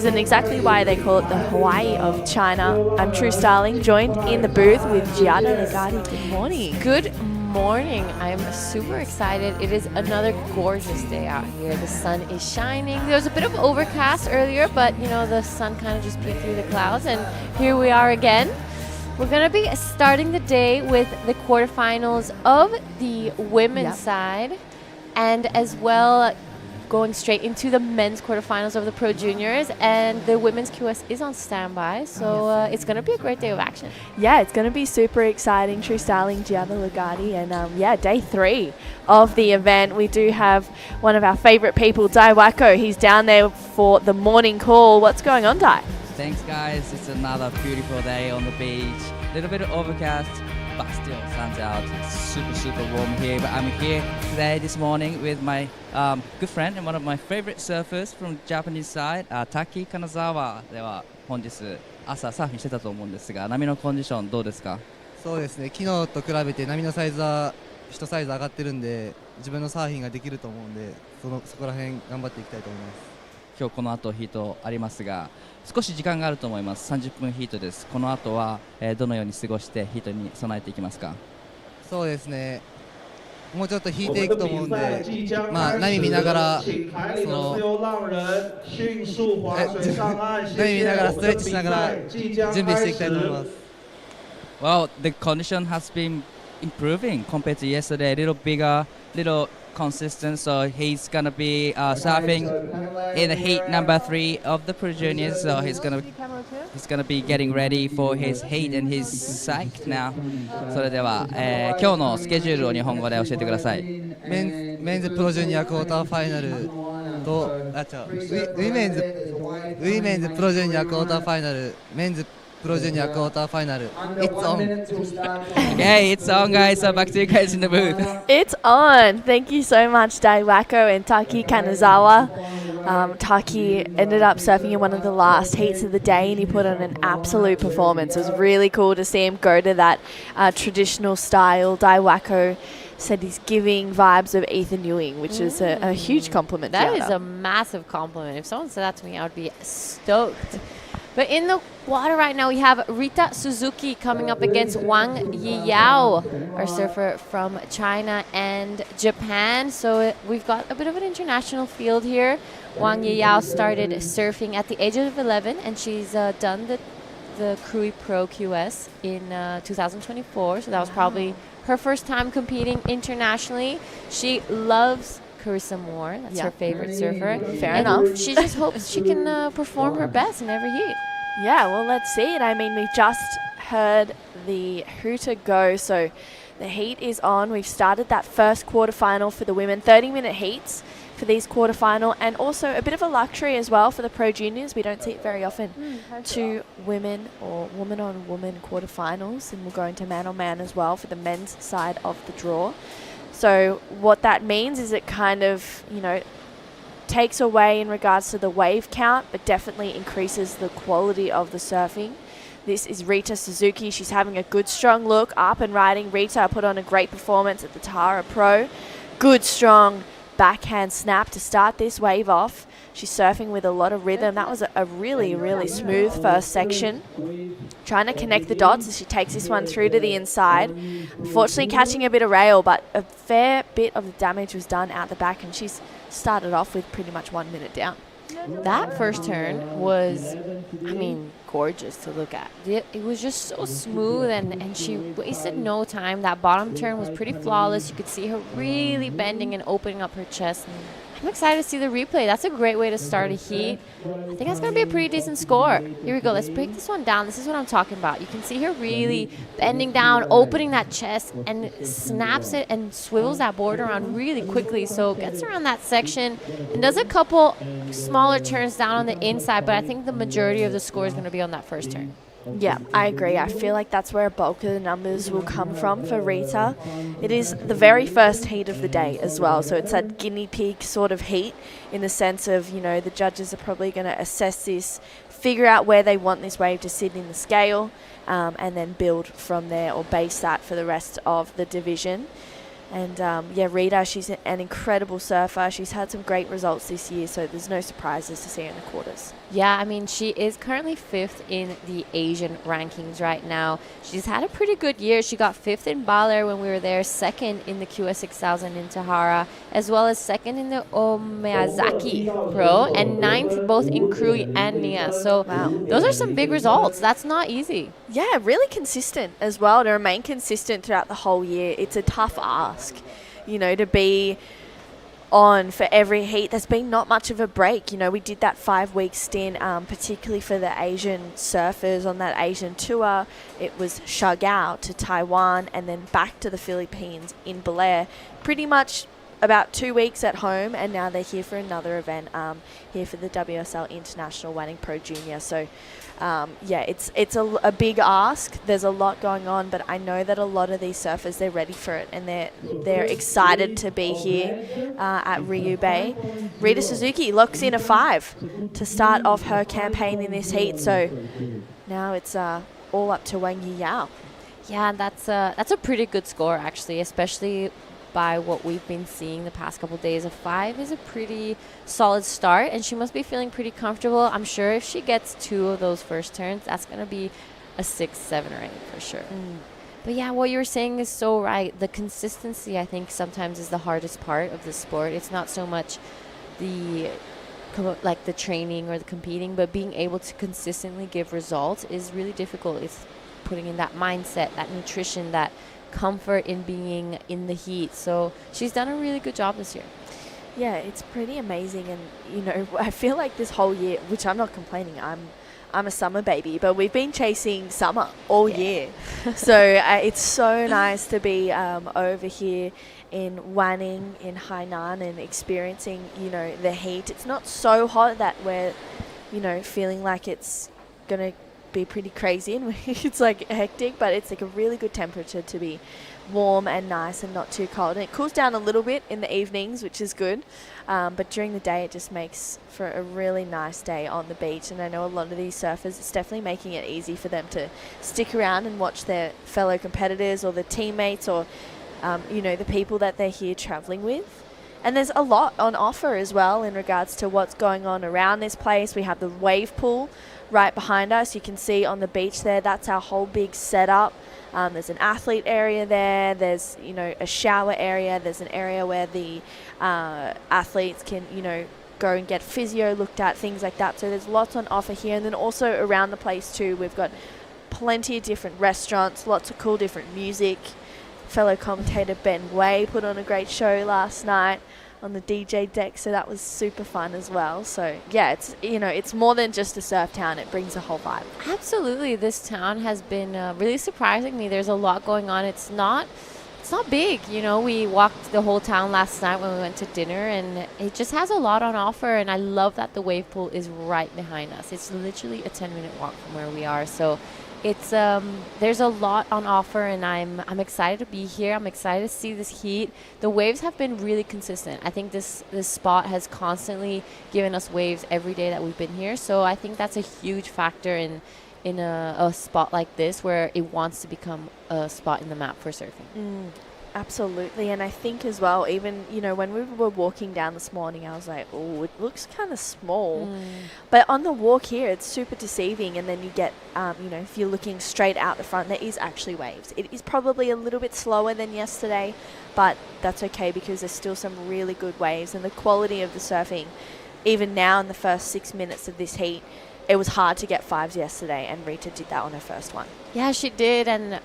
And exactly why they call it the Hawaii of China. I'm True Starling, joined in the booth with Giada Legati. Good morning. Good morning. I'm super excited. It is another gorgeous day out here. The sun is shining. There was a bit of overcast earlier, but you know, the sun kind of just peeked through the clouds, and here we are again. We're going to be starting the day with the quarterfinals of the women's side, and as well going straight into the men's quarterfinals of the Pro Juniors, and the women's QS is on standby, so it's going to be a great day of action. Yeah, it's going to be super exciting. True Starling, Giada Legati, and day 3 of the event. We do have one of our favorite people, Dai Wako. He's down there for the morning call. What's going on, Dai? Thanks, guys. It's another beautiful day on the beach. A little bit of overcast, but still sun's out. It's super warm here. But I'm here today, this morning, with my good friend and one of my favorite surfers from Japanese side, Taki Kanazawa. では本日朝サーフィンしてたと思うんですが、波のコンディションどうですか？そうですね。昨日と比べて波のサイズは1サイズ上がってるんで、自分のサーフィンができると思うんで、そこら辺頑張っていきたいと思います。今日この後ヒートありますが、少し時間があると思います。30分ヒートです。この後は、どのように過ごしてヒートに備えていきますか？そうですね。もうちょっと引いていくと思うんで、波見ながら波見ながらストレッチしながら準備していきたいと思います。Well, the condition has been improving compared to yesterday. A little bigger, little consistent, so he's gonna be surfing in the heat number 3 of the Pro Juniors, so he's gonna be getting ready for his heat and his psych now. それでは、今日のスケジュールを日本語で教えてください。メンズプロジュニアクォーターファイナルとウィメンズプロジュニアクォーターファイナル、メンズPro Junior quarter final. It's on. Okay, it's on, guys. So back to you guys in the booth. It's on. Thank you so much, Dai Wako and Taki Kanazawa. Taki ended up surfing in one of the last heats of the day, and he put on an absolute performance. It was really cool to see him go to that traditional style. Dai Wako said he's giving vibes of Ethan Ewing, which is a huge compliment. That is a massive compliment. If someone said that to me, I would be stoked. But in the water right now, we have Rita Suzuki coming up against Wang Yiyao, our surfer from China and Japan. So we've got a bit of an international field here. Wang Yiyao started surfing at the age of 11, and she's done the Riyue Pro QS in 2024. So that was probably her first time competing internationally. She loves Carissa Moore. That's her favorite surfer. Fair enough. She just hopes she can perform her best in every heat. Yeah, well, let's see it. I mean, we've just heard the hooter go, so the heat is on. We've started that first quarterfinal for the women, 30-minute heats for these quarterfinal, and also a bit of a luxury as well for the Pro Juniors. We don't see it very often. 2 women or woman-on-woman quarterfinals, and we'll go into man-on-man as well for the men's side of the draw. So what that means is it kind of, takes away in regards to the wave count, but definitely increases the quality of the surfing. This is Rita Suzuki. She's having a good, strong look, up and riding. Rita put on a great performance at the Tara Pro. Good, strong backhand snap to start this wave off. She's surfing with a lot of rhythm. That was a really, really smooth first section. Trying to connect the dots as she takes this one through to the inside. Unfortunately catching a bit of rail, but a fair bit of the damage was done out the back, and she's started off with pretty much 1 minute down. That first turn was, gorgeous to look at. It was just so smooth, and she wasted no time. That bottom turn was pretty flawless. You could see her really bending and opening up her chest. I'm excited to see the replay. That's a great way to start a heat. I think that's going to be a pretty decent score. Here we go. Let's break this one down. This is what I'm talking about. You can see her really bending down, opening that chest, and snaps it and swivels that board around really quickly. So gets around that section and does a couple smaller turns down on the inside, but I think the majority of the score is going to be on that first turn. Yeah, I agree. I feel like that's where a bulk of the numbers will come from for Rita. It is the very first heat of the day as well, so it's that guinea pig sort of heat in the sense of, the judges are probably going to assess this, figure out where they want this wave to sit in the scale, and then build from there or base that for the rest of the division. And Rita, she's an incredible surfer. She's had some great results this year, so there's no surprises to see her in the quarters. Yeah, I mean, she is currently 5th in the Asian rankings right now. She's had a pretty good year. She got 5th in Baler when we were there, 2nd in the QS 6000 in Tahara, as well as 2nd in the Omiyazaki Pro, and 9th both in Krui and Nia. So those are some big results. That's not easy. Yeah, really consistent as well, to remain consistent throughout the whole year. It's a tough ask, to be on for every heat. There's been not much of a break. We did that 5-week stint, particularly for the Asian surfers on that Asian tour. It was Siargao to Taiwan and then back to the Philippines in Belair. Pretty much about 2 weeks at home, and now they're here for another event, here for the WSL International Wanning Pro Junior. So it's a big ask. There's a lot going on, but I know that a lot of these surfers, they're ready for it, and they're excited to be here at Riyue Bay. Rita Suzuki locks in a 5 to start off her campaign in this heat. So now it's all up to Wang Yiyao. Yeah, that's a pretty good score, actually, especially by what we've been seeing the past couple of days. A 5 is a pretty solid start, and she must be feeling pretty comfortable. I'm sure if she gets 2 of those first turns, that's going to be a 6, 7, or 8 for sure. But yeah, what you were saying is so right. The consistency, I think, sometimes is the hardest part of the sport. It's not so much the training or the competing, but being able to consistently give results is really difficult. It's putting in that mindset, that nutrition, that comfort in being in the heat. So she's done a really good job this year. Yeah, it's pretty amazing. And I feel like this whole year, which I'm not complaining, I'm a summer baby, but we've been chasing summer all year. So it's so nice to be over here in Wanning in Hainan and experiencing the heat. It's not so hot that we're feeling like it's gonna be pretty crazy and it's like hectic, but it's like a really good temperature to be warm and nice and not too cold. And it cools down a little bit in the evenings, which is good, but during the day it just makes for a really nice day on the beach. And I know a lot of these surfers, it's definitely making it easy for them to stick around and watch their fellow competitors or their teammates or the people that they're here traveling with. And there's a lot on offer as well in regards to what's going on around this place. We have the wave pool right behind us. You can see on the beach there, that's our whole big setup. There's an athlete area there. There's, a shower area. There's an area where the athletes can, go and get physio looked at, things like that. So there's lots on offer here. And then also around the place too, we've got plenty of different restaurants, lots of cool different music. Fellow commentator Ben Way put on a great show last night on the DJ deck, so that was super fun as well. So yeah, it's more than just a surf town. It brings a whole vibe. Absolutely, this town has been really surprising me. There's a lot going on. It's not big. We walked the whole town last night when we went to dinner, and it just has a lot on offer. And I love that the wave pool is right behind us. It's literally a 10-minute walk from where we are. So it's there's a lot on offer, and I'm excited to be here. I'm excited to see this heat. The waves have been really consistent. I think this spot has constantly given us waves every day that we've been here. So I think that's a huge factor in a spot like this, where it wants to become a spot in the map for surfing. Absolutely. And I think as well, even when we were walking down this morning, I was like, oh, it looks kind of small, but on the walk here it's super deceiving. And then you get if you're looking straight out the front, there is actually waves. It is probably a little bit slower than yesterday, but that's okay because there's still some really good waves. And the quality of the surfing, even now in the first 6 minutes of this heat, it was hard to get 5s yesterday, and Rita did that on her first one. Yeah, she did. And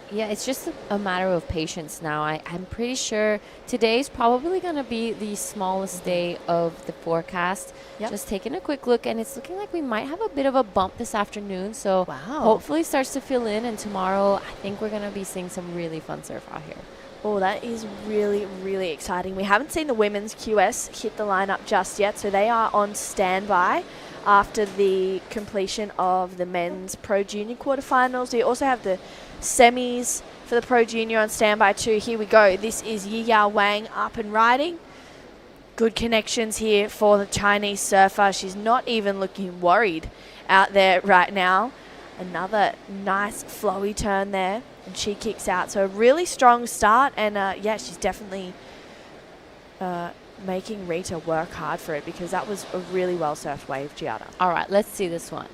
yeah, it's just a matter of patience now. I'm pretty sure today's probably going to be the smallest day of the forecast. Yep. Just taking a quick look, and it's looking like we might have a bit of a bump this afternoon. So hopefully starts to fill in, and tomorrow I think we're going to be seeing some really fun surf out here. Oh, that is really, really exciting. We haven't seen the women's QS hit the lineup just yet, so they are on standby after the completion of the men's Pro Junior quarterfinals. We also have the semis for the Pro Junior on standby too. Here we go. This is Yiyao Wang up and riding. Good connections here for the Chinese surfer. She's not even looking worried out there right now. Another nice flowy turn there, and she kicks out. So a really strong start, and yeah, she's definitely making Rita work hard for it, because that was a really well surfed wave, Giada. All right, let's see this one.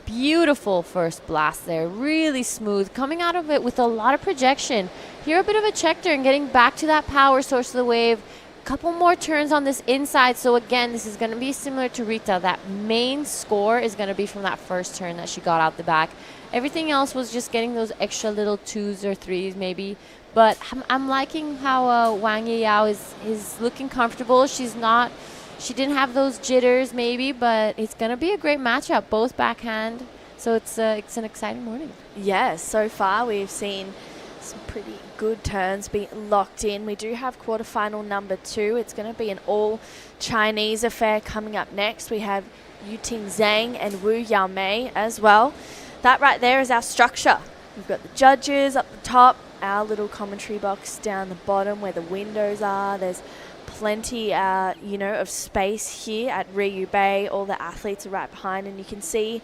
Beautiful first blast there, really smooth, coming out of it with a lot of projection. Here a bit of a check turn, getting back to that power source of the wave. Couple more turns on this inside. So again, this is going to be similar to Rita. That main score is going to be from that first turn that she got out the back. Everything else was just getting those extra little 2s or 3s maybe. But I'm liking how Wang Yiyao is looking comfortable. She didn't have those jitters maybe, but it's going to be a great matchup, both backhand. So it's an exciting morning. Yes, so far we've seen some pretty good turns being locked in. We do have quarterfinal number 2. It's going to be an all Chinese affair coming up next. We have Yuting Zhang and Wu Yaomei as well. That right there is our structure. We've got the judges up the top, our little commentary box down the bottom where the windows are. There's plenty, of space here at Riyue Bay. All the athletes are right behind, and you can see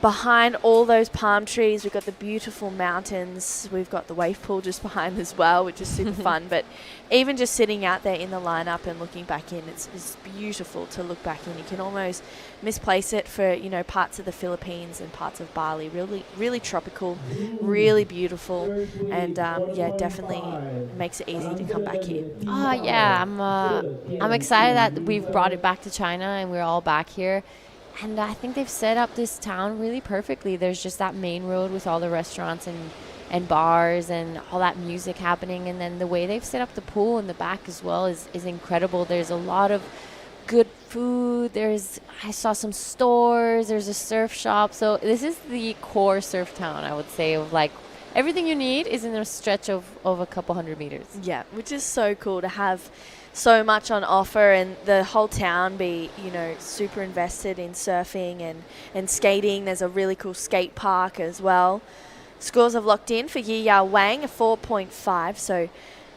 behind all those palm trees, we've got the beautiful mountains. We've got the wave pool just behind as well, which is super fun. But even just sitting out there in the lineup and looking back in, it's beautiful to look back in. You can almost misplace it for, parts of the Philippines and parts of Bali. Really, really tropical, really beautiful. And yeah, definitely makes it easy to come back here. Yeah, I'm excited that we've brought it back to China and we're all back here. And I think they've set up this town really perfectly. There's just that main road with all the restaurants and bars and all that music happening. And then the way they've set up the pool in the back as well is incredible. There's a lot of good food. I saw some stores. There's a surf shop. So this is the core surf town, I would say, of like everything you need is in a stretch of a couple hundred meters. Yeah, which is so cool to have so much on offer, and the whole town be, super invested in surfing and skating. There's a really cool skate park as well. Scores have locked in for Yiyao Wang, a 4.5, so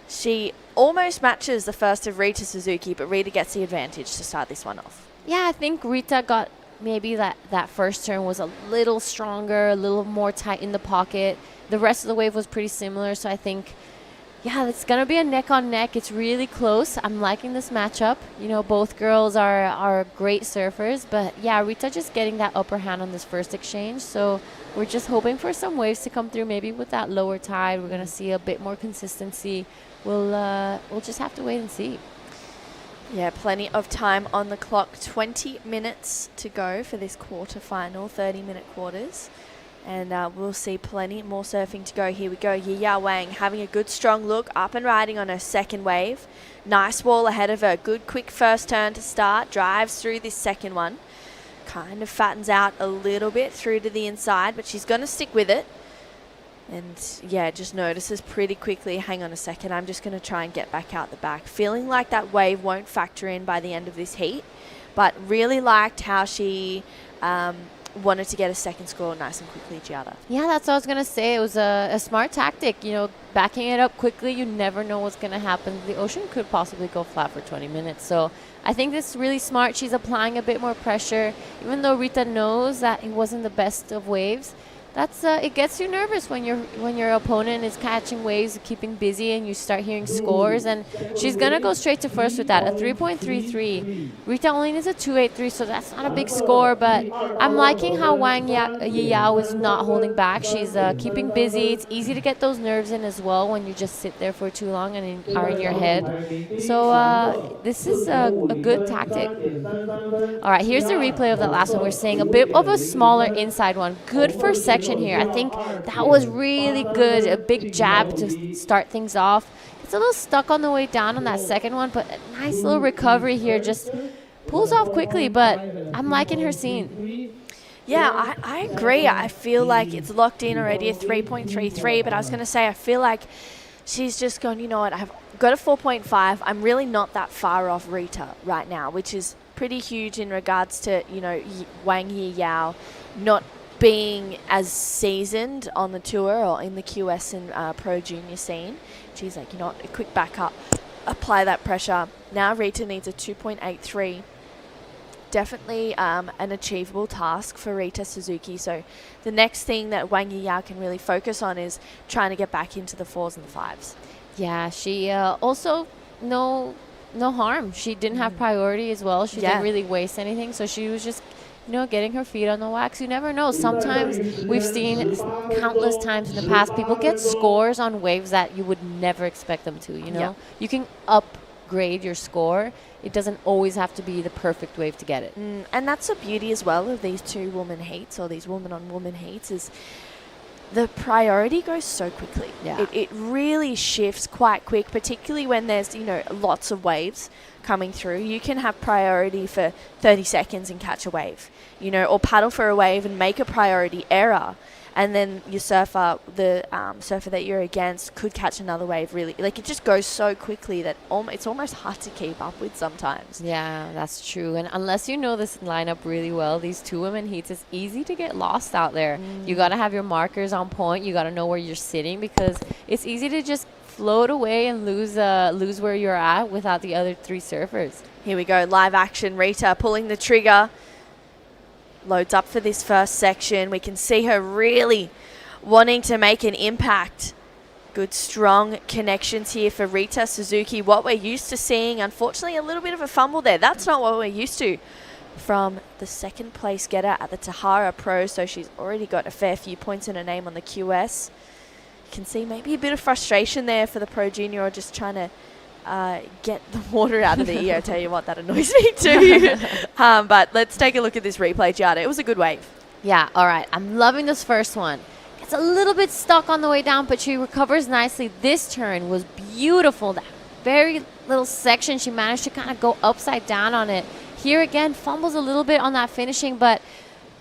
she almost matches the first of Rita Suzuki, but Rita gets the advantage to start this one off. Yeah, I think Rita got maybe that first turn was a little stronger, a little more tight in the pocket. The rest of the wave was pretty similar, so I think, yeah, it's going to be a neck on neck. It's really close. I'm liking this matchup. Both girls are great surfers, but yeah, Rita just getting that upper hand on this first exchange. So we're just hoping for some waves to come through. Maybe with that lower tide, we're going to see a bit more consistency. We'll just have to wait and see. Yeah, plenty of time on the clock. 20 minutes to go for this quarterfinal, 30-minute quarters. And we'll see plenty more surfing to go. Here we go. Yiyao Wang having a good strong look, up and riding on her second wave. Nice wall ahead of her. Good quick first turn to start. Drives through this second one. Kind of fattens out a little bit through to the inside, but she's going to stick with it. And yeah, just notices pretty quickly, hang on a second, I'm just going to try and get back out the back. Feeling like that wave won't factor in by the end of this heat, but really liked how she wanted to get a second score nice and quickly, Giada. Yeah, that's what I was going to say. It was a smart tactic. Backing it up quickly, you never know what's going to happen. The ocean could possibly go flat for 20 minutes. So I think this is really smart. She's applying a bit more pressure. Even though Rita knows that it wasn't the best of waves, it gets you nervous when your opponent is catching waves, keeping busy, and you start hearing scores. And she's gonna go straight to first with that, a 3.33. Rita only needs a 2.83, so that's not a big score. But I'm liking how Wang Yiyao is not holding back. She's keeping busy. It's easy to get those nerves in as well when you just sit there for too long and are in your head. So this is a good tactic. All right, here's the replay of that last one. We're seeing a bit of a smaller inside one. Good for section here. I think that was really good. A big jab to start things off. It's a little stuck on the way down on that second one, but a nice little recovery here. Just pulls off quickly, but I'm liking her scene. Yeah, I agree. I feel like it's locked in already, a 3.33, but I was going to say I feel like she's just gone, you know what, I've got a 4.5. I'm really not that far off Rita right now, which is pretty huge in regards to, Wang Yiyao not being as seasoned on the tour or in the QS and Pro Junior scene. She's like, a quick back up, apply that pressure. Now Rita needs a 2.83 definitely an achievable task for Rita Suzuki. So the next thing that Wang Yiyao can really focus on is trying to get back into the 4s and the 5s. Yeah, she also no harm. She didn't have priority as well. She didn't really waste anything, so she was just getting her feet on the wax. You never know. Sometimes we've seen countless times in the past people get scores on waves that you would never expect them to. You can upgrade your score. It doesn't always have to be the perfect wave to get it. And that's the beauty as well of these 2 woman heats, or these woman on woman heats, is the priority goes so quickly. Yeah. It really shifts quite quick, particularly when there's, lots of waves coming through. You can have priority for 30 seconds and catch a wave, or paddle for a wave and make a priority error. And then your surfer, the surfer that you're against, could catch another wave really. Like, it just goes so quickly that it's almost hard to keep up with sometimes. Yeah, that's true. And unless you know this lineup really well, these 2 women heats, it's easy to get lost out there. You got to have your markers on point. You got to know where you're sitting, because it's easy to just float away and lose where you're at without the other 3 surfers. Here we go, live action. Rita pulling the trigger. Loads up for this first section. We can see her really wanting to make an impact. Good, strong connections here for Rita Suzuki. What we're used to seeing, unfortunately, a little bit of a fumble there. That's not what we're used to from the 2nd place getter at the Tahara Pro. So she's already got a fair few points in her name on the QS. You can see maybe a bit of frustration there for the Pro Junior, or just trying to get the water out of the ear. I tell you what, that annoys me too. But let's take a look at this replay, Giada. It was a good wave. Yeah, all right. I'm loving this first one. Gets a little bit stuck on the way down, but she recovers nicely. This turn was beautiful. That very little section, she managed to kind of go upside down on it. Here again, fumbles a little bit on that finishing, but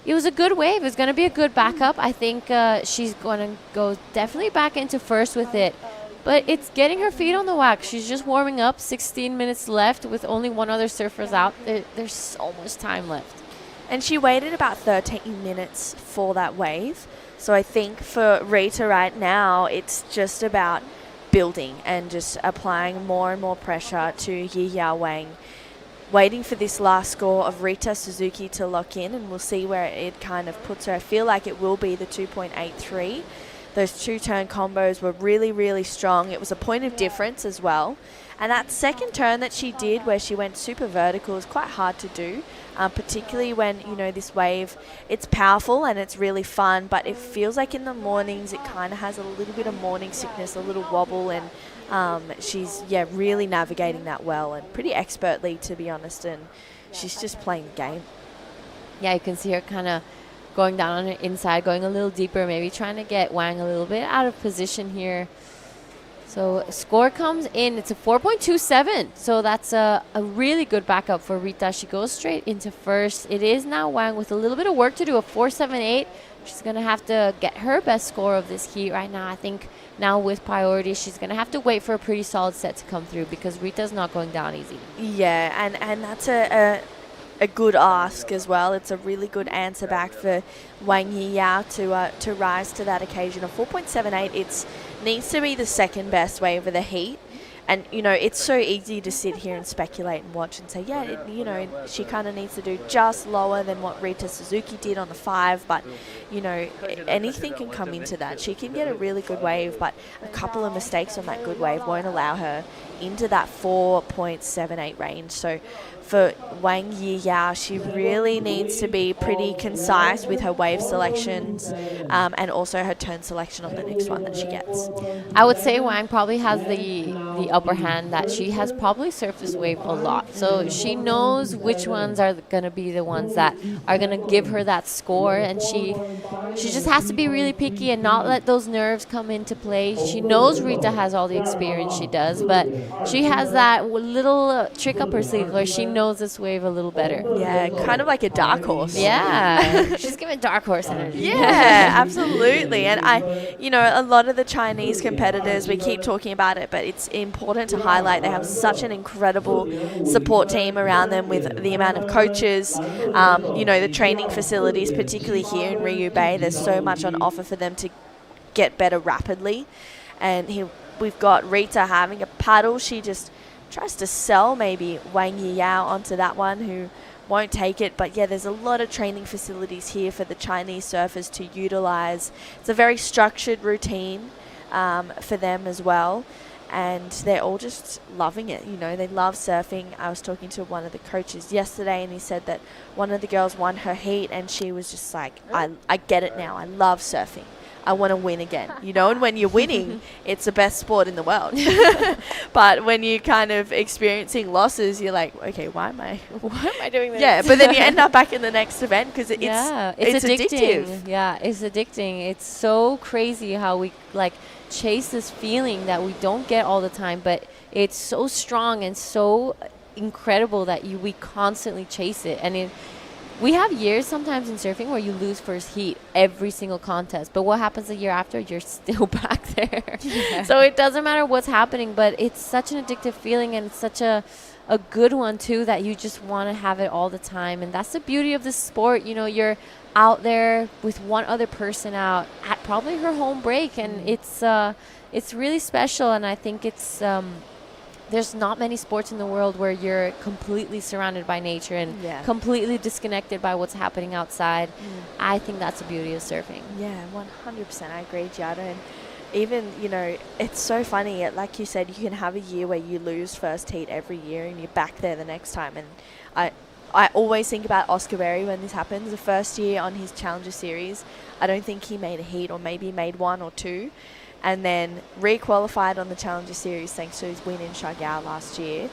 it was a good wave. It's going to be a good backup. I think she's going to go definitely back into first with it. But it's getting her feet on the wax. She's just warming up. 16 minutes left with only 1 other surfers out. There's so much time left. And she waited about 13 minutes for that wave. So I think for Rita right now, it's just about building and just applying more and more pressure to Yiyao Wang. Waiting for this last score of Rita Suzuki to lock in, and we'll see where it kind of puts her. I feel like it will be the 2.83. Those 2-turn combos were really, really strong. It was a point of difference as well. And that second turn that she did, where she went super vertical, is quite hard to do, particularly when, this wave, it's powerful and it's really fun, but it feels like in the mornings it kind of has a little bit of morning sickness, a little wobble, and she's, really navigating that well and pretty expertly, to be honest, and she's just playing the game. Yeah, you can see her kind of going down on her inside, going a little deeper, maybe trying to get Wang a little bit out of position here. So score comes in. It's a 4.27. So that's a really good backup for Rita. She goes straight into first. It is now Wang with a little bit of work to do, a 4.78. She's going to have to get her best score of this heat right now. I think now with priority, she's going to have to wait for a pretty solid set to come through, because Rita's not going down easy. Yeah, and that's a good ask as well. It's a really good answer back for Wang Yiyao to rise to that occasion. A 4.78, it needs to be the 2nd best wave of the heat. And, it's so easy to sit here and speculate and watch and say, she kind of needs to do just lower than what Rita Suzuki did on the 5. But, anything can come into that. She can get a really good wave, but a couple of mistakes on that good wave won't allow her into that 4.78 range. So for Wang Yiyao, she really needs to be pretty concise with her wave selections and also her turn selection on the next one that she gets. I would say Wang probably has the upper hand, that she has probably surfed this wave a lot. So she knows which ones are going to be the ones that are going to give her that score, and she just has to be really picky and not let those nerves come into play. She knows Rita has all the experience she does, but she has that little trick up her sleeve where she knows this wave a little better. Yeah, kind of like a dark horse. Yeah, she's giving dark horse energy. Yeah, absolutely. And a lot of the Chinese competitors, we keep talking about it, but it's important to highlight they have such an incredible support team around them, with the amount of coaches, the training facilities, particularly here in Riyue Bay. There's so much on offer for them to get better rapidly. And here we've got Rita having a paddle. She just tries to sell maybe Wang Yiyao onto that one, who won't take it. But yeah, there's a lot of training facilities here for the Chinese surfers to utilize. It's a very structured routine for them as well. And they're all just loving it. You know, they love surfing. I was talking to one of the coaches yesterday, and he said that one of the girls won her heat, and she was just like, I get it now. I love surfing. I want to win again. You know, and when you're winning, it's the best sport in the world. But when you're kind of experiencing losses, you're like, okay, why am I doing this? Yeah, but then you end up back in the next event because it's addictive. Yeah, it's addicting. It's so crazy how we like chase this feeling that we don't get all the time, but it's so strong and so incredible that we constantly chase it. And we have years sometimes in surfing where you lose first heat every single contest, but what happens the year after? You're still back there. Yeah. So it doesn't matter what's happening, but it's such an addictive feeling, and it's such a good one too, that you just want to have it all the time. And that's the beauty of this sport. You know, you're out there with one other person out at probably her home break, and it's really special. And I think it's there's not many sports in the world where you're completely surrounded by nature and completely disconnected by what's happening outside. I think that's the beauty of surfing. Yeah, 100%. I agree, Giada. And even, you know, it's so funny. Like you said, you can have a year where you lose first heat every year and you're back there the next time. And I always think about Oscar Berry when this happens. The first year on his Challenger Series, I don't think he made a heat, or maybe made one or two, and then re-qualified on the Challenger Series thanks to his win in Shagao last year.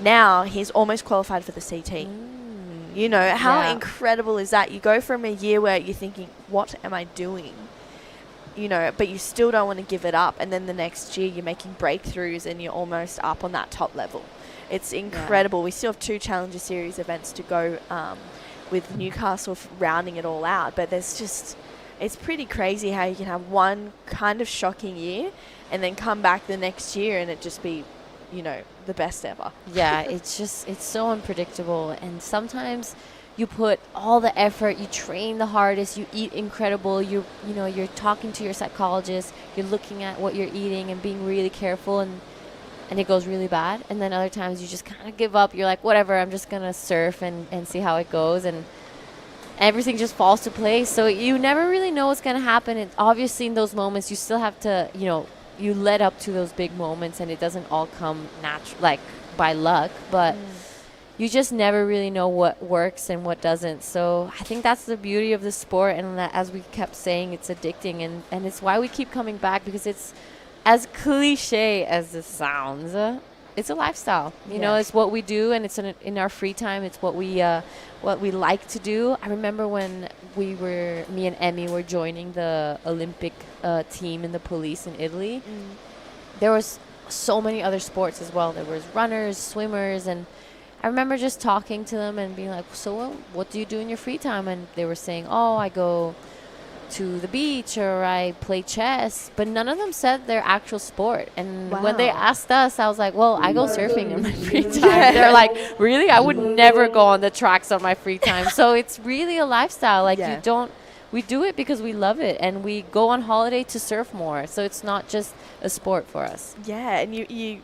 Now he's almost qualified for the CT. You know, how incredible is that? You go from a year where you're thinking, what am I doing? You know, but you still don't want to give it up. And then the next year you're making breakthroughs and you're almost up on that top level. It's incredible. We still have 2 Challenger Series events to go with Newcastle rounding it all out. But there's just, it's pretty crazy how you can have one kind of shocking year and then come back the next year and it just be, you know, the best ever. Yeah, it's so unpredictable. And sometimes you put all the effort, you train the hardest, you eat incredible, you're talking to your psychologist, you're looking at what you're eating and being really careful, and it goes really bad. And then other times you just kind of give up. You're like, whatever, I'm just going to surf and see how it goes. And everything just falls to place. So you never really know what's going to happen. And obviously in those moments, you still have to, you know, you led up to those big moments and it doesn't all come natural, like by luck. But you just never really know what works and what doesn't. So I think that's the beauty of the sport. And that, as we kept saying, it's addicting. And it's why we keep coming back, because it's, as cliche as this sounds, it's a lifestyle. You know, it's what we do, and it's in our free time. It's what we like to do. I remember when me and Emmy were joining the Olympic team in the police in Italy. There was so many other sports as well. There was runners, swimmers, and I remember just talking to them and being like, so what do you do in your free time? And they were saying, oh, I go to the beach or I play chess, but none of them said their actual sport. And when they asked us, I was like, well, I go surfing in my free time. They're like, really? I would never go on the tracks on my free time. So it's really a lifestyle. Like we do it because we love it, and we go on holiday to surf more. So it's not just a sport for us. Yeah, and you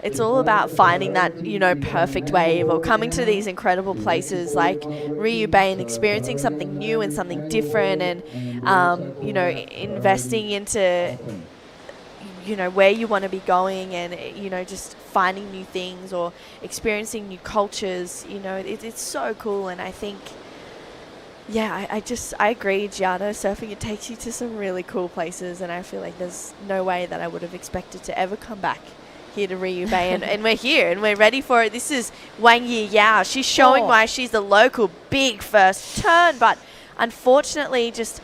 it's all about finding that, you know, perfect wave, or coming to these incredible places like Riyue Bay and experiencing something new and something different, and, you know, investing into, you know, where you want to be going, and, you know, just finding new things or experiencing new cultures. You know, it's so cool. And I think, I agree, Giada. Surfing, it takes you to some really cool places, and I feel like there's no way that I would have expected to ever come back here to Riyue Bay, and we're here and we're ready for it. This is Wang Yiyao. She's showing why she's the local big first turn, but unfortunately just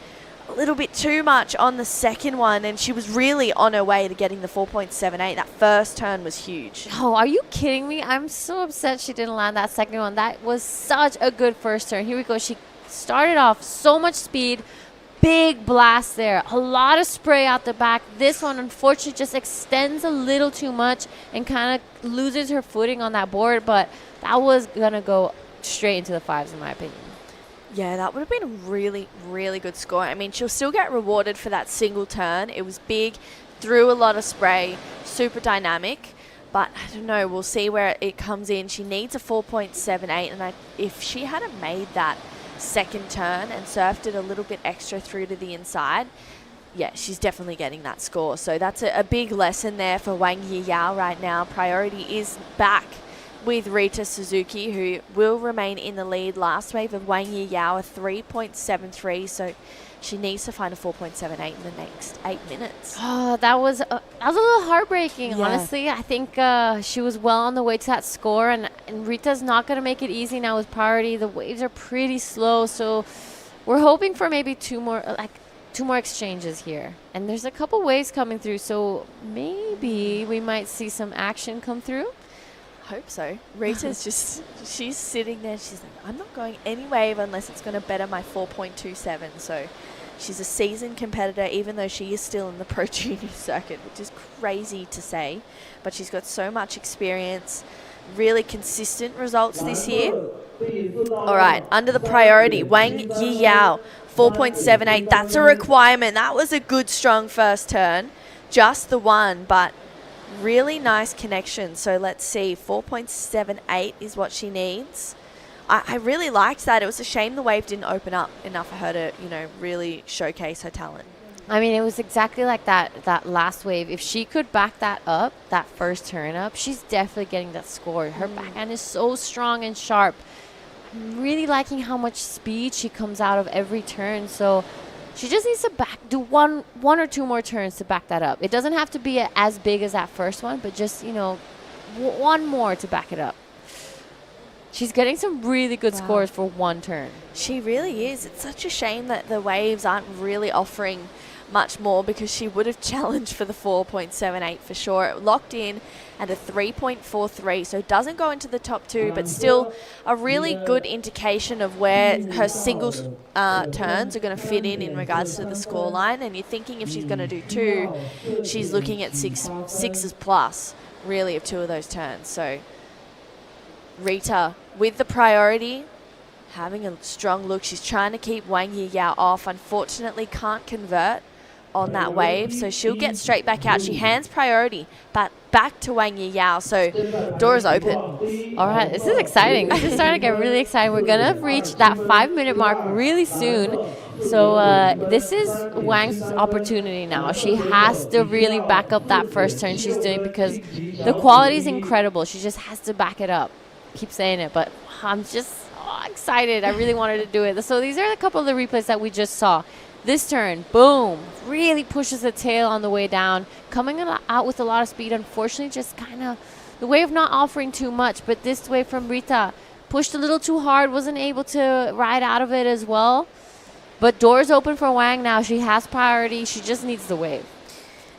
a little bit too much on the second one, and she was really on her way to getting the 4.78. That first turn was huge. Oh, are you kidding me? I'm so upset she didn't land that second one. That was such a good first turn. Here we go. She started off so much speed, big blast there, a lot of spray out the back. This one, unfortunately, just extends a little too much and kind of loses her footing on that board, but that was going to go straight into the 5s, in my opinion. Yeah, that would have been a really, really good score. I mean, she'll still get rewarded for that single turn. It was big, threw a lot of spray, super dynamic. But I don't know. We'll see where it comes in. She needs a 4.78, and if she hadn't made that second turn and surfed it a little bit extra through to the inside, yeah, she's definitely getting that score. So that's a big lesson there for Wang Yiyao right now. Priority is back with Rita Suzuki, who will remain in the lead. Last wave of Wang Yiyao, a 3.73, so she needs to find a 4.78 in the next 8 minutes. Oh, that was a little heartbreaking, Yeah. honestly. I think she was well on the way to that score, and Rita's not going to make it easy now with priority. The waves are pretty slow, so we're hoping for maybe two more exchanges here. And there's a couple waves coming through, so maybe we might see some action come through. Hope so. Rita's she's sitting there. She's like, I'm not going any wave unless it's going to better my 4.27. So she's a seasoned competitor, even though she is still in the Pro Junior circuit, which is crazy to say. But she's got so much experience, really consistent results this year. All right, under the priority, Wang Yiyao, 4.78. That's a requirement. That was a good, strong first turn. Just the one, but really nice connection. So let's see, 4.78 is what she needs. I really liked that. It was a shame the wave didn't open up enough for her to, really showcase her talent. I mean, it was exactly like that last wave. If she could back that up, that first turn up, she's definitely getting that score. Her backhand is so strong and sharp. I'm really liking how much speed she comes out of every turn. So she just needs to do one or two more turns to back that up. It doesn't have to be as big as that first one, but just, one more to back it up. She's getting some really good scores for one turn. She really is. It's such a shame that the waves aren't really offering much more, because she would have challenged for the 4.78 for sure. It locked in at a 3.43, so it doesn't go into the top two, but still a really good indication of where her singles turns are going to fit in regards to the scoreline. And you're thinking if she's going to do two, she's looking at sixes plus, really, of two of those turns. So Rita with the priority, having a strong look. She's trying to keep Wang Yiyao off. Unfortunately, can't convert on that wave, so she'll get straight back out. She hands priority, but back to Wang Yiyao, so doors open. All right, this is exciting. This is starting to get really exciting. We're going to reach that 5-minute mark really soon. So this is Wang's opportunity now. She has to really back up that first turn she's doing, because the quality is incredible. She just has to back it up. Keep saying it, but I'm just excited. I really wanted to do it. So these are a couple of the replays that we just saw. This turn, boom, really pushes the tail on the way down, coming out with a lot of speed. Unfortunately, just kind of the wave not offering too much, but this wave from Rita pushed a little too hard, wasn't able to ride out of it as well. But doors open for Wang now. She has priority. She just needs the wave.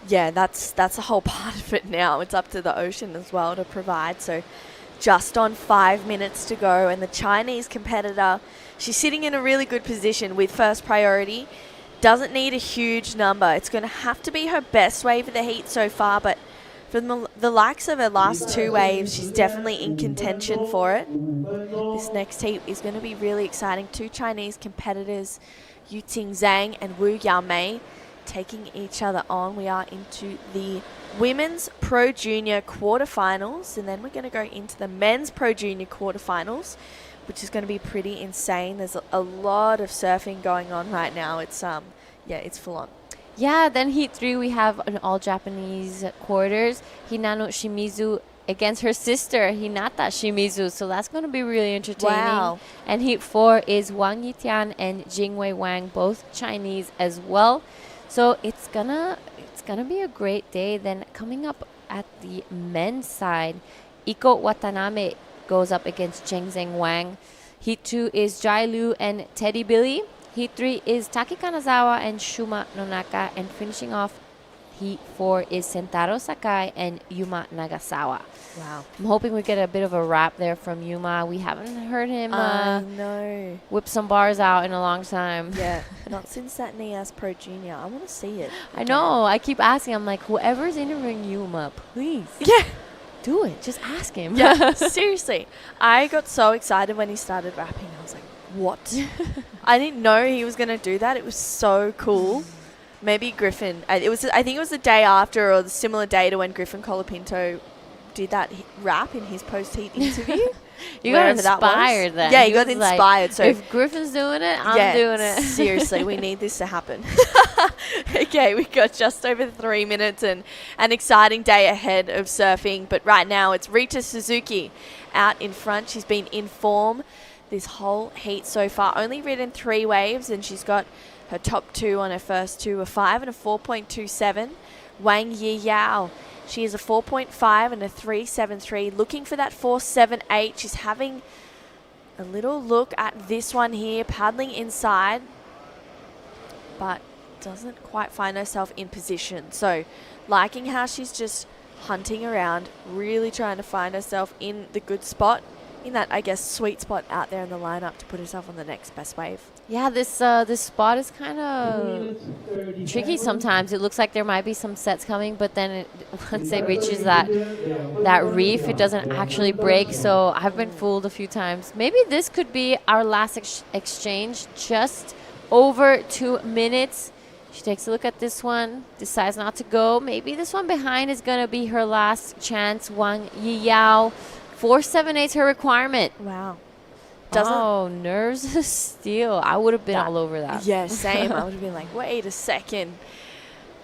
Yeah, that's a whole part of it now. It's up to the ocean as well to provide. So just on 5 minutes to go, and the Chinese competitor, she's sitting in a really good position with first priority. Doesn't need a huge number. It's going to have to be her best wave of the heat so far, but from the likes of her last two waves, she's definitely in contention for it. This next heat is going to be really exciting. Two Chinese competitors, Yu Ting Zhang and Wu Yaomei, taking each other on. We are into the Women's Pro Junior quarterfinals, and then we're going to go into the Men's Pro Junior quarterfinals, which is going to be pretty insane. There's a lot of surfing going on right now. It's it's full on. Yeah, then Heat 3, we have an all-Japanese quarters. Hinano Shimizu against her sister, Hinata Shimizu. So that's going to be really entertaining. Wow. And Heat 4 is Wang Yitian and Jingwei Wang, both Chinese as well. So it's gonna be a great day. Then coming up at the men's side, Iko Watanabe goes up against Zhengzheng Wang. Heat 2 is Jai Lu and Teddy Billy. Heat 3 is Taki Kanazawa and Shuma Nonaka. And finishing off Heat 4 is Sentaro Sakai and Yuma Nagasawa. Wow. I'm hoping we get a bit of a rap there from Yuma. We haven't heard him No. whip some bars out in a long time. Yeah, not since that NIAS Pro Junior. I want to see it. I know. I keep asking. I'm like, whoever's interviewing Yuma, please. Yeah. Do it. Just ask him. Yeah, seriously. I got so excited when he started rapping. I was like, what? I didn't know he was going to do that. It was so cool. Maybe Griffin. I think it was the day after or the similar day to when Griffin Colapinto did that rap in his post-heat interview. You got wherever that was. inspired then. Yeah, he got was like, inspired. So if Griffin's doing it, I'm yeah, doing it. Seriously, we need this to happen. Okay, we've got just over 3 minutes and an exciting day ahead of surfing. But right now it's Rita Suzuki out in front. She's been in form this whole heat so far. Only ridden 3 waves, and she's got her top 2 on her first 2, a 5 and a 4.27. Wang Yiyao, she is a 4.5 and a 3.73. Looking for that 4.78. She's having a little look at this one here, paddling inside, but doesn't quite find herself in position. So liking how she's just hunting around, really trying to find herself in the good spot, in that, I guess, sweet spot out there in the lineup to put herself on the next best wave. Yeah, this spot is kind of tricky sometimes. It looks like there might be some sets coming, but then once it reaches that reef, it doesn't actually break. So I've been fooled a few times. Maybe this could be our last exchange, just over 2 minutes. She takes a look at this one, decides not to go. Maybe this one behind is going to be her last chance. Wang Yiyao. 4.78 is her requirement. Wow. Nerves of steel. I would have been all over that. Yeah, same. I would have been like, wait a second.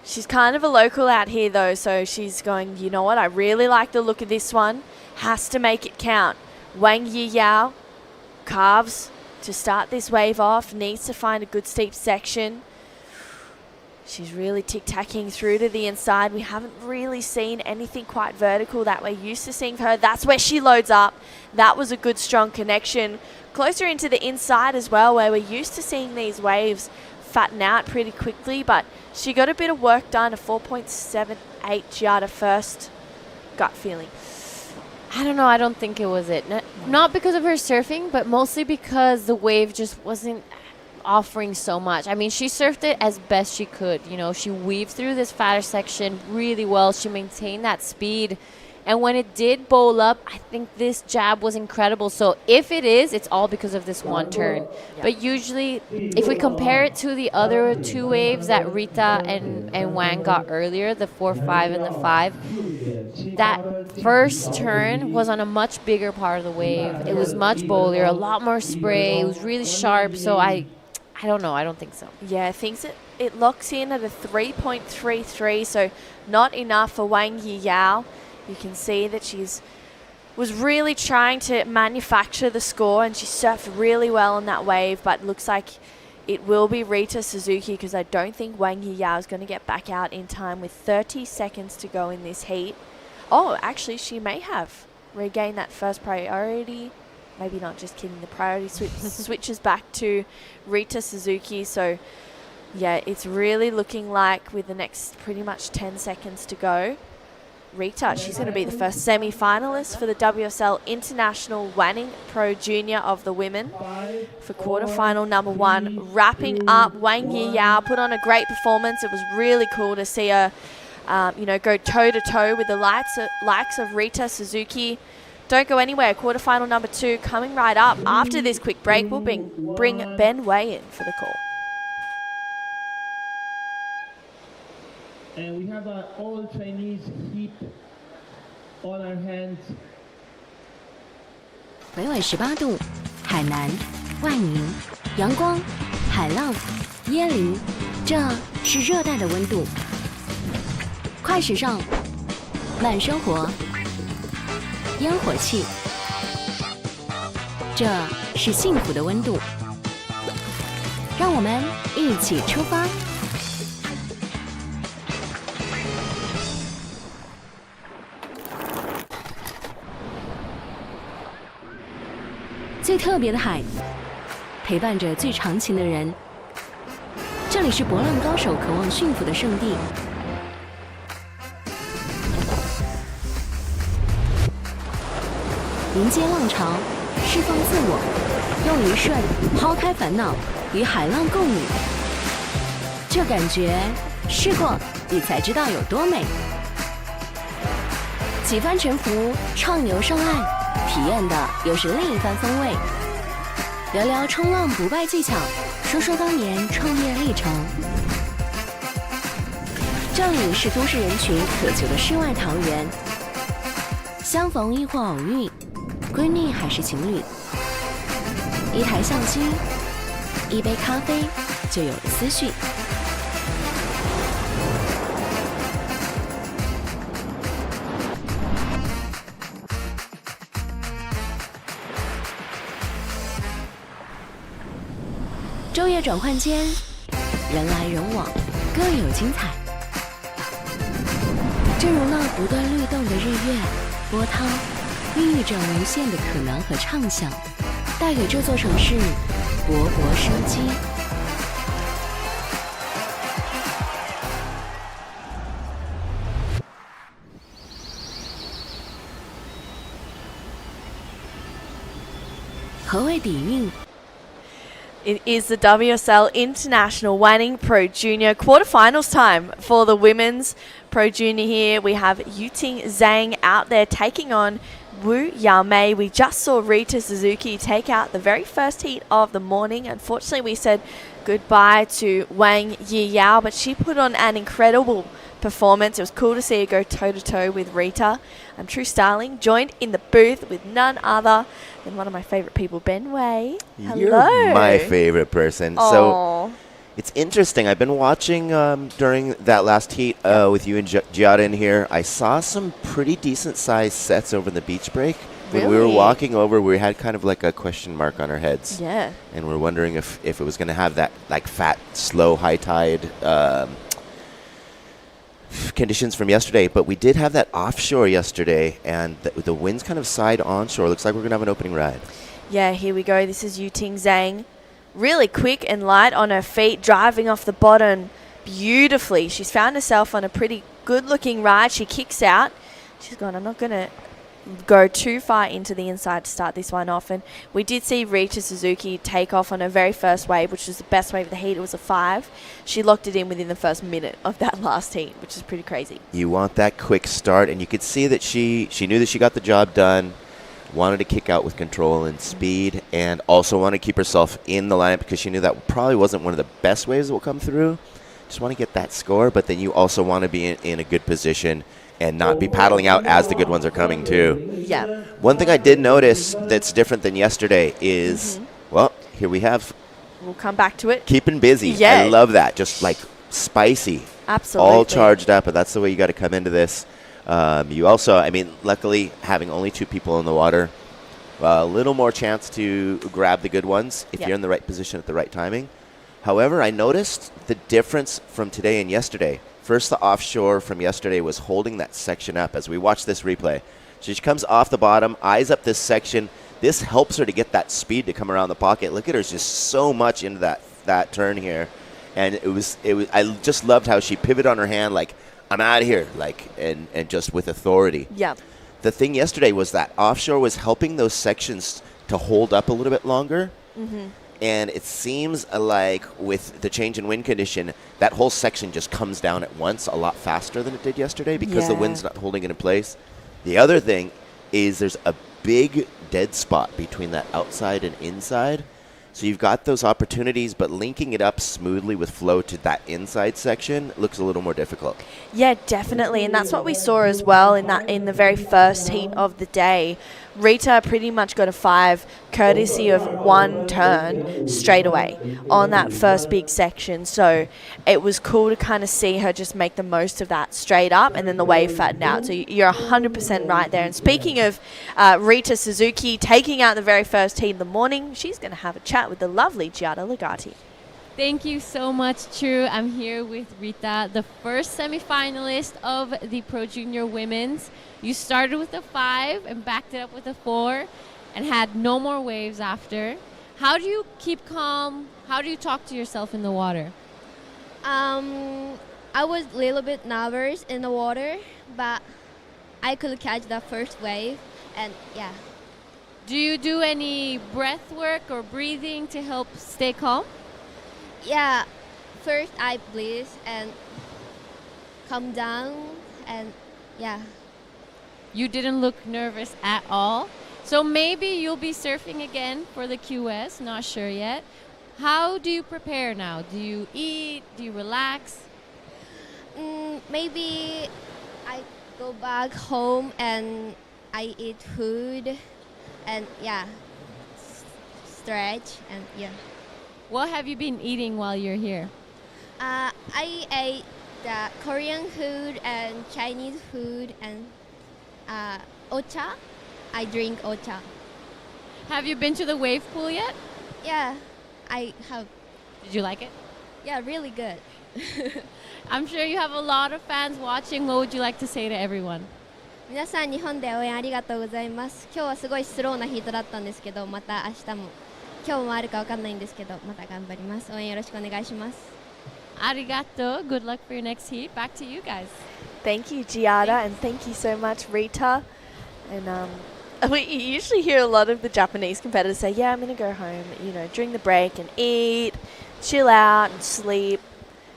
She's kind of a local out here, though, so she's going, you know what? I really like the look of this one. Has to make it count. Wang Yiyao carves to start this wave off. Needs to find a good steep section. She's really tic-tacking through to the inside. We haven't really seen anything quite vertical that we're used to seeing her. That's where she loads up. That was a good, strong connection. Closer into the inside as well, where we're used to seeing these waves fatten out pretty quickly, but she got a bit of work done, a 4.78 yard first. Gut feeling. I don't know. I don't think it was it. Not because of her surfing, but mostly because the wave just wasn't offering so much. I mean, she surfed it as best she could. You know, she weaved through this fatter section really well. She maintained that speed. And when it did bowl up, I think this jab was incredible. So if it is, it's all because of this one turn. Yeah. But usually, if we compare it to the other 2 waves that Rita and Wang got earlier, the 4.5 and the 5, that first turn was on a much bigger part of the wave. It was much bowlier, a lot more spray. It was really sharp. So I don't know. I don't think so. Yeah, I think it locks in at a 3.33, so not enough for Wang Yiyao. You can see that was really trying to manufacture the score, and she surfed really well on that wave, but looks like it will be Rita Suzuki, because I don't think Wang Yiyao is going to get back out in time with 30 seconds to go in this heat. Oh, actually, she may have regained that first priority. Maybe not, just kidding. The priority switches back to Rita Suzuki. So, yeah, it's really looking like with the next pretty much 10 seconds to go, Rita, she's going to be the first semi-finalist for the WSL International Wanning Pro Junior of the women for quarterfinal number 1. Wrapping up, Wang Yiyao put on a great performance. It was really cool to see her, go toe-to-toe with the likes of Rita Suzuki. Don't go anywhere. Quarterfinal number 2 coming right up. After this quick break, we'll bring Ben Wei in for the call. And we have an all Chinese heat on our hands. 北纬18度，海南、万宁、阳光、海浪、椰林，这是热带的温度。快时尚，慢生活，烟火气，这是幸福的温度。让我们一起出发。最特别的海，陪伴着最长情的人。这里是搏浪高手渴望驯服的圣地。迎接浪潮，释放自我，用一瞬抛开烦恼，与海浪共舞。这感觉，试过你才知道有多美。几番沉浮，畅游上岸。体验的又是另一番风味，聊聊冲浪不败技巧，说说当年创业历程。这里是都市人群渴求的世外桃源，相逢亦或偶遇，闺蜜还是情侣，一台相机，一杯咖啡，就有了思绪。昼夜转换间，人来人往，各有精彩。正如那不断律动的日月，波涛孕育着无限的可能和畅想，带给这座城市勃勃生机。何谓底蕴？ It is the WSL International Wanning Pro Junior quarterfinals time for the women's Pro Junior here. We have Yuting Zhang out there taking on Riyue Bay. We just saw Rita Suzuki take out the very first heat of the morning. Unfortunately, we said goodbye to Wang Yiyao, but she put on an incredible performance. It was cool to see her go toe-to-toe with Rita. True Starling joined in the booth with none other than one of my favorite people, Ben Wei. Hello. You're my favorite person. Aww. So it's interesting. I've been watching during that last heat with you and Giada in here. I saw some pretty decent sized sets over the beach break. When we were walking over, we had kind of like a question mark on our heads. Yeah. And we're wondering if it was going to have that like fat, slow, high tide conditions from yesterday, but we did have that offshore yesterday, and the wind's kind of side onshore. Looks like we're going to have an opening ride. Yeah, here we go. This is Yuting Zhang. Really quick and light on her feet, driving off the bottom beautifully. She's found herself on a pretty good-looking ride. She kicks out. She's gone, I'm not going to go too far into the inside to start this one off. And we did see Rita Suzuki take off on her very first wave, which was the best wave of the heat. It was a 5. She locked it in within the first minute of that last heat, which is pretty crazy. You want that quick start, and you could see that she knew that she got the job done, wanted to kick out with control and speed, and also wanted to keep herself in the lineup because she knew that probably wasn't one of the best waves that will come through. Just want to get that score, but then you also want to be in a good position and not be paddling out as the good ones are coming too. Yeah. One thing I did notice that's different than yesterday is, well, here we have We'll come back to it. keeping busy. Yeah. I love that. Just like spicy. Absolutely. All charged up, and that's the way you got to come into this. You also, I mean, luckily having only 2 people in the water, a little more chance to grab the good ones if you're in the right position at the right timing. However, I noticed the difference from today and yesterday. First, the offshore from yesterday was holding that section up as we watch this replay. So she comes off the bottom, eyes up this section. This helps her to get that speed to come around the pocket. Look at her, just so much into that turn here. And it was I just loved how she pivoted on her hand like, I'm out of here, like, and just with authority. Yeah. The thing yesterday was that offshore was helping those sections to hold up a little bit longer. And it seems like with the change in wind condition, that whole section just comes down at once a lot faster than it did yesterday because the wind's not holding it in place. The other thing is there's a big dead spot between that outside and inside. So you've got those opportunities, but linking it up smoothly with flow to that inside section looks a little more difficult. Yeah, definitely. And that's what we saw as well in the very first heat of the day. Rita pretty much got a 5 courtesy of one turn straight away on that first big section. So it was cool to kind of see her just make the most of that straight up and then the wave flattened out. So you're 100% right there. And speaking of Rita Suzuki taking out the very first heat in the morning, she's going to have a chat with the lovely Giada Legati. Thank you so much, True. I'm here with Rita, the first semifinalist of the Pro Junior Women's. You started with a 5 and backed it up with a 4 and had no more waves after. How do you keep calm? How do you talk to yourself in the water? I was a little bit nervous in the water, but I could catch the first wave, and yeah. Do you do any breath work or breathing to help stay calm? Yeah, first I breathe and calm down, and yeah. You didn't look nervous at all. So maybe you'll be surfing again for the QS, not sure yet. How do you prepare now? Do you eat? Do you relax? Maybe I go back home and I eat food and stretch and What have you been eating while you're here? I ate the Korean food and Chinese food and ocha. I drink ocha. Have you been to the wave pool yet? Yeah, I have. Did you like it? Yeah, really good. I'm sure you have a lot of fans watching. What would you like to say to everyone? 皆さん日本で応援ありがとうございます。今日はすごいスローなヒートだったんですけど、また明日も今日もあるかわかんないんですけど、また頑張ります。応援よろしくお願いします。Arigato. Good luck for your next heat. Back to you guys. Thank you, Giada, and thank you so much, Rita. And we usually hear a lot of the Japanese competitors say, yeah, I'm going to go home, during the break and eat, chill out and sleep.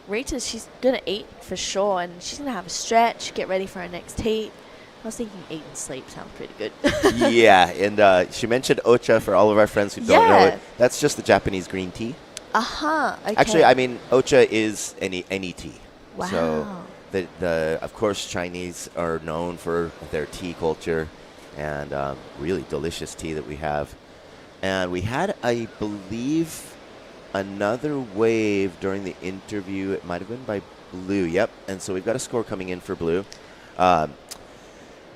Rita, she's going to eat for sure, and she's going to have a stretch, get ready for her next heat. I was thinking eat and sleep sounds pretty good. Yeah, and she mentioned ocha for all of our friends who don't know it. That's just the Japanese green tea. Okay. Actually, I mean, ocha is any tea. Wow. So, of course, Chinese are known for their tea culture and really delicious tea that we have. And we had, I believe, another wave during the interview. It might have been by Blue. Yep. And so we've got a score coming in for Blue.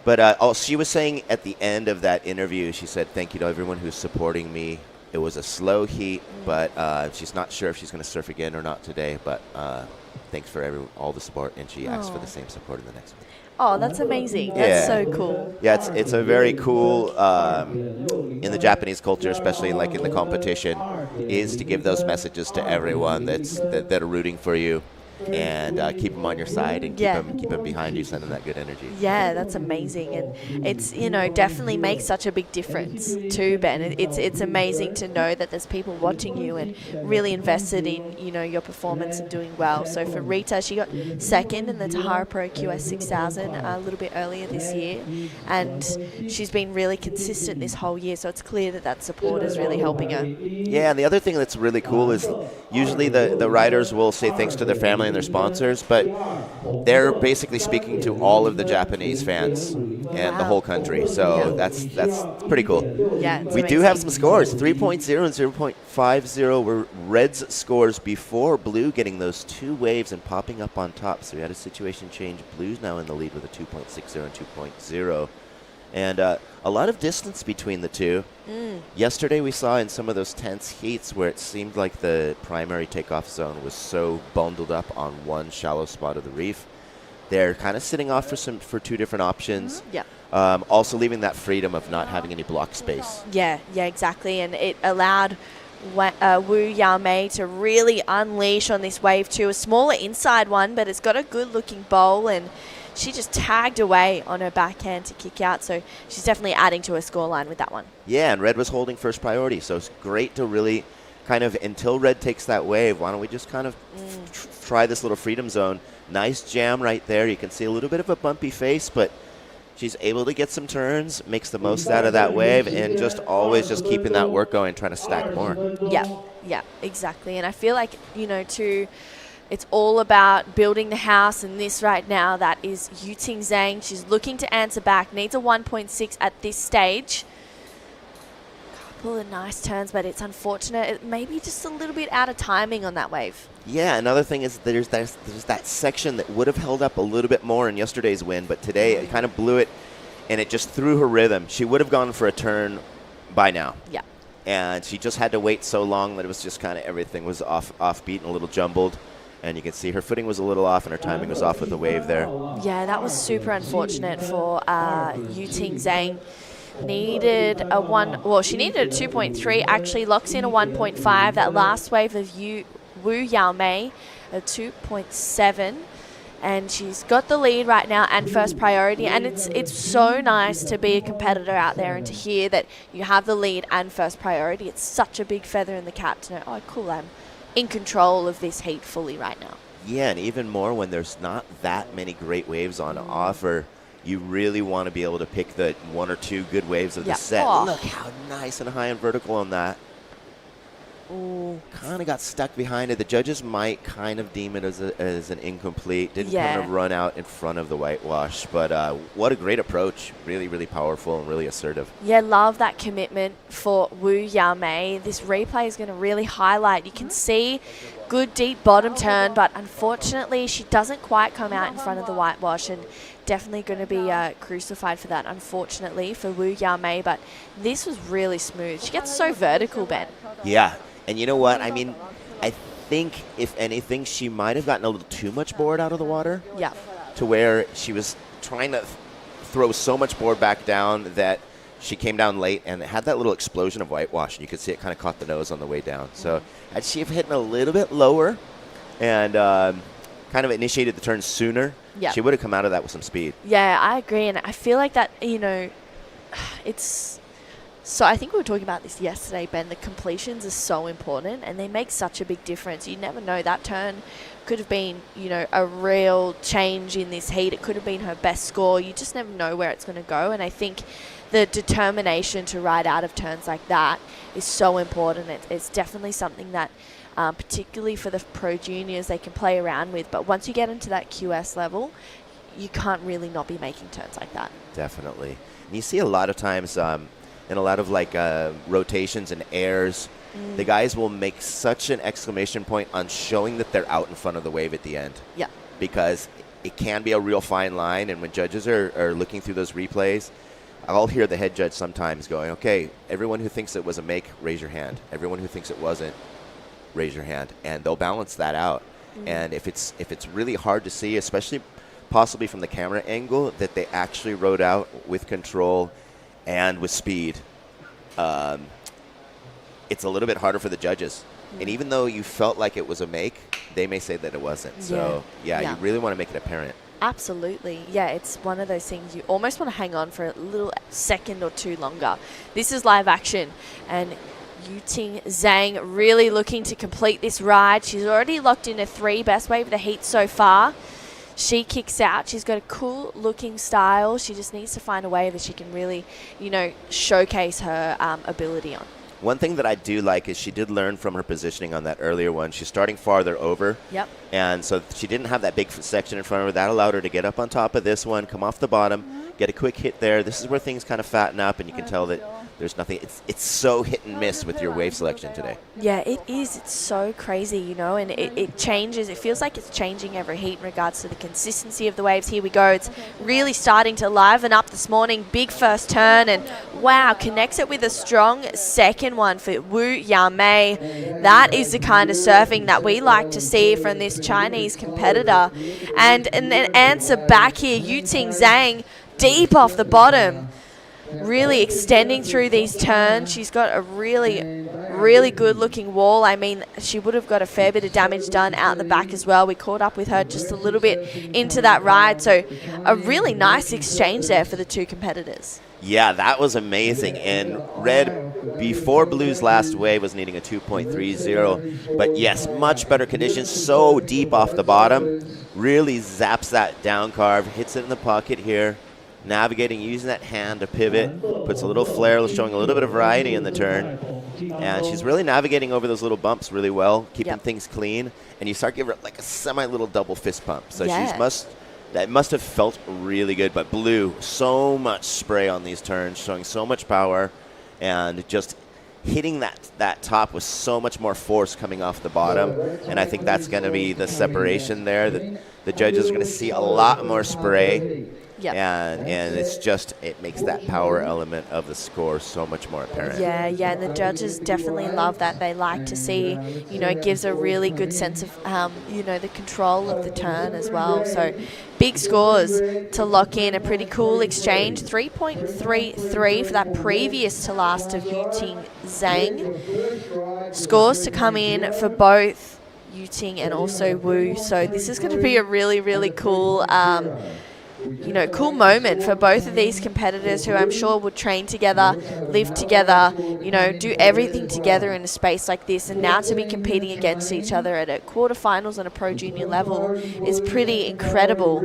But she was saying at the end of that interview, she said, thank you to everyone who's supporting me. It was a slow heat, but she's not sure if she's going to surf again or not today. But thanks for all the support, and she asked for the same support in the next one. Oh, that's amazing. That's so cool. Yeah, it's a very cool, in the Japanese culture, especially like in the competition, is to give those messages to everyone that are rooting for you. And keep them on your side and keep them behind you, sending that good energy. Yeah, that's amazing, and it's definitely makes such a big difference too, Ben. It's amazing to know that there's people watching you and really invested in your performance and doing well. So for Rita, she got second in the Tahara Pro QS 6000 a little bit earlier this year, and she's been really consistent this whole year. So it's clear that support is really helping her. Yeah, and the other thing that's really cool is usually the riders will say thanks to their family and their sponsors, but they're basically speaking to all of the Japanese fans and the whole country. So that's pretty cool. Yeah, we do have some scores. 3.0 and 0.50 were Red's scores before Blue getting those two waves and popping up on top. So we had a situation change. Blue's now in the lead with a 2.60 and 2.0. And a lot of distance between the two. Yesterday we saw in some of those tense heats where it seemed like the primary takeoff zone was so bundled up on one shallow spot of the reef. They're kind of sitting off for two different options. Yeah. Also leaving that freedom of not having any block space. Yeah, exactly. And it allowed Riyue Bay to really unleash on this wave too. A smaller inside one, but it's got a good-looking bowl, and she just tagged away on her backhand to kick out, so she's definitely adding to her scoreline with that one. Yeah, and Red was holding first priority, so it's great to really kind of, until Red takes that wave, why don't we just kind of try this little freedom zone. Nice jam right there. You can see a little bit of a bumpy face, but she's able to get some turns, makes the most out of that wave, and just always just keeping that work going, trying to stack more. Yeah, exactly. And I feel like, it's all about building the house, and this right now, that is Yuting Zhang. She's looking to answer back, needs a 1.6 at this stage. Couple of nice turns, but it's unfortunate. It may be just a little bit out of timing on that wave. Yeah, another thing is there's that section that would have held up a little bit more in yesterday's win, but today it kind of blew it, and it just threw her rhythm. She would have gone for a turn by now. Yeah. And she just had to wait so long that it was just kind of everything was offbeat and a little jumbled. And you can see her footing was a little off and her timing was off with the wave there. Yeah, that was super unfortunate for Yuting Zhang. She needed a 2.3, actually locks in a 1.5. That last wave of Riyue Bay, a 2.7. And she's got the lead right now and first priority. And it's so nice to be a competitor out there and to hear that you have the lead and first priority. It's such a big feather in the cap to know, oh, cool, I'm in control of this heat fully right now. Yeah, and even more when there's not that many great waves on offer, you really want to be able to pick the one or two good waves of the set. Oh. Look how nice and high and vertical on that. Ooh. Kind of got stuck behind it. The judges might kind of deem it as an incomplete. Didn't Yeah. kind of run out in front of the whitewash. But what a great approach. Really, really powerful and really assertive. Yeah, love that commitment for Riyue Bay. This replay is going to really highlight. You can see good deep bottom turn, but unfortunately she doesn't quite come out in front of the whitewash, and definitely going to be crucified for that, unfortunately, for Riyue Bay. But this was really smooth. She gets so vertical, Ben. Yeah. And you know what? I mean, I think, if anything, she might have gotten a little too much board out of the water. Yeah. To where she was trying to throw so much board back down that she came down late and it had that little explosion of whitewash. And you could see it kind of caught the nose on the way down. So had she hit a little bit lower and kind of initiated the turn sooner, Yeah. she would have come out of that with some speed. Yeah, I agree. And I feel like that, it's... So I think we were talking about this yesterday, Ben. The completions are so important and they make such a big difference. You never know. That turn could have been, a real change in this heat. It could have been her best score. You just never know where it's going to go. And I think the determination to ride out of turns like that is so important. It's definitely something that, particularly for the pro juniors, they can play around with. But once you get into that QS level, you can't really not be making turns like that. Definitely. And you see a lot of times... in a lot of rotations and airs, the guys will make such an exclamation point on showing that they're out in front of the wave at the end. Yeah. Because it can be a real fine line, and when judges are looking through those replays, I'll hear the head judge sometimes going, okay, everyone who thinks it was a make, raise your hand. Everyone who thinks it wasn't, raise your hand. And they'll balance that out. And if it's really hard to see, especially possibly from the camera angle, that they actually rode out with control and with speed, it's a little bit harder for the judges. And even though you felt like it was a make, they may say that it wasn't. So, yeah, you really want to make it apparent. Absolutely. Yeah, it's one of those things you almost want to hang on for a little second or two longer. This is live action, and Yuting Zhang really looking to complete this ride. She's already locked in a 3 best wave of the heat so far. She kicks out. She's got a cool looking style. She just needs to find a way that she can really, showcase her ability on. One thing that I do like is she did learn from her positioning on that earlier one. She's starting farther over. Yep. And so she didn't have that big section in front of her. That allowed her to get up on top of this one, come off the bottom, get a quick hit there. This is where things kind of fatten up, and you can tell that there's nothing. It's so hit and miss with your wave selection today. Yeah, it is. It's so crazy, and it changes. It feels like it's changing every heat in regards to the consistency of the waves. Here we go. It's really starting to liven up this morning. Big first turn, and wow, connects it with a strong second one for Riyue Bay. That is the kind of surfing that we like to see from this Chinese competitor. And then answer back here, Yuting Zhang, deep off the bottom. Really extending through these turns. She's got a really, really good looking wall. I mean, she would have got a fair bit of damage done out the back as well. We caught up with her just a little bit into that ride. So a really nice exchange there for the two competitors. Yeah, that was amazing. And red, before blue's last wave, was needing a 2.30. But yes, much better conditions. So deep off the bottom. Really zaps that down carve. Hits it in the pocket here. Navigating, using that hand to pivot, puts a little flare, showing a little bit of variety in the turn. And she's really navigating over those little bumps really well, keeping things clean. And you start giving her like a semi-little double fist pump. So that must have felt really good. But blue, so much spray on these turns, showing so much power, and just hitting that top with so much more force coming off the bottom. And I think that's going to be the separation there. The judges are going to see a lot more spray. Yep. And it makes that power element of the score so much more apparent. Yeah, and the judges definitely love that. They like to see, it gives a really good sense of, the control of the turn as well. So big scores to lock in. A pretty cool exchange. 3.33 for that previous to last of Yuting Zhang. Scores to come in for both Yuting and also Wu. So this is going to be a really, really cool cool moment for both of these competitors, who I'm sure would train together, live together, do everything together in a space like this. And now to be competing against each other at a quarterfinals on a pro junior level is pretty incredible.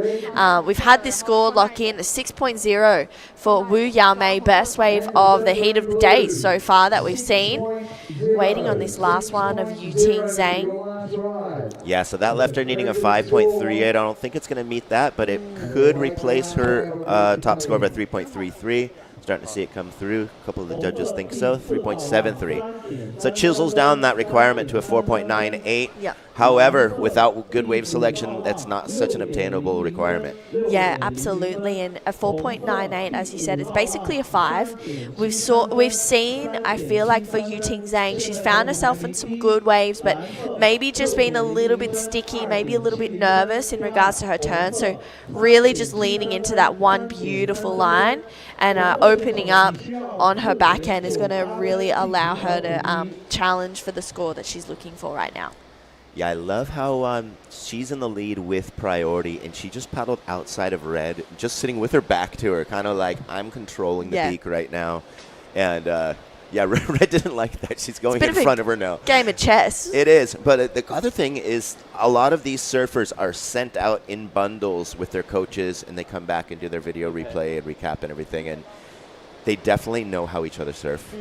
We've had this score lock in, a 6.0 for Riyue Bay, best wave of the heat of the day so far that we've seen. waiting on this last one of Yu Ting Zhang. Yeah, so that left her needing a 5.38. I don't think it's going to meet that, but it could replace her top score of a 3.33. Starting to see it come through. A couple of the judges think so. 3.73. So chisels down that requirement to a 4.98. Yeah. However, without good wave selection, that's not such an obtainable requirement. Yeah, absolutely. And a 4.98, as you said, it's basically a 5. We've seen, I feel like for Yu Ting Zhang, she's found herself in some good waves, but maybe just been a little bit sticky, maybe a little bit nervous in regards to her turn. So really just leaning into that one beautiful line and opening up on her backhand is going to really allow her to challenge for the score that she's looking for right now. Yeah, I love how she's in the lead with priority, and she just paddled outside of red, just sitting with her back to her, kind of like, I'm controlling the beak right now. And, yeah, red didn't like that. She's going in front of her now. Game of chess. It is. But the other thing is a lot of these surfers are sent out in bundles with their coaches, and they come back and do their video replay and recap and everything. And they definitely know how each other surf.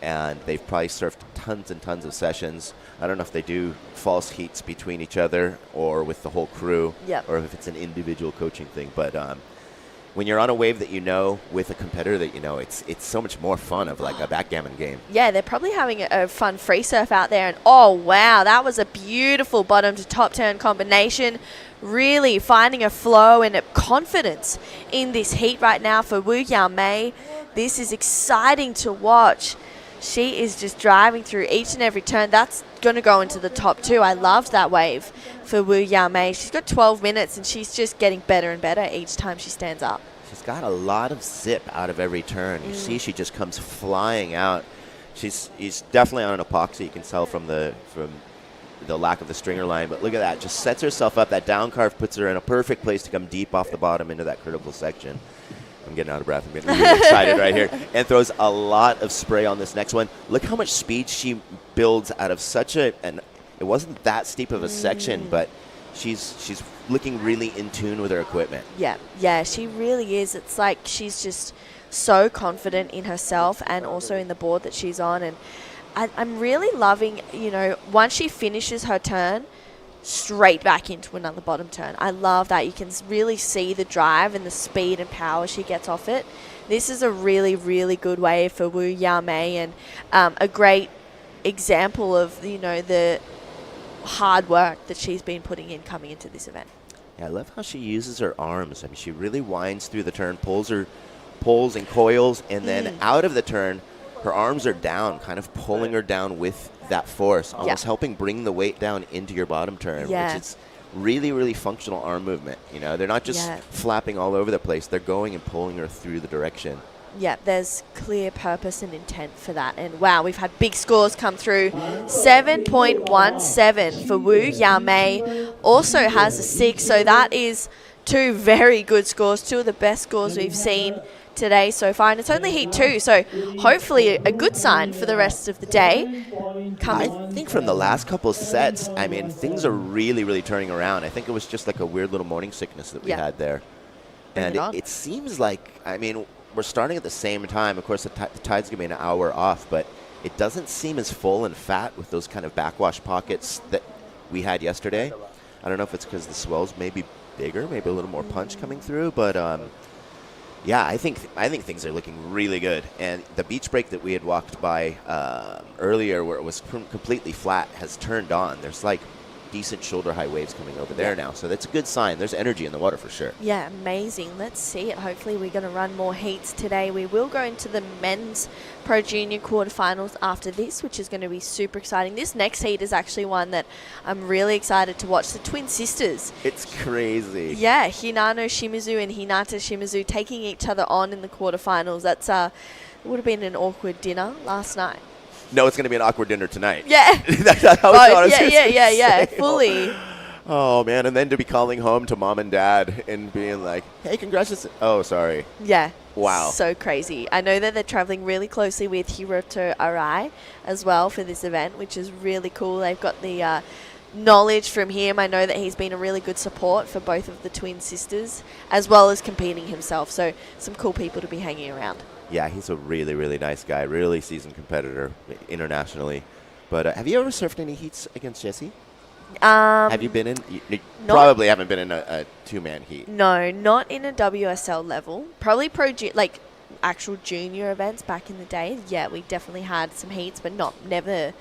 And they've probably surfed tons and tons of sessions. I don't know if they do false heats between each other or with the whole crew, or if it's an individual coaching thing. But when you're on a wave that you know with a competitor that you know, it's so much more fun of like a backgammon game. Yeah, they're probably having a fun free surf out there. And oh, wow, that was a beautiful bottom to top turn combination. Really finding a flow and a confidence in this heat right now for Wu Yao Mei. This is exciting to watch. She is just driving through each and every turn. That's going to go into the top 2. I loved that wave for Wu Yao Mei. She's got 12 minutes, and she's just getting better and better each time she stands up. She's got a lot of zip out of every turn. You see she just comes flying out. She's definitely on an epoxy. You can tell from the lack of the stringer line. But look at that. Just sets herself up. That down carve puts her in a perfect place to come deep off the bottom into that critical section. I'm getting out of breath. I'm getting really excited right here. And throws a lot of spray on this next one. Look how much speed she builds out of such and it wasn't that steep of a section, but she's looking really in tune with her equipment. Yeah, she really is. It's like she's just so confident in herself and also in the board that she's on. And I'm really loving, once she finishes her turn, straight back into another bottom turn. I love that. You can really see the drive and the speed and power she gets off it. This is a really, really good wave for Wu Yao Mei, and a great example of, the hard work that she's been putting in coming into this event. Yeah, I love how she uses her arms. I mean, she really winds through the turn, pulls and coils, and then out of the turn, her arms are down, kind of pulling her down with that force, almost helping bring the weight down into your bottom turn, which is really, really functional arm movement. They're not just flapping all over the place. They're going and pulling her through the direction. Yeah, there's clear purpose and intent for that. And wow, we've had big scores come through. 7.17 for Wu Yao Mei. Also has a 6, so that is 2 very good scores, 2 of the best scores we've seen today so far, and it's only heat 2, so hopefully a good sign for the rest of the day. I think from the last couple of sets, I mean, things are really, really turning around. I think it was just like a weird little morning sickness that we had there. And it seems like, I mean, we're starting at the same time. Of course, the tide's going to be an hour off, but it doesn't seem as full and fat with those kind of backwash pockets that we had yesterday. I don't know if it's because the swells may be bigger, maybe a little more punch coming through, but yeah, I think things are looking really good. And the beach break that we had walked by earlier, where it was completely flat, has turned on. There's like decent shoulder high waves coming over there now, so that's a good sign. There's energy in the water for sure. Yeah, amazing. Let's see it. Hopefully we're going to run more heats today. We will go into the men's Pro Junior quarterfinals after this, which is going to be super exciting. This next heat is actually one that I'm really excited to watch. The twin sisters. It's crazy. Yeah, Hinano Shimizu and Hinata Shimizu taking each other on in the quarterfinals. That's it would have been an awkward dinner last night. No, it's going to be an awkward dinner tonight. Yeah. That's how yeah, fully. Oh, man, and then to be calling home to mom and dad and being like, hey, congratulations. Oh, sorry. Yeah. Wow. So crazy. I know that they're traveling really closely with Hiroto Arai as well for this event, which is really cool. They've got the knowledge from him. I know that he's been a really good support for both of the twin sisters, as well as competing himself. So some cool people to be hanging around. Yeah, he's a really, really nice guy, really seasoned competitor internationally. But have you ever surfed any heats against Jesse? Have you been in? You probably haven't been in a two-man heat. No, not in a WSL level. Probably like actual junior events back in the day. Yeah, we definitely had some heats, but never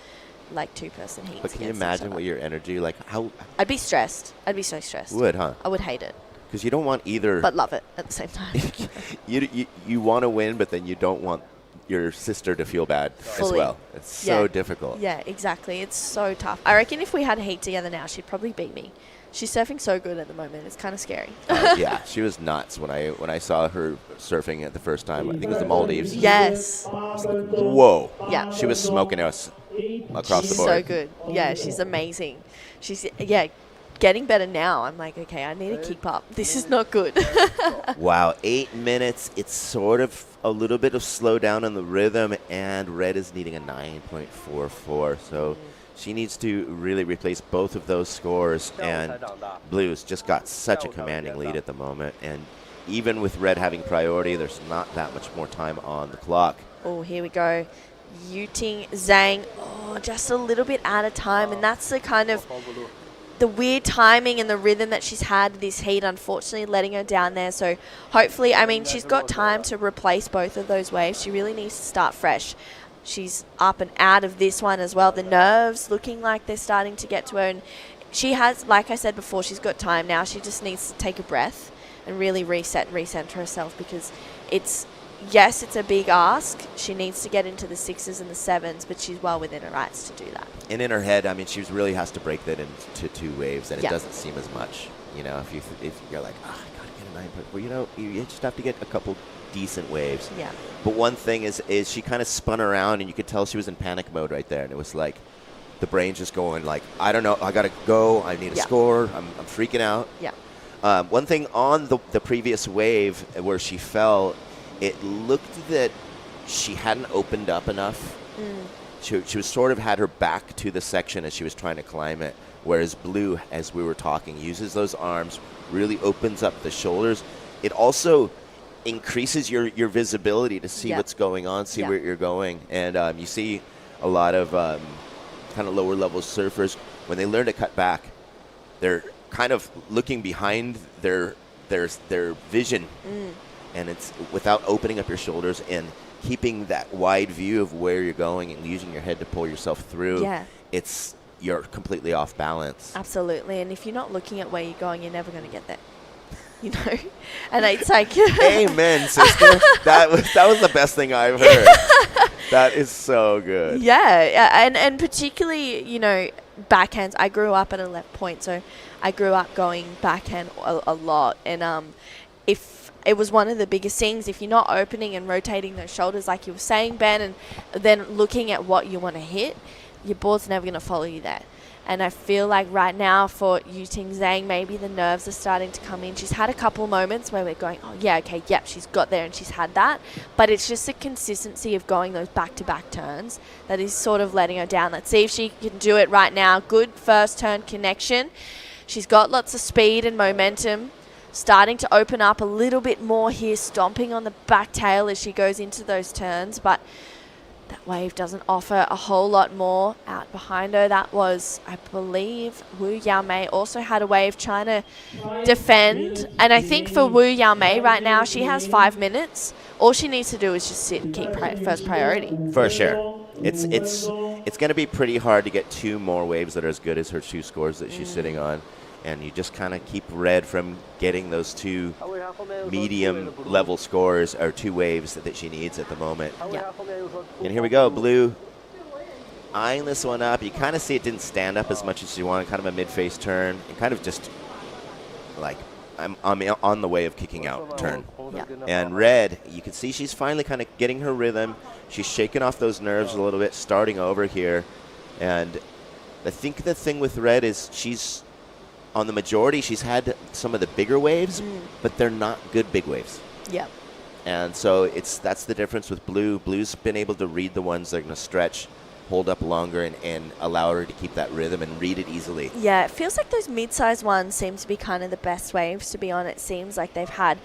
like two-person heats. But can you against each imagine other. what your energy, like how? I'd be stressed. I'd be so stressed. Would, huh? I would hate it, Because you don't want either. but love it at the same time. you want to win, but then you don't want your sister to feel bad as Fully. well. It's so Yeah. difficult. Yeah, exactly. It's so tough. I reckon if we had a heat together now, she'd probably beat me. She's surfing so good at the moment. It's kind of scary. Yeah, she was nuts when I saw her surfing it the first time. I think it was the Maldives. Yes. Whoa. Yeah. She was smoking us across the She's board. so good. Yeah, she's amazing. She's getting better now. I'm like, okay, I need to keep up. This is not good. Wow, 8 minutes. It's sort of a little bit of slowdown on the rhythm, and Red is needing a 9.44. So she needs to really replace both of those scores, and Blue's just got such a commanding lead at the moment. And even with Red having priority, there's not that much more time on the clock. Oh, here we go. Yuting Zhang, just a little bit out of time, and that's the kind of the weird timing and the rhythm that she's had this heat, unfortunately letting her down there. So hopefully, I mean, she's got time to replace both of those waves. She really needs to start fresh. She's up and out of this one as well. The nerves looking like they're starting to get to her, and she has, like I said before, she's got time now. She just needs to take a breath and really reset and recenter herself, because it's a big ask. She needs to get into the 6s and the 7s, but she's well within her rights to do that. And in her head, I mean, she really has to break that into 2 waves, and Yeah. it doesn't seem as much. You know, if you're like, I gotta get a 9. Well, you know, you just have to get a couple decent waves. Yeah. But one thing is she kind of spun around, and you could tell she was in panic mode right there, and it was like the brain just going like, I don't know, I gotta go, I need a score, I'm freaking out. Yeah. One thing on the previous wave where she fell, it looked that she hadn't opened up enough. She was sort of had her back to the section as she was trying to climb it, whereas Blue, as we were talking, uses those arms, really opens up the shoulders. It also increases your visibility to see what's going on, see where you're going. And you see a lot of kind of lower level surfers, when they learn to cut back, they're kind of looking behind their vision. And it's without opening up your shoulders and keeping that wide view of where you're going and using your head to pull yourself through. Yeah. You're completely off balance. Absolutely. And if you're not looking at where you're going, you're never going to get there. You know? And it's like... Amen, sister. That was the best thing I've heard. That is so good. Yeah. And particularly, you know, backhands. I grew up at a left point, so I grew up going backhand a lot. And if it was one of the biggest things, if you're not opening and rotating those shoulders like you were saying, Ben, and then looking at what you want to hit, your board's never going to follow you there. And I feel like right now for Yuting Zhang, maybe the nerves are starting to come in. She's had a couple moments where we're going, oh, yeah, okay, yep, she's got there and she's had that. But it's just the consistency of going those back-to-back turns that is sort of letting her down. Let's see if she can do it right now. Good first turn connection. She's got lots of speed and momentum. Starting to open up a little bit more here, stomping on the back tail as she goes into those turns, but that wave doesn't offer a whole lot more. Out behind her, that was, I believe, Wu Yaomei also had a wave trying to defend. And I think for Wu Yaomei right now, she has 5 minutes. All she needs to do is just sit and keep first priority. For sure. It's going to be pretty hard to get 2 more waves that are as good as her 2 scores that she's sitting on. And you just kind of keep Red from getting those 2 medium level scores or 2 waves that she needs at the moment. Yeah. And here we go, Blue eyeing this one up. You kind of see it didn't stand up as much as she wanted, kind of a mid-face turn, and kind of just like I'm on the way of kicking out turn. Yeah. And Red, you can see she's finally kind of getting her rhythm. She's shaking off those nerves a little bit, starting over here. And I think the thing with Red is she's on the majority, she's had some of the bigger waves, but they're not good big waves. Yeah. And so that's the difference with Blue. Blue's been able to read the ones that are going to stretch, hold up longer, and allow her to keep that rhythm and read it easily. Yeah, it feels like those mid-sized ones seem to be kind of the best waves to be on. It seems like they've had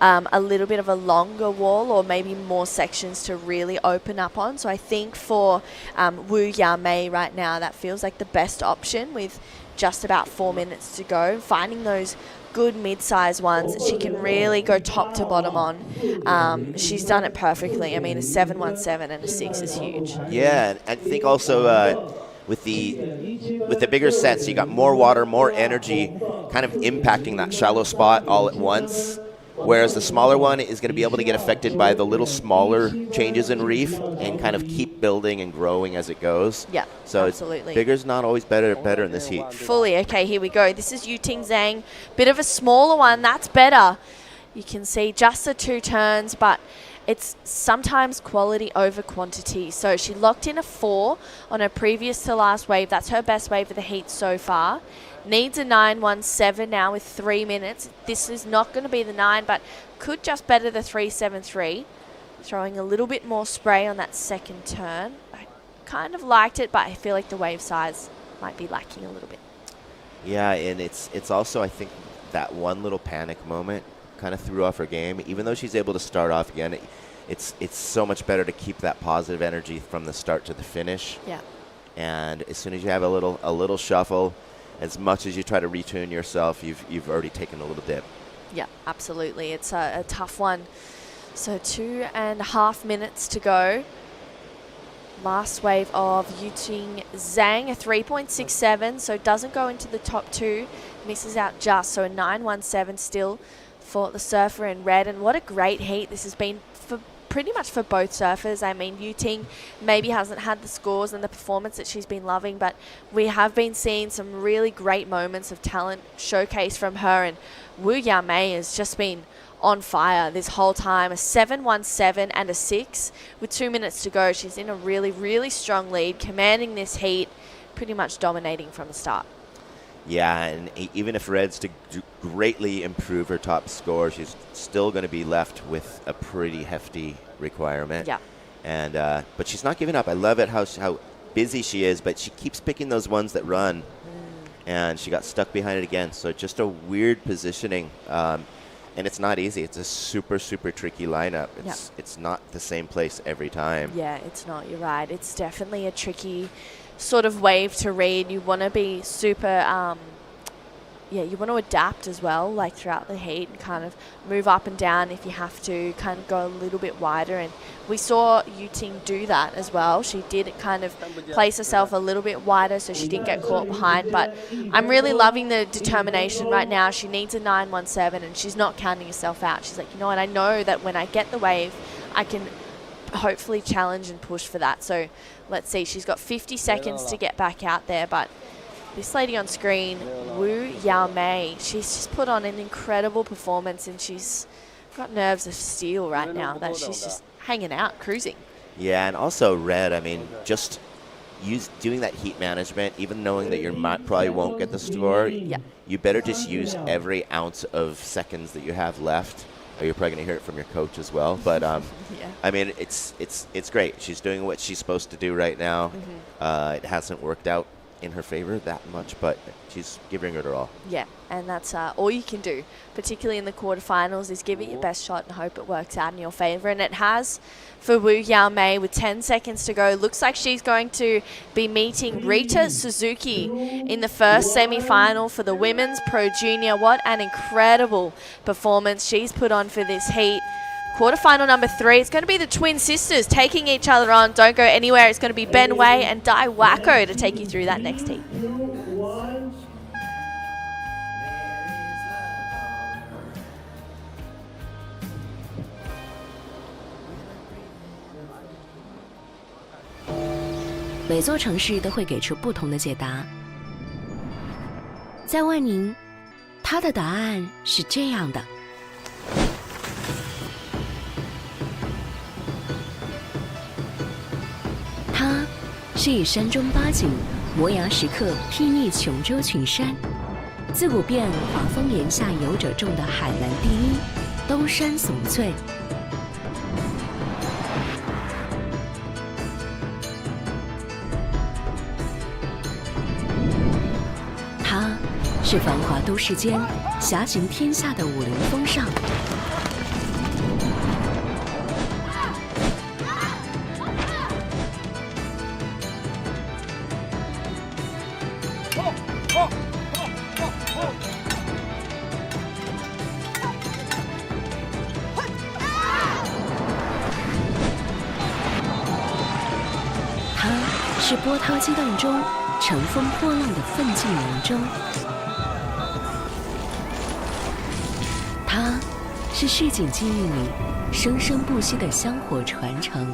a little bit of a longer wall or maybe more sections to really open up on. So I think for Riyue Bay right now, that feels like the best option with just about 4 minutes to go. Finding those good mid-size ones that she can really go top to bottom on. She's done it perfectly. I mean, a 7.17 and a 6 is huge. Yeah, and I think also with the bigger sets, you got more water, more energy, kind of impacting that shallow spot all at once. Whereas the smaller one is going to be able to get affected by the little smaller changes in reef and kind of keep building and growing as it goes. Yeah, so absolutely. Bigger's not always better in this heat. Fully. Okay, here we go. This is Yuting Zhang. Bit of a smaller one. That's better. You can see just the 2 turns, but it's sometimes quality over quantity. So she locked in a 4 on her previous to last wave. That's her best wave of the heat so far. Needs a 9.17 now with 3 minutes. This is not going to be the 9, but could just better the 3.73. Throwing a little bit more spray on that second turn. I kind of liked it, but I feel like the wave size might be lacking a little bit. Yeah, and it's also, I think, that one little panic moment kind of threw off her game. Even though she's able to start off again, it's so much better to keep that positive energy from the start to the finish. Yeah. And as soon as you have a little shuffle, as much as you try to retune yourself, you've already taken a little dip. Yeah, absolutely. It's a tough one. So 2.5 minutes to go. Last wave of Yuting Zhang, a 3.67, so doesn't go into the top 2. Misses out just, so a 9.17 still for the surfer in red. And what a great heat this has been for pretty much for both surfers. I mean, Yuting maybe hasn't had the scores and the performance that she's been loving, but we have been seeing some really great moments of talent showcased from her, and Riyue Bay has just been on fire this whole time. A 7.17 and a 6 with 2 minutes to go. She's in a really, really strong lead, commanding this heat, pretty much dominating from the start. Yeah, and even if Red's to greatly improve her top score, she's still going to be left with a pretty hefty requirement. Yeah. And but she's not giving up. I love it how busy she is, but she keeps picking those ones that run. And she got stuck behind it again. So just a weird positioning. And it's not easy. It's a super, super tricky lineup. It's not the same place every time. Yeah, it's not. You're right. It's definitely a tricky sort of wave to read. You want to be super, you want to adapt as well, like throughout the heat, and kind of move up and down if you have to, kind of go a little bit wider. And we saw Yuting do that as well. She did kind of place herself a little bit wider so she didn't get caught behind. But I'm really loving the determination right now. She needs a 9.17 and she's not counting herself out. She's like, you know what, I know that when I get the wave, I can hopefully challenge and push for that. So let's see, she's got 50 seconds to get back out there, but this lady on screen, Riyue Bay, she's just put on an incredible performance, and she's got nerves of steel right now that she's just hanging out, cruising. Yeah, and also Red, I mean, just doing that heat management, even knowing that you probably won't get the score, you better just use every ounce of seconds that you have left. Or you're probably going to hear it from your coach as well. But, I mean, it's great. She's doing what she's supposed to do right now. It hasn't worked out in her favor that much, but she's giving it her all. Yeah, and that's all you can do, particularly in the quarterfinals, is give it your best shot and hope it works out in your favor. And it has for Riyue Bay with 10 seconds to go. Looks like she's going to be meeting Rita Suzuki in the first semi-final for the Women's Pro Junior. What an incredible performance she's put on for this heat. Quarterfinal number 3, it's going to be the twin sisters taking each other on. Don't go anywhere. It's going to be Ben Wei and Dai Wacko to take you through that next heat. 每座城市都会给出不同的解答。在万宁，他的答案是这样的。它是以山中八景、摩崖石刻睥睨琼州群山，自古便华峰岩下游者众的海南第一，东山耸翠。它是繁华都市间侠行天下的武林风尚。他是波涛激荡中乘风破浪的奋进人中，他是市井记忆里生生不息的香火传承。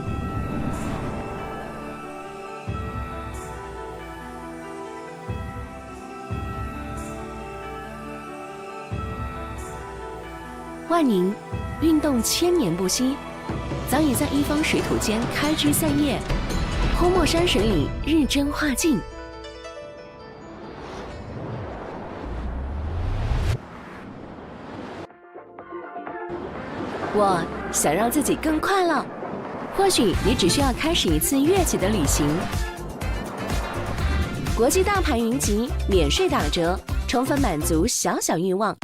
万宁运动千年不息，早已在一方水土间开枝散叶，泼墨山水里日臻画境。我想让自己更快乐，或许你只需要开始一次跃起的旅行。国际大牌云集，免税打折，充分满足小小欲望。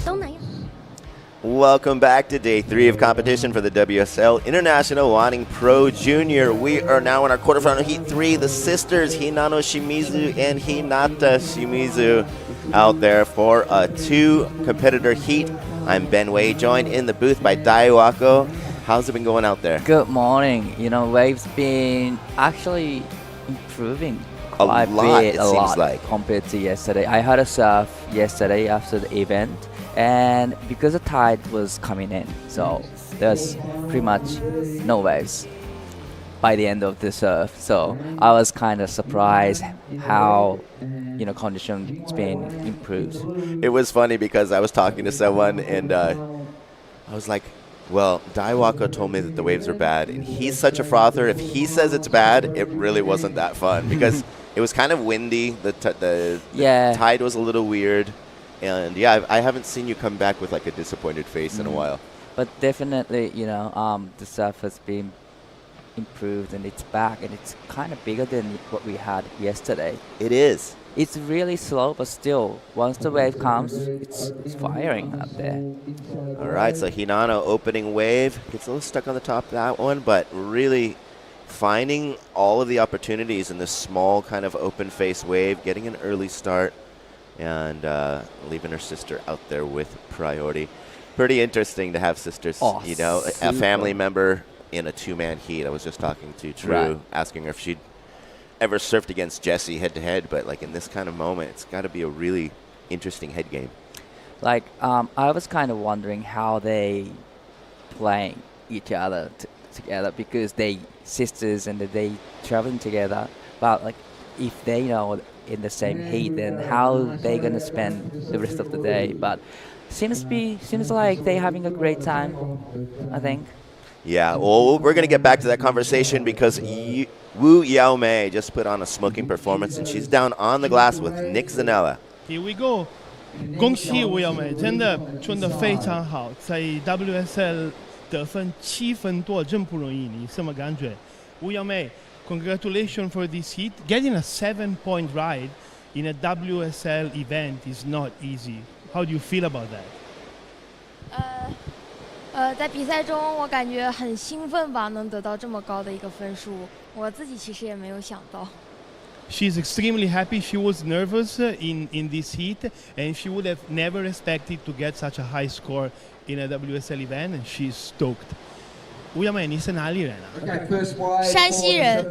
东南亚。Welcome back to day 3 of competition for the WSL International Wanning Pro Junior. We are now in our quarterfinal heat 3. The sisters Hinano Shimizu and Hinata Shimizu out there for a 2-competitor heat. I'm Ben Wei, joined in the booth by Daiwako. How's it been going out there? Good morning. You know, waves been actually improving quite a lot, bit, it a seems lot like. compared to yesterday. I had a surf yesterday after the event, and because the tide was coming in, so there's pretty much no waves by the end of the surf. So I was kind of surprised how, you know, conditions been improved. It was funny because I was talking to someone and I was like, well, Daiwako told me that the waves are bad, and he's such a frother. If he says it's bad, it really wasn't that fun because it was kind of windy. The tide was a little weird, and yeah, I haven't seen you come back with like a disappointed face in a while. But definitely, you know, the surf has been improved and it's back, and it's kind of bigger than what we had yesterday. It is. It's really slow, but still, once the wave comes, it's firing up there. All right, so Hinano opening wave. Gets a little stuck on the top of that one, but really finding all of the opportunities in this small kind of open face wave, getting an early start, and leaving her sister out there with priority. Pretty interesting to have sisters, you know, a family member in a 2-man heat. I was just talking to True, asking her if she'd ever surfed against Jessie head-to-head, but like in this kind of moment, it's got to be a really interesting head game. Like, I was kind of wondering how they playing each other together, because they sisters and they traveling together. But like, if they know in the same heat, then how they gonna spend the rest of the day? But seems like they having a great time, I think. Yeah, well, we're going to get back to that conversation because Wu Yaomei just put on a smoking performance, and she's down on the glass with Nick Zanella. Here we go. 恭喜吴耀美，真的冲得非常好，在 WSL 得分7分多，真不容易，你什么感觉？吴耀美 congratulations for this heat. Getting a 7-point ride in a WSL event is not easy. How do you feel about that? 在比赛中我感觉很兴奋吧，能得到这么高的一个分数，我自己其实也没有想到。She's extremely happy. She was nervous in this heat, and she would have never expected to get such a high score in a WSL event, and she's stoked. 吴耀美，你是哪里人啊？山西人。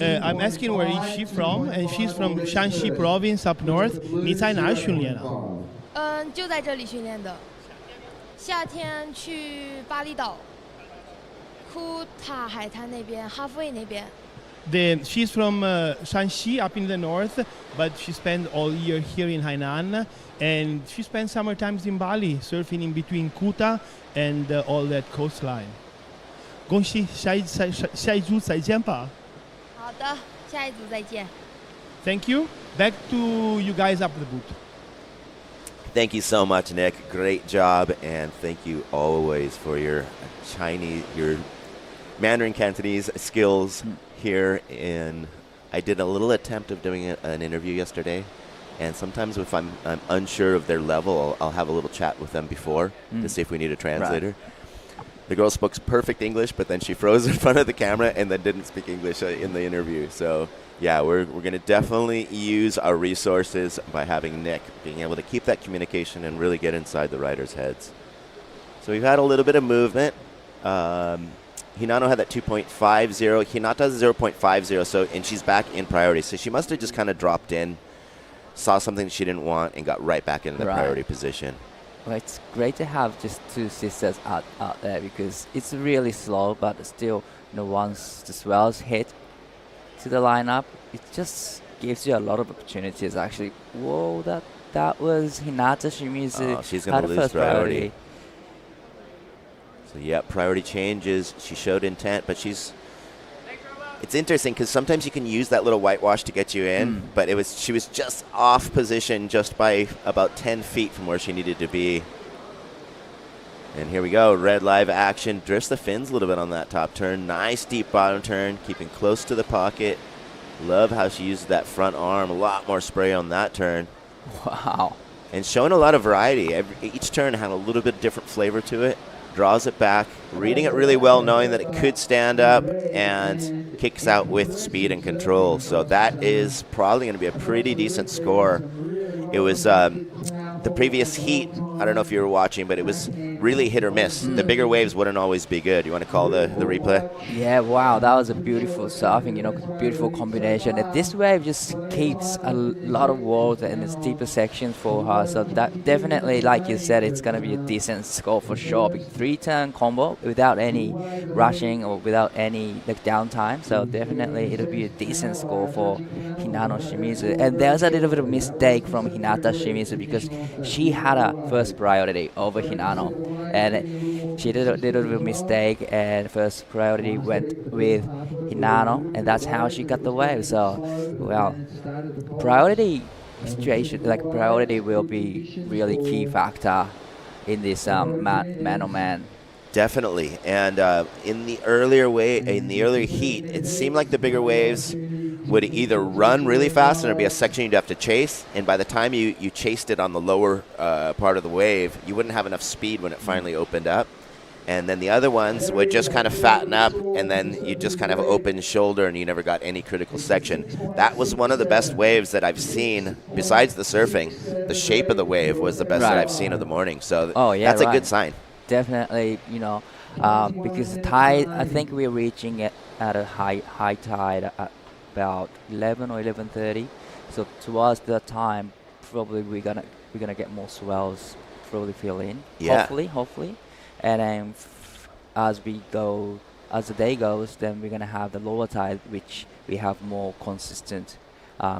I'm asking where is she from, and she's from Shanxi Province up north. 你在哪儿训练啊？就在这里训练的。夏天去巴厘岛，库塔海滩那边，哈弗威那边。She's from Shanxi up in the north, but she spent all year here in Hainan, and she spent summer times in Bali, surfing in between Kuta and all that coastline. 恭喜，下一组再见吧。好的，下一组再见。Thank you. Back to you guys up the booth. Thank you so much, Nick. Great job, and thank you always for your your Mandarin Cantonese skills here. I did a little attempt of doing an interview yesterday, and sometimes if I'm unsure of their level, I'll have a little chat with them before to see if we need a translator. The girl spoke perfect English, but then she froze in front of the camera and then didn't speak English in the interview. So, yeah, we're going to definitely use our resources by having Nick being able to keep that communication and really get inside the riders' heads. So we've had a little bit of movement. Hinano had that 2.50. Hinata has 0.50, so, and she's back in priority. So she must have just kind of dropped in, saw something that she didn't want, and got right back into the priority position. Well, it's great to have just two sisters out there because it's really slow, but still, once the swells hit to the lineup, it just gives you a lot of opportunities. Actually, whoa, that was Hinata Shimizu. Oh, she's going to lose priority. So yeah, priority changes. She showed intent, but it's interesting because sometimes you can use that little whitewash to get you in, but she was just off position just by about 10 feet from where she needed to be. And here we go, red live action. Drifts the fins a little bit on that top turn. Nice deep bottom turn, keeping close to the pocket. Love how she used that front arm. A lot more spray on that turn. Wow. And showing a lot of variety. Each turn had a little bit different flavor to it. Draws it back, reading it really well, knowing that it could stand up, and kicks out with speed and control. So that is probably going to be a pretty decent score. It was the previous heat, I don't know if you were watching, but it was really hit or miss. The bigger waves wouldn't always be good. You want to call the replay? Yeah, wow, that was a beautiful surfing, beautiful combination. And this wave just keeps a lot of water in the steeper sections for her. So that definitely, like you said, it's going to be a decent score for sure. 3-turn combo without any rushing or without any downtime. So definitely it'll be a decent score for Hinano Shimizu. And there's a little bit of mistake from Hinata Shimizu because she had a first priority over Hinano, and she did a little bit of mistake, and first priority went with Hinano, and that's how she got the wave. So, well, priority situation, priority will be really key factor in this man-on-man. Definitely, and in the earlier heat, it seemed like the bigger waves would either run really fast and there'd be a section you'd have to chase, and by the time you chased it on the lower part of the wave, you wouldn't have enough speed when it finally opened up. And then the other ones would just kind of fatten up, and then you just kind of open shoulder and you never got any critical section. That was one of the best waves that I've seen, besides the surfing. The shape of the wave was the best that I've seen of the morning, so that's a good sign. Definitely, because the tide, I think we're reaching it at a high tide at about 11 or 11:30. So towards that time, probably we're gonna get more swells probably fill in. Yeah. Hopefully, and then as the day goes, then we're gonna have the lower tide, which we have more consistent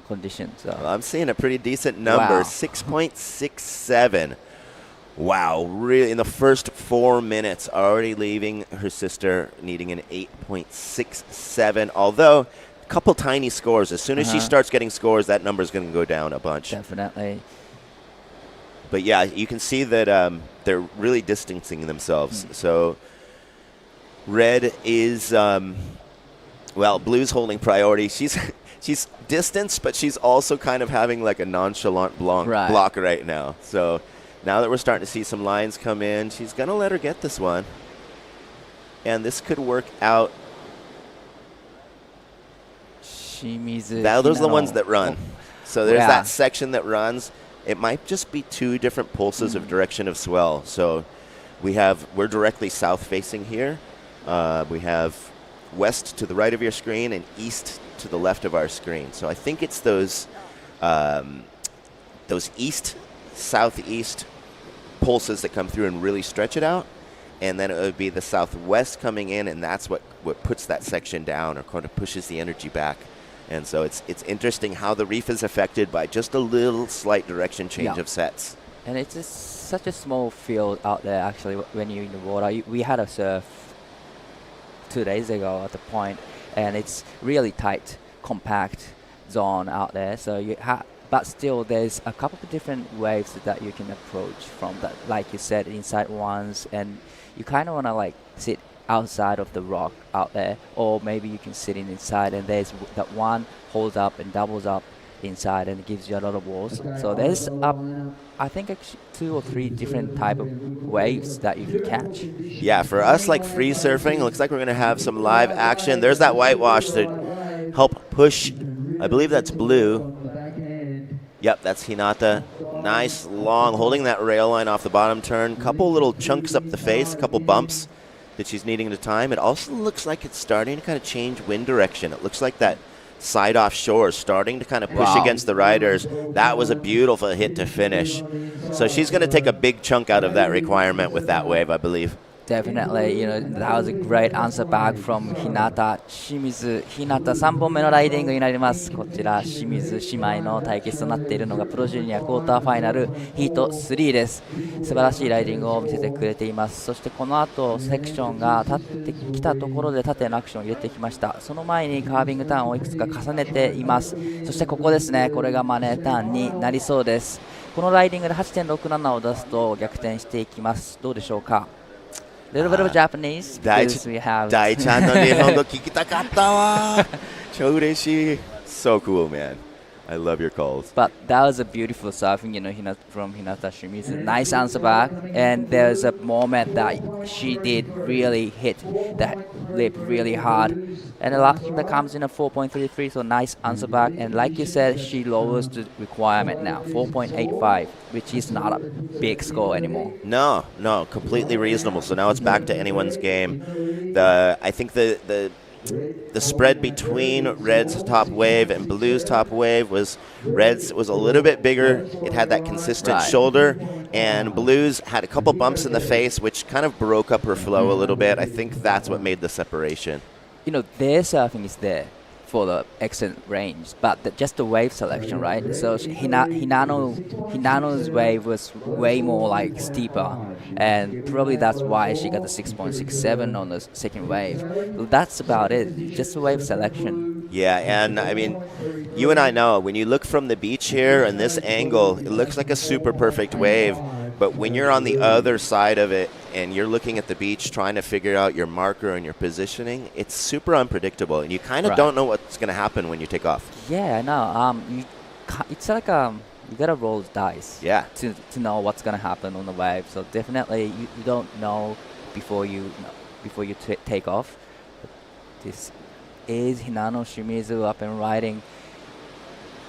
conditions. So. Well, I'm seeing a pretty decent number, Wow. 6.67. Wow, really, in the first 4 minutes, already leaving her sister needing an 8.67. Although, a couple tiny scores. As soon as she starts getting scores, that number is going to go down a bunch. Definitely. But yeah, you can see that they're really distancing themselves. So, red is, blue's holding priority. She's distanced, but she's also kind of having like a nonchalant block right now. So. Now that we're starting to see some lines come in, she's going to let her get this one. And this could work out. Shimizu. Now, those are the ones that run. So there's Yeah. that section that runs. It might just be two different pulses of direction of swell. So we're directly south facing here. We have west to the right of your screen and east to the left of our screen. So I think it's those east, southeast pulses that come through and really stretch it out, and then it would be the southwest coming in, and that's what puts that section down or kind of pushes the energy back. And so it's interesting how the reef is affected by just a little slight direction change of sets. And it's just such a small field out there, actually, when you're in the water. We had a surf 2 days ago at the point, and it's really tight, compact zone out there. So but still, there's a couple of different waves that you can approach from that, like you said, inside ones, and you kind of want to sit outside of the rock out there, or maybe you can sit inside, and there's that one holds up and doubles up inside and it gives you a lot of walls. So there's I think actually 2 or 3 different type of waves that you can catch. Yeah, for us, like free surfing, it looks like we're going to have some live action. There's that whitewash to help push. I believe that's blue. Yep, that's Hinata. Nice, long, holding that rail line off the bottom turn. Couple little chunks up the face, couple bumps that she's needing to time. It also looks like it's starting to kind of change wind direction. It looks like that side offshore is starting to kind of push against the riders. That was a beautiful hit to finish. So she's going to take a big chunk out of that requirement with that wave, I believe. Definitely, that was a great answer back from Hinata. 清水ひなた3本目のライディングになります。こちら清水姉妹の対決となっているのがプロジュニアクォーターファイナルヒート3です。素晴らしいライディングを見せてくれています。そしてこの後セクションが立ってきたところで縦のアクションを入れてきました。その前にカービングターンをいくつか重ねています。そしてここですね、これがマネーターンになりそうです。このライディングで 8.67 を出すと逆転していきます。どうでしょうか。little bit of Japanese because we have 大ちゃんの日本語聞きたかったわ。超嬉しい。So cool, man. I love your calls. But that was a beautiful surfing, from Hinata Shimizu. Nice answer back. And there's a moment that she did really hit the lip really hard. And the last that comes in a 4.33, so nice answer back. And like you said, she lowers the requirement now, 4.85, which is not a big score anymore. No, completely reasonable. So now it's back to anyone's game. I think the spread between Red's top wave and Blue's top wave was Red's was a little bit bigger. It had that consistent shoulder, and Blue's had a couple bumps in the face, which kind of broke up her flow a little bit. I think that's what made the separation. Their surfing is there for the excellent range, but just the wave selection, right? So Hinano's wave was way more like steeper, and probably that's why she got the 6.67 on the second wave. So that's about it, just the wave selection. Yeah, and I mean, you and I know, when you look from the beach here and this angle, it looks like a super perfect wave, but when you're on the other side of it and you're looking at the beach trying to figure out your marker and your positioning, it's super unpredictable, and you kind of don't know what's going to happen when you take off. Yeah, I know. It's like you gotta roll the dice. Yeah. To know what's gonna happen on the wave. So definitely you don't know before you take off. This is Hinano Shimizu up and riding.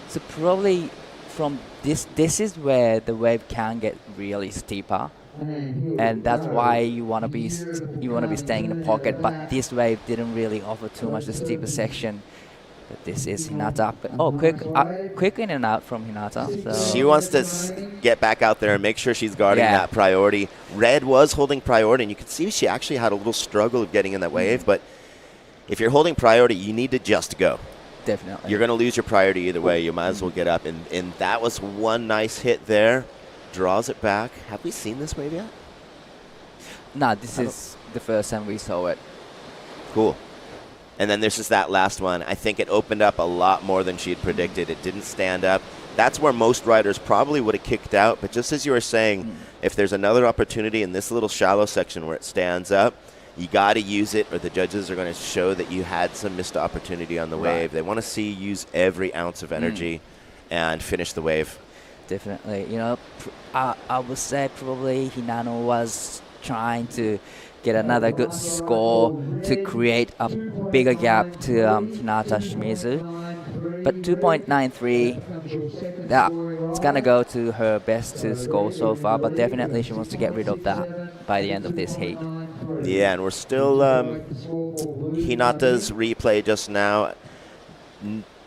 So probably from this is where the wave can get really steeper. And that's why you want to be staying in the pocket, but this wave didn't really offer too much the steeper section. But this is Hinata. Quick in and out from Hinata. So. She wants to get back out there and make sure she's guarding that priority. Red was holding priority, and you can see she actually had a little struggle of getting in that wave, but if you're holding priority, you need to just go. Definitely. You're going to lose your priority either way. You might as well get up, and that was one nice hit there. Draws it back. Have we seen this wave yet? No, this is the first time we saw it. Cool. And then this is that last one. I think it opened up a lot more than she had predicted. It didn't stand up. That's where most riders probably would have kicked out. But just as you were saying, if there's another opportunity in this little shallow section where it stands up, you got to use it, or the judges are going to show that you had some missed opportunity on the wave. They want to see you use every ounce of energy and finish the wave. Definitely. I would say probably Hinano was trying to get another good score to create a bigger gap to Hinata Shimizu. But 2.93, it's going to go to her best to score so far, but definitely she wants to get rid of that by the end of this heat. Yeah, and we're still Hinata's replay just now.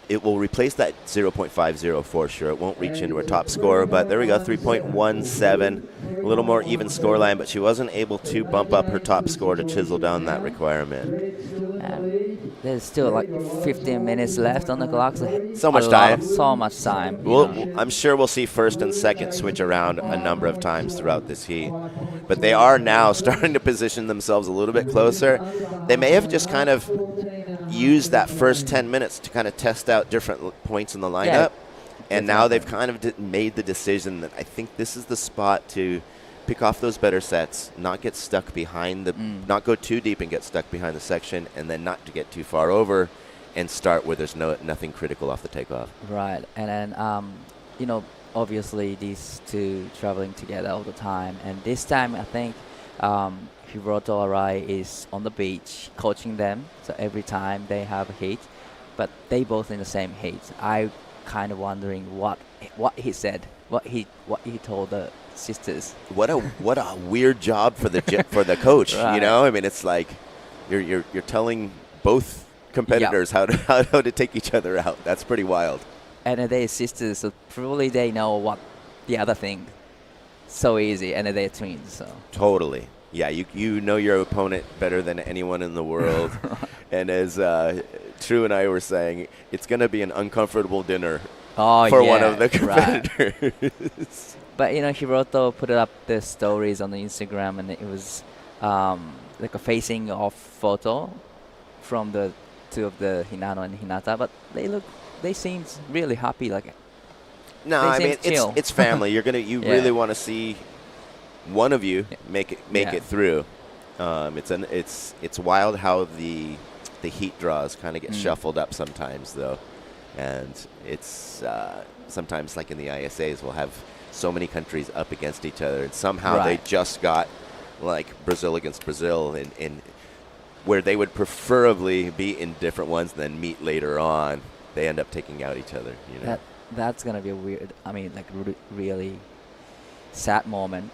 It will replace that 0.50 for sure. It won't reach into her top score, but there we go, 3.17. A little more even scoreline, but she wasn't able to bump up her top score to chisel down that requirement. There's still like 15 minutes left on the clock. So much time. So much time. I'm sure we'll see first and second switch around a number of times throughout this heat. But they are now starting to position themselves a little bit closer. They may have just kind of used that first 10 minutes to kind of test out different points in the lineup. And now they've kind of made the decision that I think this is the spot to pick off those better sets, not get stuck behind not go too deep and get stuck behind the section, and then not to get too far over and start where there's nothing critical off the takeoff. Right, and then obviously these two traveling together all the time, and this time I think Hiroto Arai is on the beach coaching them. So every time they have a heat, but they both in the same heat. I kind of wondering what he said, what he told the sisters. What a weird job for the for the coach. Right. You know, I mean, it's like you're telling both competitors how to take each other out. That's pretty wild. And they're sisters, so probably they know what the other thing so easy, and they're twins. So Totally. Yeah, you know your opponent better than anyone in the world. And as True and I were saying, it's going to be an uncomfortable dinner for one of the competitors. Right. But Hiroto put up the stories on the Instagram, and it was like a facing off photo from the two of the Hinano and Hinata, but they seemed really happy. Like, no, I mean it's family. You really want to see one of you make it through. It's wild how the heat draws kind of get shuffled up sometimes, though, and it's sometimes like in the ISAs we'll have so many countries up against each other, and somehow they just got like Brazil against Brazil, and where they would preferably be in different ones and then meet later on, they end up taking out each other. You know? That's gonna be a weird. I mean, like really sad moment,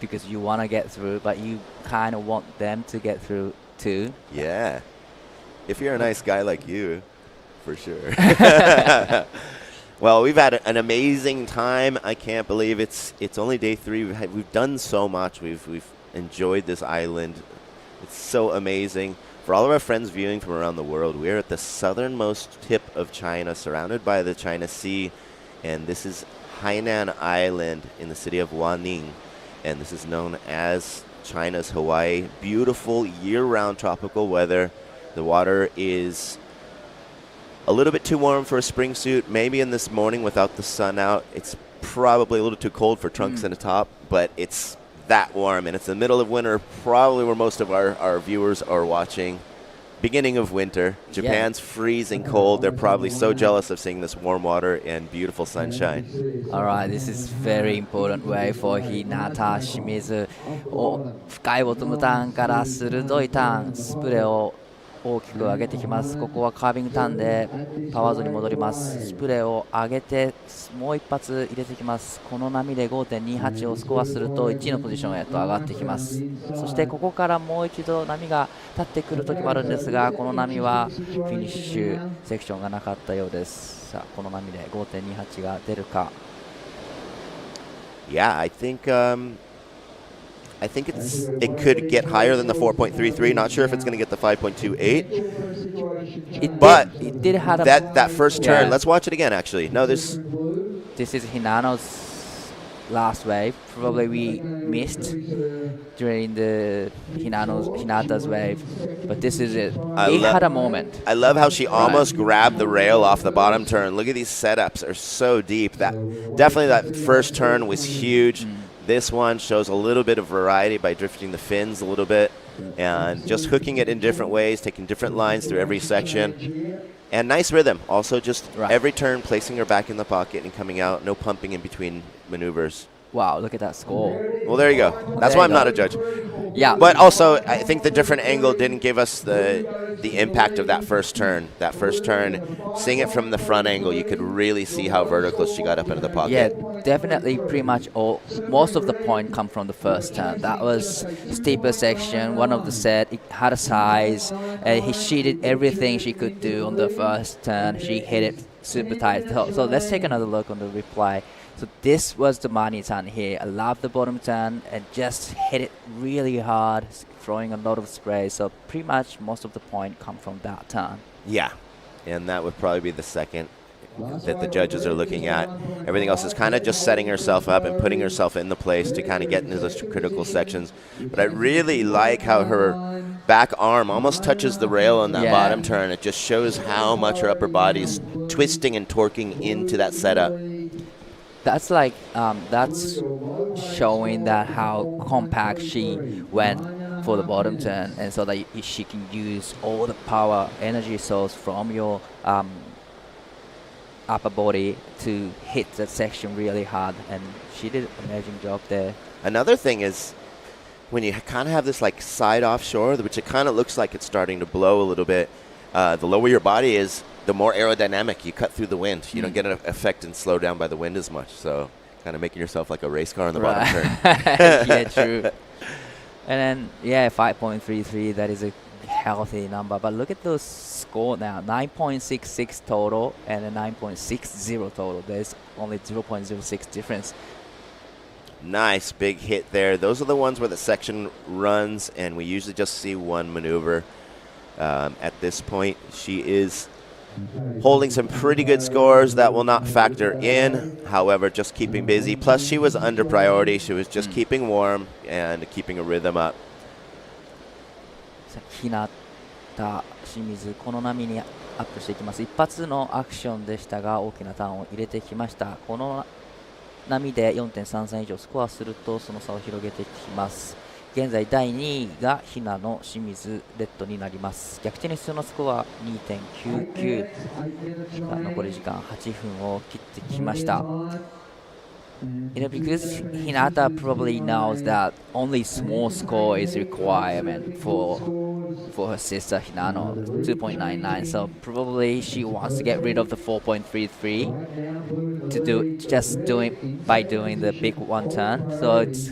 because you want to get through, but you kind of want them to get through too. Yeah, if you're a nice guy like you, for sure. Well, we've had an amazing time. I can't believe it's only day 3. We've done so much. We've enjoyed this island. It's so amazing. For all of our friends viewing from around the world, we're at the southernmost tip of China, surrounded by the China Sea, and this is Hainan Island in the city of Wanning, and this is known as China's Hawaii. Beautiful year-round tropical weather. The water is a little bit too warm for a spring suit. Maybe in this morning without the sun out, it's probably a little too cold for trunks and a top, but it's that warm, and it's the middle of winter, probably where most of our viewers are watching. Beginning of winter. Japan's freezing cold. They're probably so jealous of seeing this warm water and beautiful sunshine. All right, this is very important way for Hinata Shimizu. 深いボトムターンから鋭いターン、スプレーを大きく上げてきます。ここはカービングターンでパワーゾーンに戻ります。スプレーを上げてもう一発入れてきます。この波で 5.28 をスコアすると1位のポジションへと上がってきます。そしてここからもう一度波が立ってくる時もあるんですが、この波はフィニッシュセクションがなかったようです。さあこの波で 5.28 が出るか。Yeah, I think it could get higher than the 4.33. Not sure if it's going to get the 5.28. But it did have that first turn. Let's watch it again. Actually, no, this is Hinano's last wave. Probably we missed during the Hinata's wave, but this is it. It had a moment. I love how she almost grabbed the rail off the bottom turn. Look at these setups; are so deep. That first turn was huge. This one shows a little bit of variety by drifting the fins a little bit and just hooking it in different ways, taking different lines through every section. And nice rhythm. Also just every turn placing her back in the pocket and coming out. No pumping in between maneuvers. Wow, look at that score. Well, there you go. That's why I'm not a judge. Yeah. But also, I think the different angle didn't give us the impact of that first turn. That first turn, seeing it from the front angle, you could really see how vertical she got up into the pocket. Yeah, definitely pretty much most of the point come from the first turn. That was steeper section, one of the set. It had a size. She did everything she could do on the first turn. She hit it super tight. So let's take another look on the replay. So this was the money turn here. I love the bottom turn and just hit it really hard, throwing a lot of spray. So pretty much most of the point come from that turn. Yeah, and that would probably be the second that the judges are looking at. Everything else is kind of just setting herself up and putting herself in the place to kind of get into those critical sections. But I really like how her back arm almost touches the rail on that bottom turn. It just shows how much her upper body's twisting and torquing into that setup. That's like that's showing that how compact she went for the bottom turn, and so that she can use all the power energy source from your upper body to hit that section really hard, and she did an amazing job there. Another thing is when you kind of have this like side offshore, which it kind of looks like it's starting to blow a little bit, the lower your body is, the more aerodynamic you cut through the wind. You don't get an effect and slow down by the wind as much. So kind of making yourself like a race car on the bottom turn. Yeah, true. And then, 5.33, that is a healthy number. But look at those score now, 9.66 total and a 9.60 total. There's only 0.06 difference. Nice big hit there. Those are the ones where the section runs, and we usually just see one maneuver. At this point, she is holding some pretty good scores that will not factor in. However, just keeping busy. Plus, she was under priority. She was just keeping warm and keeping a rhythm up. 日向、清水、この波にアップしていきます。一発のアクションでしたが、大きなターンを入れてきました。この波で 4.33 以上スコアすると、その差を広げてきます。現在第2位が日向の清水レッドになります。逆転に必要なスコア 2.99。残り時間8分を切ってきました。Because Hinata probably knows that only small score is requirement for her sister Hinano, 2.99. So probably she wants to get rid of the 4.33 to do it by doing the big one turn. So it's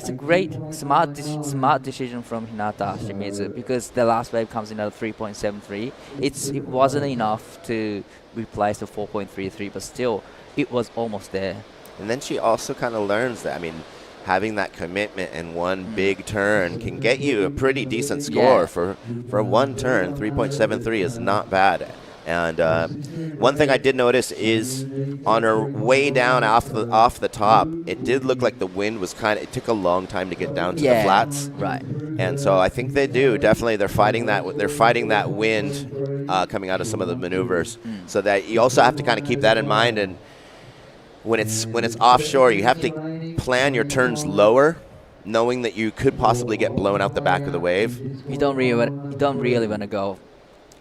a great smart decision from Hinata Shimizu, because the last wave comes in at 3.73. It wasn't enough to replace the 4.33, but still it was almost there. And then she also kind of learns that, I mean, having that commitment in one big turn can get you a pretty decent score. For one turn. 3.73 is not bad. And one thing I did notice is on her way down off the top, it did look like the wind was it took a long time to get down to the flats. Right. And so I think they do definitely. They're fighting that wind coming out of some of the maneuvers. So that you also have to kind of keep that in mind. And when it's offshore, you have to plan your turns lower, knowing that you could possibly get blown out the back of the wave. You don't really want to go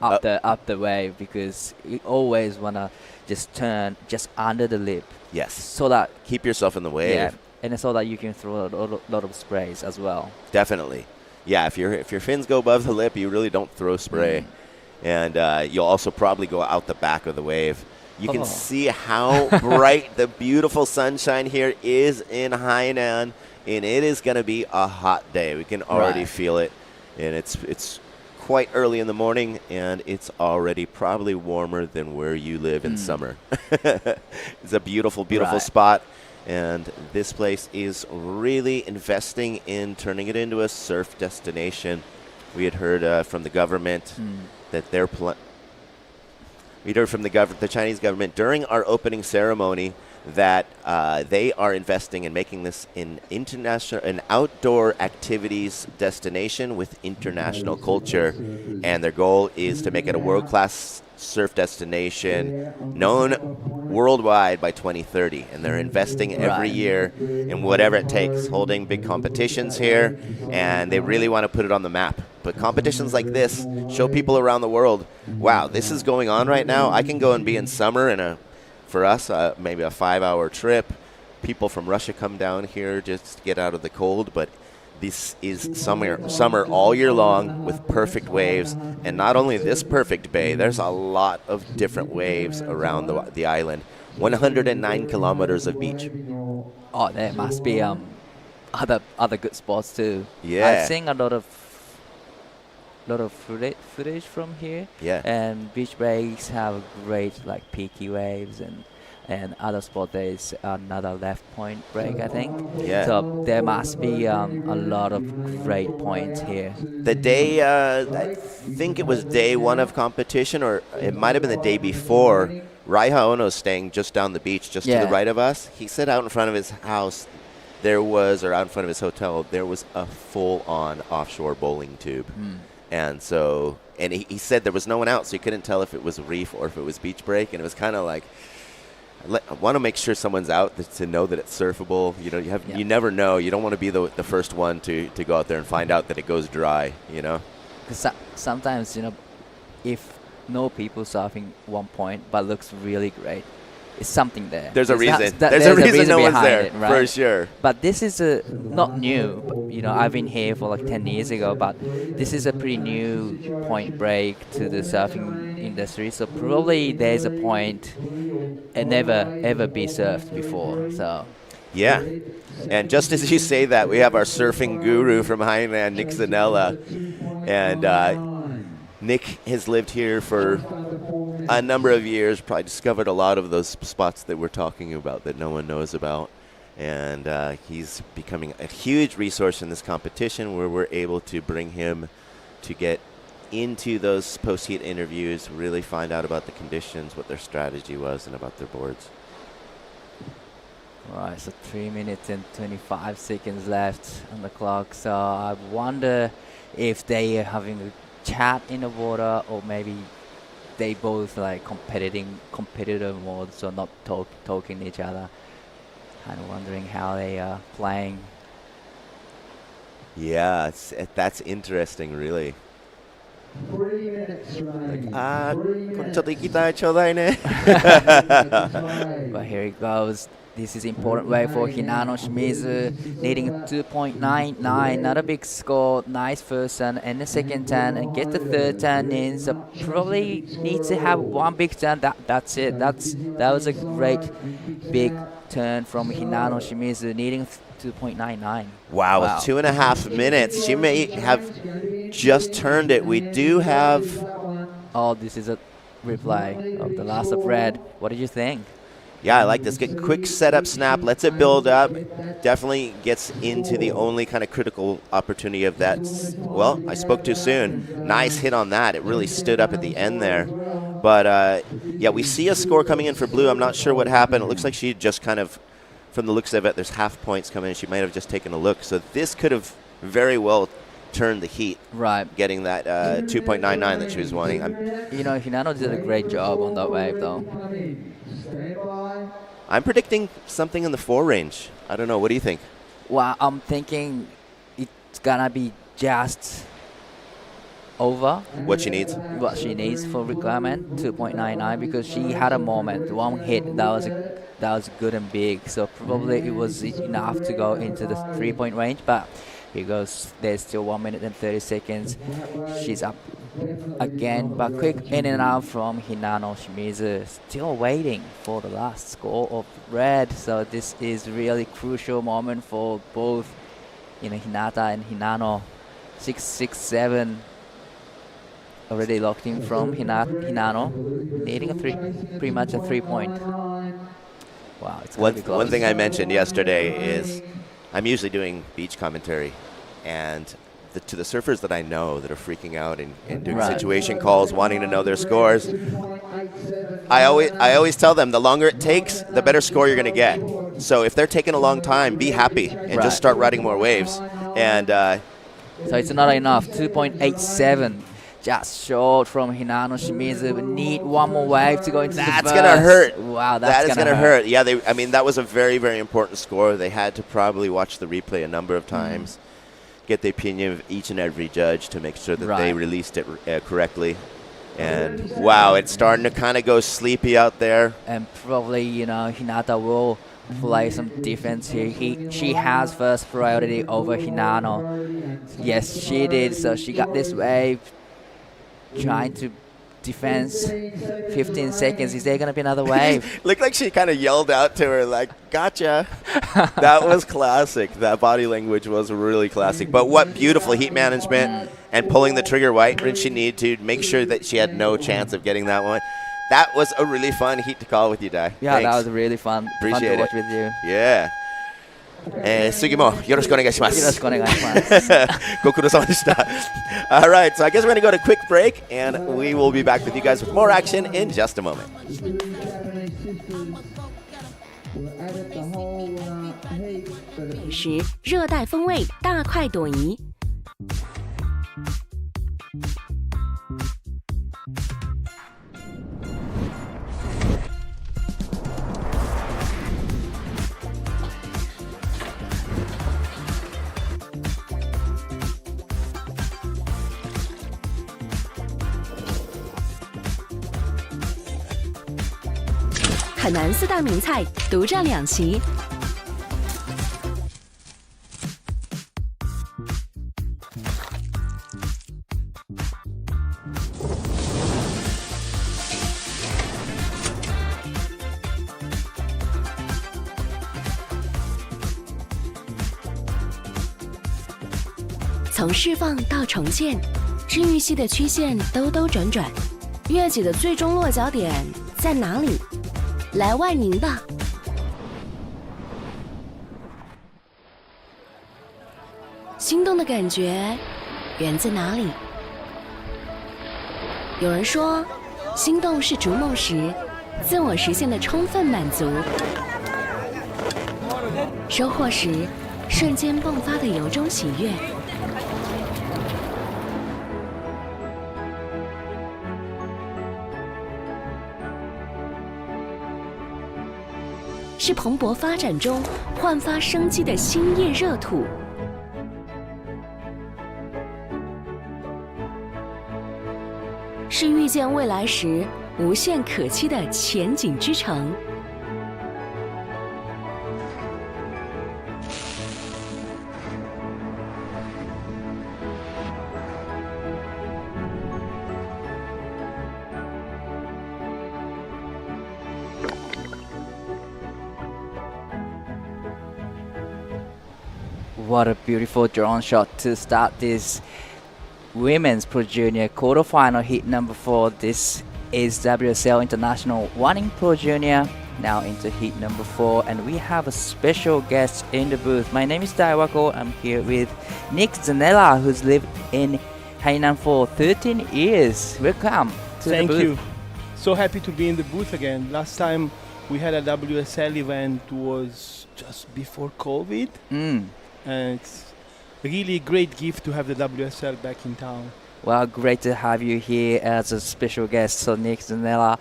up the wave, because you always want to just turn just under the lip. Yes. So that keep yourself in the wave. Yeah, and so that you can throw a lot of sprays as well. Definitely. Yeah, if your fins go above the lip, you really don't throw spray. And you'll also probably go out the back of the wave. You can see how bright the beautiful sunshine here is in Hainan, and it is going to be a hot day. We can already feel it, and it's quite early in the morning, and it's already probably warmer than where you live in summer. It's a beautiful, beautiful spot, and this place is really investing in turning it into a surf destination. We had heard from the government that they're we heard from the Chinese government during our opening ceremony that they are investing in making this an outdoor activities destination with international culture, and their goal is to make it a world-class surf destination known worldwide by 2030. And they're investing every year in whatever it takes, holding big competitions here, and they really want to put it on the map. But competitions like this show people around the world, wow, this is going on right now. I can go and be in summer for us, maybe a 5-hour trip. People from Russia come down here just to get out of the cold, but this is summer all year long with perfect waves. And not only this perfect bay, there's a lot of different waves around the island. 109 kilometers of beach. Oh, there must be other good spots too. Yeah. I've seen a lot of footage from here. Yeah. And beach breaks have great peaky waves, and other spot there is another left point break, I think. Yeah. So there must be a lot of great points here. The day, I think it was day one of competition, or it might have been the day before, Raiha Ono's staying just down the beach, just to the right of us. He said out in front of his house, out in front of his hotel, there was a full-on offshore bowling tube. And so, he said there was no one out, so you couldn't tell if it was reef or if it was beach break. And it was kind of like, want to make sure someone's out to know that it's surfable. You know, you never know. You don't want to be the first one to go out there and find out that it goes dry. You know, because sometimes, you know, if no people surfing one point but looks really great, it's something there. There's a reason. There's a reason no one's there, right? For sure. But this is not new. But, you know, I've been here for like 10 years ago, but this is a pretty new point break to the surfing industry. So probably there's a point it never ever be surfed before. So yeah. And just as you say that, we have our surfing guru from Hainan, Nick Zanella, and Nick has lived here for a number of years, probably discovered a lot of those spots that we're talking about that no one knows about. And he's becoming a huge resource in this competition where we're able to bring him to get into those post-heat interviews, really find out about the conditions, what their strategy was, and about their boards. All right, so 3 minutes and 25 seconds left on the clock. So I wonder if they are having a chat in the water, or maybe they both like competitor mode, so not talking to each other. Kind of wondering how they are playing. Yeah, that's interesting, really. ちょっと行きたいちょうだいね But here it goes. This is important way for Hinano Shimizu, needing 2.99. Not a big score. Nice first turn and the second turn, and get the third turn in. So probably needs to have one big turn. That's it. That was a great big turn from Hinano Shimizu, needing 2.99. Wow, with 2.5 minutes. She may have just turned it. We do have... Oh, this is a replay of the last of red. What did you think? Yeah, I like this. Get quick setup snap, lets it build up. Definitely gets into the only kind of critical opportunity of that. Well, I spoke too soon. Nice hit on that. It really stood up at the end there. But, yeah, we see a score coming in for blue. I'm not sure what happened. It looks like she just kind of, from the looks of it, there's half points coming in. She might have just taken a look. So this could have very well turned the heat. Right. Getting that 2.99 that she was wanting. You know, Hinano did a great job on that wave, though. I'm predicting something in the 4 range. I don't know. What do you think? Well, I'm thinking it's gonna be just over. What she needs? What she needs for requirement, 2.99, because she had a moment, one hit that was good and big. So probably it was enough to go into the 3-point range. But here goes. There's still 1 minute and 30 seconds. She's up again, but quick in and out from Hinano Shimizu. Still waiting for the last score of red. So this is really crucial moment for both, you know, Hinata and Hinano. 6-6-7 already locked in from Hinano, needing pretty much a 3-point. Wow, it's gonna be close. One thing I mentioned yesterday is I'm usually doing beach commentary, and to the surfers that I know that are freaking out and doing situation calls, wanting to know their scores, I always tell them the longer it takes, the better score you're going to get. So if they're taking a long time, be happy and just start riding more waves. And so it's not enough. 2.87. Just short from Hinano Shimizu. We need one more wave to go into the burst. That's going to hurt. Wow, that is going to hurt. Yeah, I mean, that was a very, very important score. They had to probably watch the replay a number of times, get the opinion of each and every judge to make sure that they released it correctly. And, wow, it's starting to kind of go sleepy out there. And probably, you know, Hinata will play some defense here. She has first priority over Hinano. Yes, she did. So she got this wave. Trying to defense. 15 seconds. Is there going to be another wave? Looked like she kind of yelled out to her, like, gotcha. That was classic. That body language was really classic. But what beautiful heat management and pulling the trigger right when she needed to make sure that she had no chance of getting that one. That was a really fun heat to call with you, Dai. Yeah, Thanks. that was really fun. Appreciate fun to watch with you. Yeah. 次もよろしくお願いします。よろしくお願いします。ご苦労様でした。All right, so I guess we're going to go to a quick break, and we will be back with you guys with more action in just a moment. 时热带风味大快朵颐。海南4大名菜独占2席。从释放到重建，治愈系的曲线兜兜转转，月季的最终落脚点在哪里？来万宁吧！心动的感觉源自哪里？有人说，心动是逐梦时自我实现的充分满足，收获时瞬间迸发的由衷喜悦。是蓬勃发展中焕发生机的新业热土，是遇见未来时无限可期的前景之城。What a beautiful drone shot to start this Women's Pro Junior quarterfinal heat number 4. This is WSL International Wanning Pro Junior, now into heat number 4, and we have a special guest in the booth. My name is Daiwako. I'm here with Nick Zanella, who's lived in Hainan for 13 years. Welcome to the booth. Thank you. So happy to be in the booth again. Last time we had a WSL event was just before COVID. And it's a really great gift to have the WSL back in town. Well, great to have you here as a special guest. So Nick Zanella,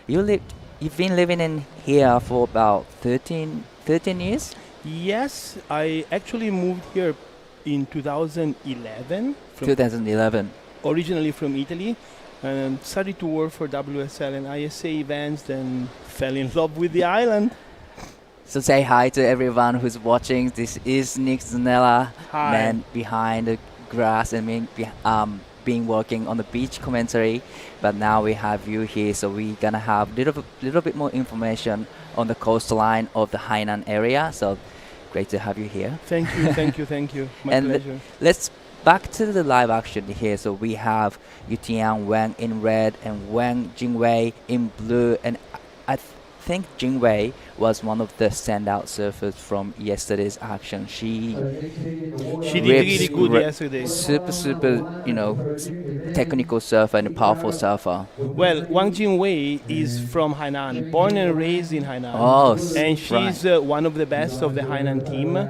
you've been living in here for about 13 years? Yes, I actually moved here in 2011. 2011. Originally from Italy, and started to work for WSL and ISA events, then fell in love with the island. So say hi to everyone who's watching. This is Nick Zanella, man behind the grass and being working on the beach commentary. But now we have you here, so we're gonna have little bit more information on the coastline of the Hainan area. So great to have you here. Thank you, thank you, thank you. My And pleasure. let's back to the live action here. So we have Yutian Wang in red and Wang Jingwei in blue, and I think Jingwei was one of the standout surfers from yesterday's action. She did really good yesterday. Super, technical surfer and a powerful surfer. Well, Wang Jingwei is from Hainan, born and raised in Hainan. Oh, and she's one of the best of the Hainan team.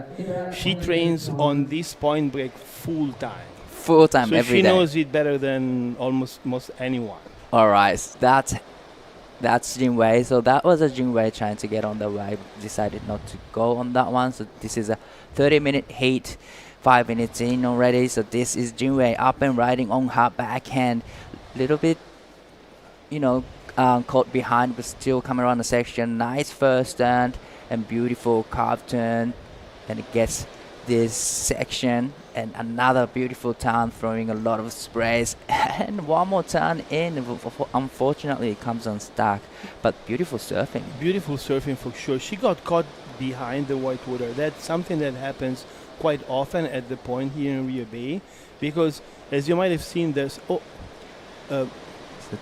She trains on this point break full time. Full time every day. So she knows it better than almost most anyone. All right, that's Jingwei. So that was a Jingwei trying to get on the ride. Decided not to go on that one. So this is a 30-minute heat, 5 minutes in already. So this is Jingwei up and riding on her backhand. Little bit, caught behind, but still coming around the section. Nice first turn and beautiful carve turn, and it gets this section and another beautiful turn, throwing a lot of sprays, and one more turn in. Unfortunately it comes unstuck, but beautiful surfing. Beautiful surfing for sure. She got caught behind the white water. That's something that happens quite often at the point here in Riyue Bay, because as you might have seen, there's so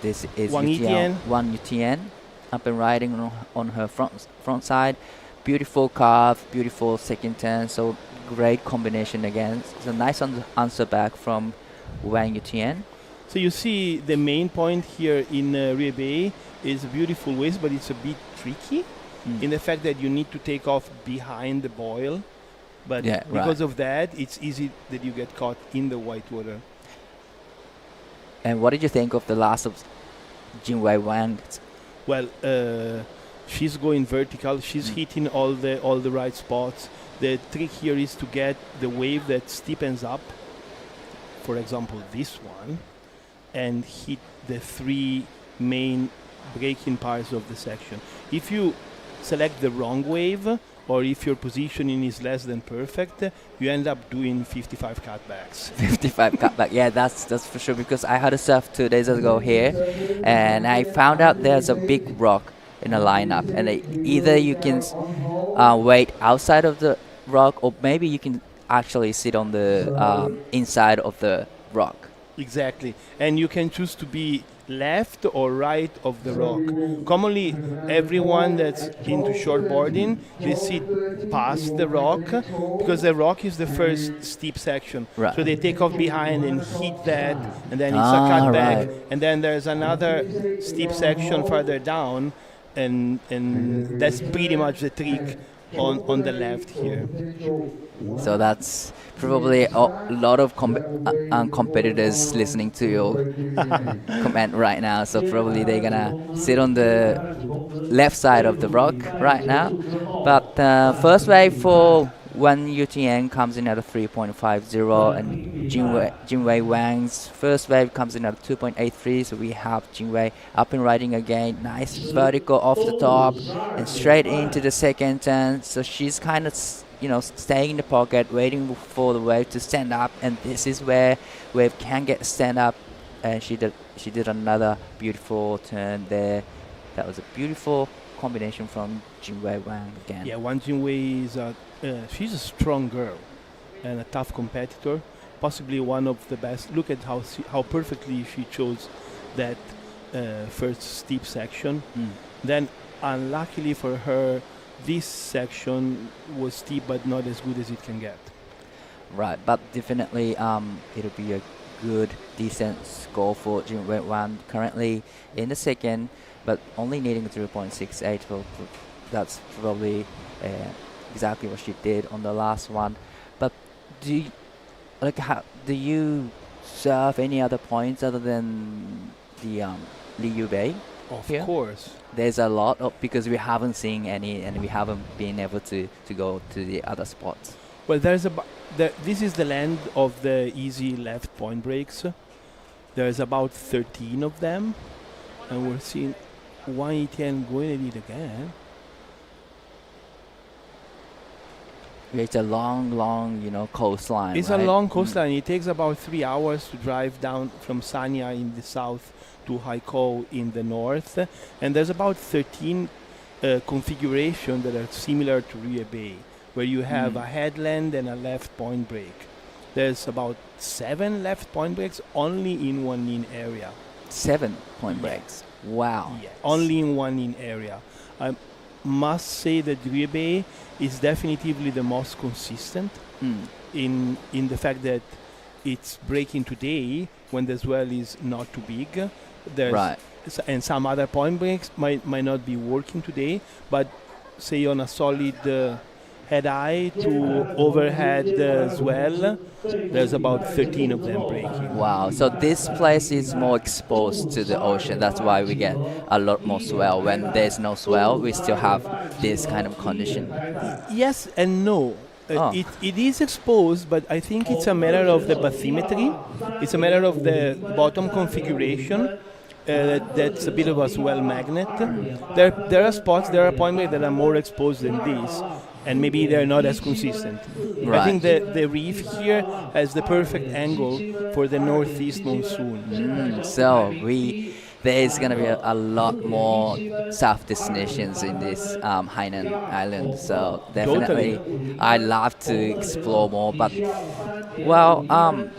this is Wang Yutian up and riding on her front side. Beautiful carve, beautiful second turn. So great combination again. It's a nice answer back from Wang Yutian. So you see the main point here in Riyue Bay is a beautiful waves, but it's a bit tricky in the fact that you need to take off behind the boil. But because of that, it's easy that you get caught in the white water. And what did you think of the last of Jingwei Wang? Well, she's going vertical. She's hitting all the right spots. The trick here is to get the wave that steepens up, for example, this one, and hit the 3 main breaking parts of the section. If you select the wrong wave, or if your positioning is less than perfect, you end up doing 55 cutbacks. 55 cutback. Yeah, that's for sure, because I had a surf 2 days ago here, and I found out there's a big rock in the lineup, and either you can wait outside of the rock, or maybe you can actually sit on the inside of the rock. Exactly, and you can choose to be left or right of the rock. Commonly, everyone that's into shortboarding, they sit past the rock, because the rock is the first steep section. Right. So they take off behind and hit that, and then it's a cutback, right. and then there's another steep section further down, and that's pretty much the trick on the left here. So that's probably a lot of competitors listening to your comment right now. So probably they're gonna sit on the left side of the rock right now. But first wave for Wan Yutian comes in at a 3.50, and Jinwei Wang's first wave comes in at a 2.83. So we have Jinwei up and riding again. Nice vertical off the top and straight into the second turn. So she's kind of staying in the pocket, waiting for the wave to stand up, and this is where wave can get stand up. And she did another beautiful turn there. That was a beautiful combination from Jinwei Wang again. Yeah, Wang Jinwei is she's a strong girl and a tough competitor, possibly one of the best. Look at how perfectly she chose that first steep section. Then, unluckily for her, this section was steep but not as good as it can get. Right, but definitely it'll be a good, decent score for Jinwei Wang. Currently in the second, but only needing 0.68. Well, that's probably exactly what she did on the last one. But do you serve any other points other than the Riyue Bay? Of here? course. There's a lot of, because we haven't seen any, and we haven't been able to go to the other spots. Well, this is the land of the easy left point breaks. There's about 13 of them, and we're seeing Wang Yitian going at it again. It's a long, coastline. It's right? a long coastline. It takes about 3 hours to drive down from Sanya in the south to Haikou in the north, and there's about 13 configurations that are similar to Riyue Bay, where you have a headland and a left point break. There's about 7 left point breaks only in Wanning area. 7 point breaks. Wow. Yeah, only in Wanning area. I must say that Riyue Bay is definitively the most consistent in the fact that it's breaking today when the swell is not too big. There's and some other point breaks might not be working today, but say on a solid head-eye to overhead swell, there's about 13 of them breaking. Wow, so this place is more exposed to the ocean. That's why we get a lot more swell. When there's no swell, we still have this kind of condition. Yes and no. It is exposed, but I think it's a matter of the bathymetry. It's a matter of the bottom configuration. That's a bit of a swell magnet. There are spots, there are point breaks that are more exposed than this, and maybe they're not as consistent. Right. I think the reef here has the perfect angle for the northeast monsoon. So there's going to be a lot more south destinations in this Hainan Island. So definitely I'd love to explore more. But, well,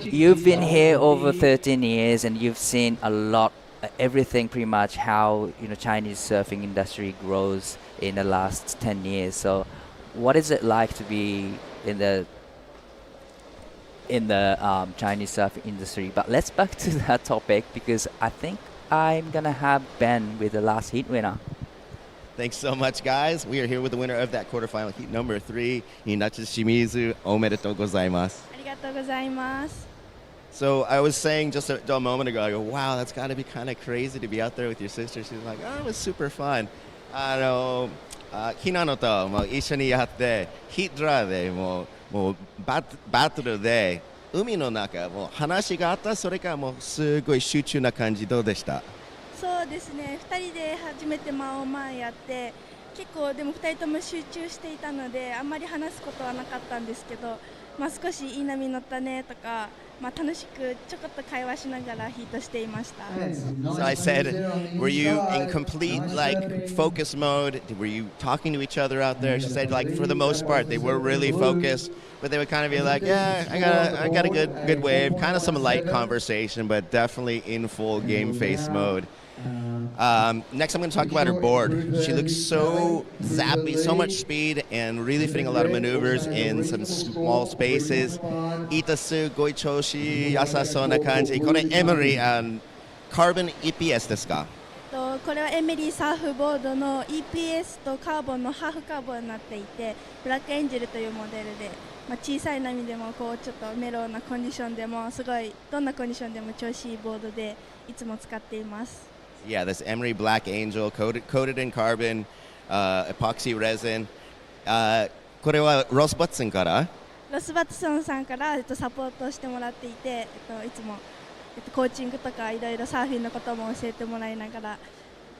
you've been here over 13 years and you've seen a lot, everything pretty much, how Chinese surfing industry grows in the last 10 years. So what is it like to be in the Chinese surfing industry? But let's back to that topic, because I think I'm going to have Ben with the last heat winner. Thanks so much, guys. We are here with the winner of that quarterfinal, heat number 3, Inachi Shimizu. Omedetou gozaimasu. Arigatou gozaimasu. So I was saying just a moment ago, I go, wow, that's got to be kind of crazy to be out there with your sister. She's like, oh, it was super fun. ひなのともう一緒にやってヒッドラーでもうバトルで海の中もう話があった。それからもうすごい集中な感じ。どうでした？そうですね、2人で初めてマンオマンやって結構でも2人とも集中していたのであんまり話すことはなかったんですけど、少しいい波乗ったねとか、楽しくちょこっと会話しながらヒートしていました。 So I said, were you in complete like focus mode? Were you talking to each other out there? She said like for the most part they were really focused, but they would kind of be like, yeah, I got a good wave, kind of some light conversation, but definitely in full game face mode. Next I'm going to talk about her board. She looks so zappy, so much speed, and really fitting a lot of maneuvers in some small spaces. Itasu goi choshi yasaso na kanji. Kore Emery carbon EPS ですか？これはエメリーサーフボードの EPS とカーボンのハーフカーボンになっていて、ブラックエンジェルというモデルで、小さい波でもちょっとメロウなコンディションでもすごいどんなコンディションでも調子いいボードでいつも使っています。Yeah, this Emery Black Angel coated in carbon, epoxy resin. これはロスバッツソンから？ロスバッツソンさんからサポートしてもらっていて、いつもコーチングとかいろいろサーフィンのことも教えてもらいなが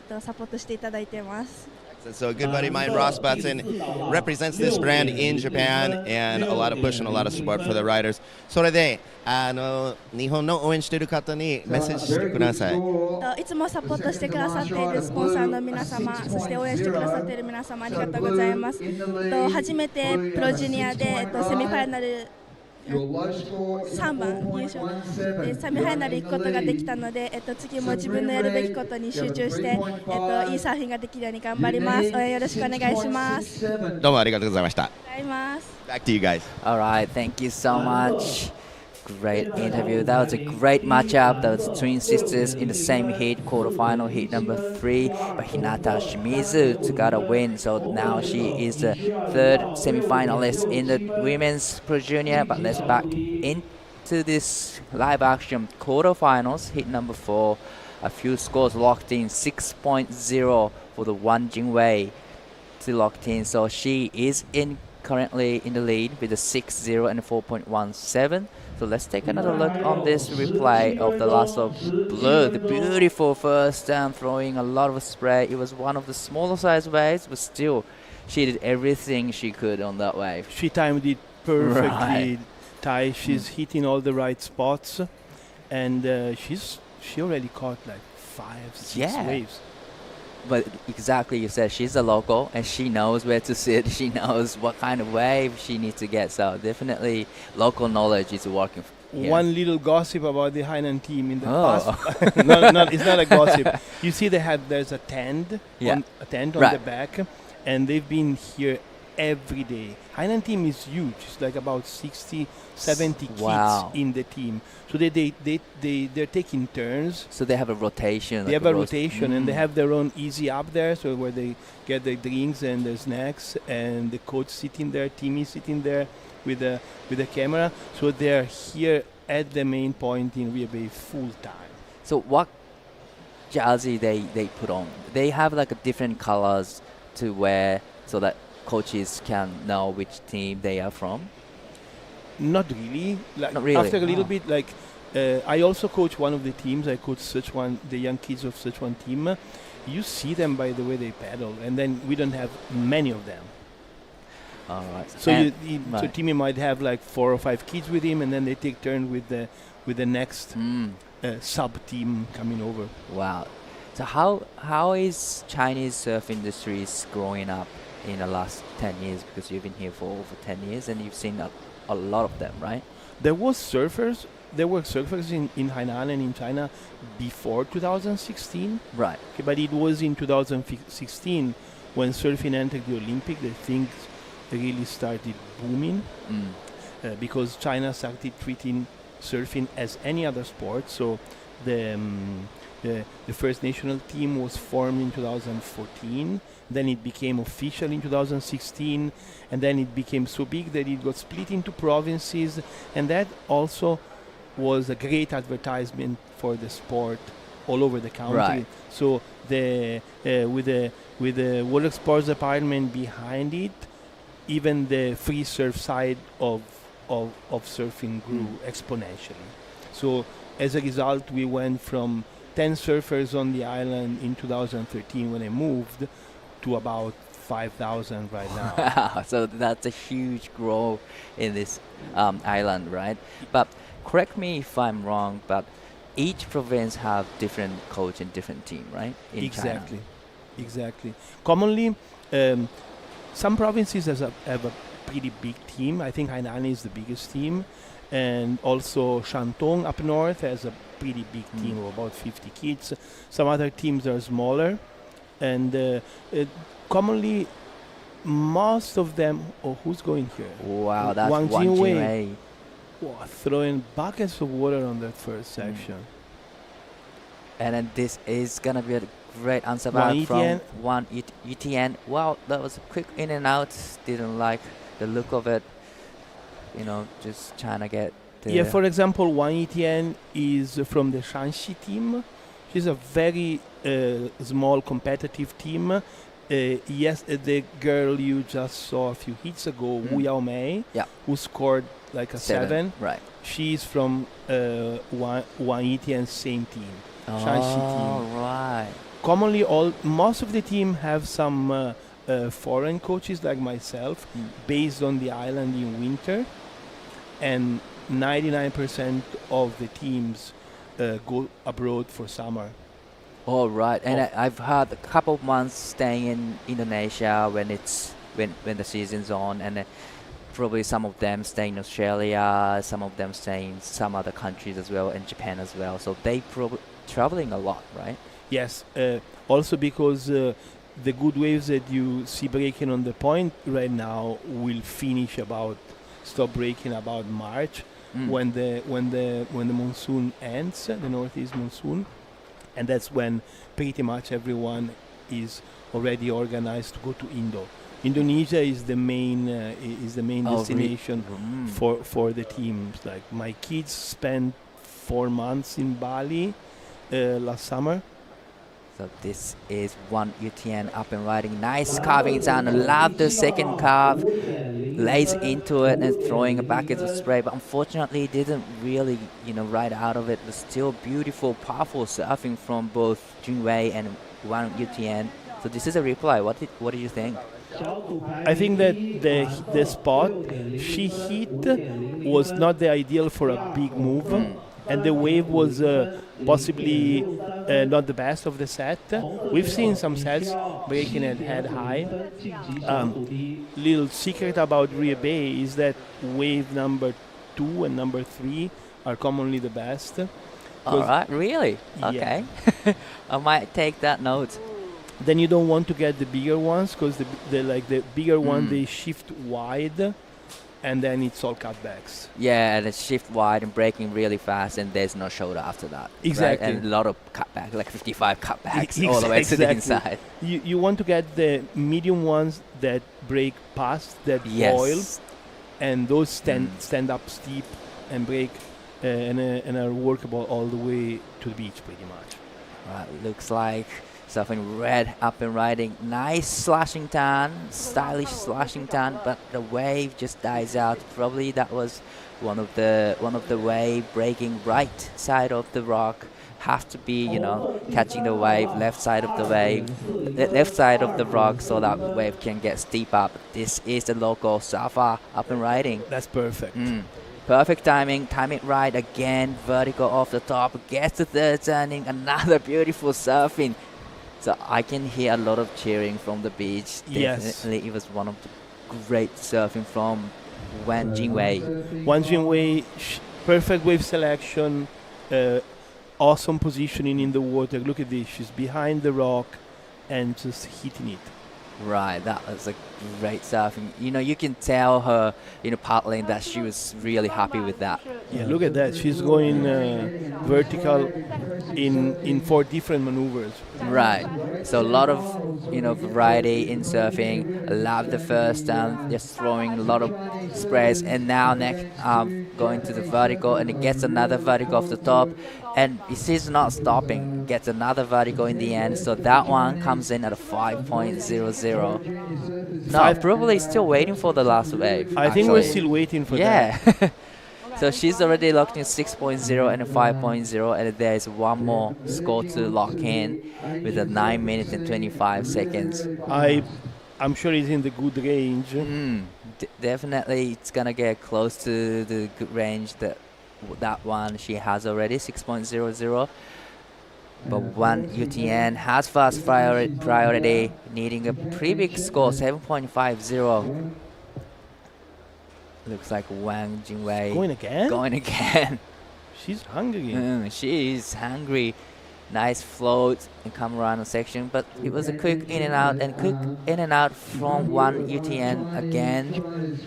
らサポートしていただいています。So a good buddy of mine, Ross Butson, represents this brand in Japan, and a lot of push and a lot of support for the riders. それで、日本の応援している方にメッセージしてください。いつもサポートしてくださっているスポンサーの皆様、そして応援してくださっている皆様、ありがとうございます。初めてプロジュニアでセミファイナル3番優勝でセミファイナル行くことができたので、次も自分のやるべきことに集中して、いいサーフィンができるように頑張ります。応援よろしくお願いします。どうもありがとうございました。Back to you guys. All right, thank you so much. Great interview. That was a great matchup. That was twin sisters in the same heat, quarterfinal heat number 3. But Hinata Shimizu took out a win, so now she is the third semi-finalist in the women's Pro Junior. But let's back into this live action quarterfinals, heat number 4. A few scores locked in. 6.0 for the Wan Jingwei to locked in. So she is currently in the lead with a 6.0 and a 4.17. So let's take another look on this replay of the last of Blue. The beautiful first down, throwing a lot of spray. It was one of the smaller size waves, but still, she did everything she could on that wave. She timed it perfectly. Right. Tai, she's hitting all the right spots, and she already caught like 5-6 waves. But exactly, you said she's a local and she knows where to sit. She knows what kind of wave she needs to get. So definitely local knowledge is working here. One little gossip about the Hainan team in the past. No, it's not a gossip. You see there's a tent, on the back, and they've been here every day. Hainan team is huge. It's like about 60, 70 kids in the team. So they're taking turns. So they have a rotation. They have a rotation, and they have their own easy up there, so where they get their drinks and their snacks, and the coach sitting there, Timmy sitting there with the camera. So they're here at the main point in Riyue Bay full time. So what jersey they put on? They have like a different colors to wear so that coaches can know which team they are from? Not really. Not really. After a little bit, like I also coach one of the teams. I coach Sichuan, the young kids of Sichuan team. You see them by the way they paddle, and then we don't have many of them. All right. So so Timmy might have like 4 or 5 kids with him, and then they take turn with the next sub team coming over. Wow. So how is Chinese surf industries growing up in the last 10 years? Because you've been here for over 10 years and you've seen a lot of them, right? There were surfers in Hainan and in China before 2016. Right. Okay, but it was in 2016 when surfing entered the Olympic that things really started booming because China started treating surfing as any other sport. So the first national team was formed in 2014. Then it became official in 2016, and then it became so big that it got split into provinces, and that also was a great advertisement for the sport all over the country. Right. So with the World Sports Department behind it, even the free surf side of surfing grew exponentially. So as a result, we went from 10 surfers on the island in 2013 when I moved to about 5,000 right now. Wow, so that's a huge growth in this island, right? But correct me if I'm wrong, but each province have different coach and different team, right? In Exactly, China. exactly. Commonly, some provinces have a pretty big team. I think Hainan is the biggest team, and also Shantung up north has a pretty big team of about 50 kids. Some other teams are smaller, and commonly most of them. Oh, who's going here? Wow, that's Wang Wang Jingwei. Jingwei. Wow, throwing buckets of water on that first section. And then this is gonna be a great answer Wang back from Yitian. Wang Yitian. Wow, that was a quick in and out. Didn't like the look of it. You know, just trying to get the Yeah, for example, Wang Yitian is from the Shanxi team. She's a very small competitive team. Yes, the girl you just saw a few hits ago, Wu Yao Mei, Yeah. who scored like a 7. Right. She's from Wang Yitian's same team, Shanxi team. Right. Commonly, most of the team have some foreign coaches like myself, based on the island in winter, and 99% of the teams go abroad for summer. Oh, right. And Oh. I've had a couple of months staying in Indonesia when the season's on, and probably some of them stay in Australia, some of them stay in some other countries as well, and Japan as well. So they probably traveling a lot, right? Yes, also because the good waves that you see breaking on the point right now will stop breaking about March, when the monsoon ends, the northeast monsoon, and that's when pretty much everyone is already organized to go to Indo. Indonesia is the main destination for the teams. Like my kids spent 4 months in Bali last summer. So this is Wang Yutian up and riding. Nice carving down. Love the second carve. Lays into it and throwing a bucket of spray. But unfortunately, didn't really, ride out of it. But still beautiful, powerful surfing from both Junwei and Wang Yutian. So this is a reply. What did you think? I think that the spot she hit was not the ideal for a big move. And the wave was possibly not the best of the set. We've seen some sets breaking at head high. Little secret about Riyue Bay is that wave number 2 and number 3 are commonly the best. All right, really? Okay. Yeah. I might take that note. Then you don't want to get the bigger ones because the bigger one they shift wide. And then it's all cutbacks. Yeah, and it's shift wide and braking really fast, and there's no shoulder after that. Exactly. Right? And a lot of cutback, like 55 cutbacks all the way to the inside. You want to get the medium ones that brake past that boil, and those stand up steep and brake and are workable all the way to the beach pretty much. Right, looks like something red up and riding. Nice slashing turn, stylish slashing turn, but the wave just dies out. Probably that was one of the wave breaking right side of the rock. Have to be, catching the wave, left side of the wave, left side of the rock, so that wave can get steep up. This is the local surfer up and riding. That's perfect. Perfect timing, time it right again, vertical off the top, gets the third turning, another beautiful surfing. So I can hear a lot of cheering from the beach. Yes. Definitely, it was one of the great surfing from Wang Jingwei. Wang Jingwei, perfect wave selection, awesome positioning in the water. Look at this, she's behind the rock and just hitting it. Right, that was a great surfing. You can tell her, paddling that she was really happy with that. Yeah, look at that. She's going vertical in 4 different maneuvers. Right. So a lot of, variety in surfing. I love the first time, just throwing a lot of sprays, and now next going to the vertical, and it gets another vertical off the top, and she's not stopping. Gets another vertical in the end. So that one comes in at a 5.00. No, probably still waiting for the last wave. I think we're still waiting for that. Yeah. So she's already locked in 6.0 and a 5.0, and there is one more score to lock in with a 9 minutes and 25 seconds. I'm sure he's in the good range. Definitely, it's gonna get close to the good range that one she has already, 6.00. But one UTN has fast priority, needing a pretty big score, 7.50. Looks like Wang Jingwei Going again? Going again. She's hungry. She is hungry. Nice float and come around the section, but it was a quick in and out from one UTN again.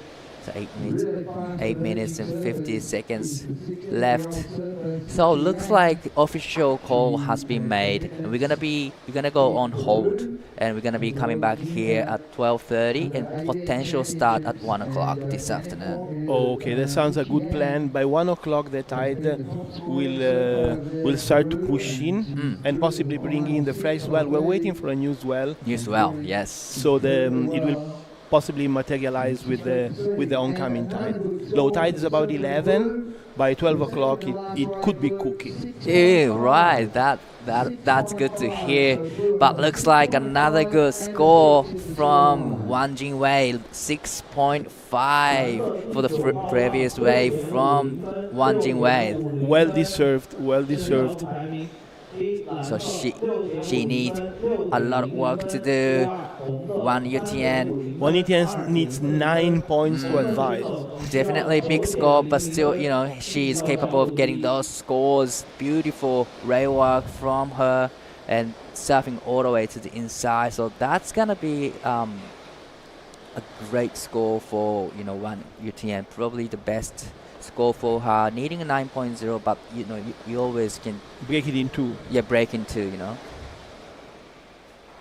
So 8 minutes and 50 seconds left. So looks like official call has been made, and we're gonna go on hold, and we're gonna be coming back here at 12:30 and potential start at 1 o'clock this afternoon. Okay, that sounds a good plan. By 1 o'clock, the tide will start to push in and possibly bring in the fresh swell. We're waiting for a new swell. New swell, yes. So it will possibly materialize with the oncoming tide. Low tide is about 11. By 12 o'clock, it could be cooking. Yeah, right. That's good to hear. But looks like another good score from Wang Jingwei, 6.5 for the previous wave from Wang Jingwei. Well deserved. So she needs a lot of work to do. One UTN needs 9 points to advise. Definitely big score, but still, she is capable of getting those scores. Beautiful rail work from her and surfing all the way to the inside. So that's gonna be a great score for one UTN. Probably the best score for her, needing a 9.0, but you always can break it in two. Yeah, break in two,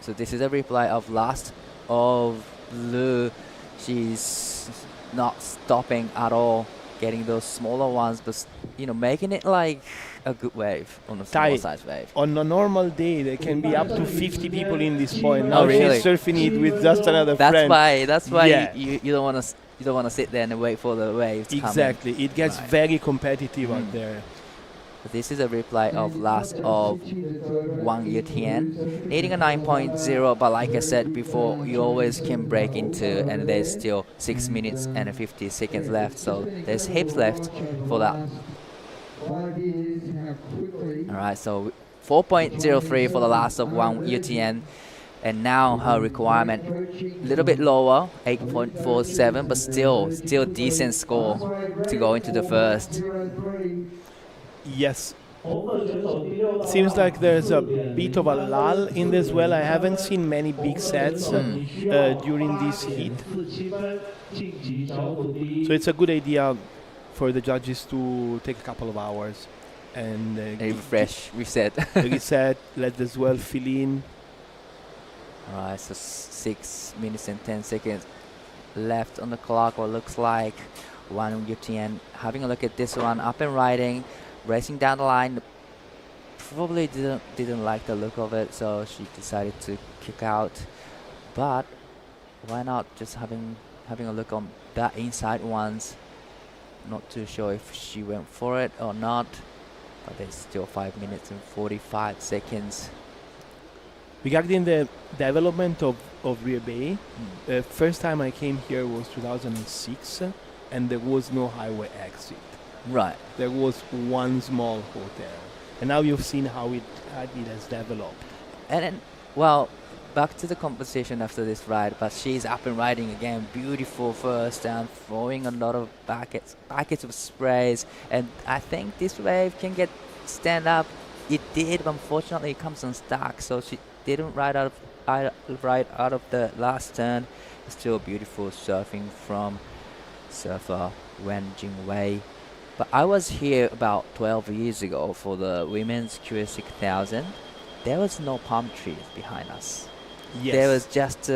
So this is a replay of last of Lu. She's not stopping at all, getting those smaller ones, but making it like a good wave on a small size wave. On a normal day, there can be up to 50 people in this point. Now really? She's surfing it with just another friend. That's why Yeah. you don't want to. You don't want to sit there and wait for the waves to come in. Exactly. It gets very competitive out there. This is a replay of last of one UTN, needing a 9.0, but like I said before, you always can break into, and there's still 6 minutes and 50 seconds left, so there's heaps left for that. Alright, so 4.03 for the last of one UTN. And now her requirement a little bit lower, 8.47, but still decent score to go into the first. Yes. Seems like there's a bit of a lull in this well. I haven't seen many big sets during this heat. So it's a good idea for the judges to take a couple of hours and refresh, reset, let the swell fill in. Alright, so 6 minutes and 10 seconds left on the clock, what looks like one UTN. Having a look at this one, up and riding, racing down the line. Probably didn't like the look of it, so she decided to kick out. But why not just having a look on that inside ones. Not too sure if she went for it or not, but there's still 5 minutes and 45 seconds. Regarding the development of Riyue Bay, the first time I came here was 2006, and there was no highway exit. Right. There was one small hotel, and now you've seen how it has developed. And then, well, back to the competition after this ride, but she's up and riding again. Beautiful first down, throwing a lot of buckets of sprays, and I think this wave can stand up. It did, but unfortunately it comes unstuck, so she didn't ride out of the last turn. Still beautiful surfing from surfer Wen Jingwei. But I was here about 12 years ago for the women's QS6000. There was no palm trees behind us. Yes. There was just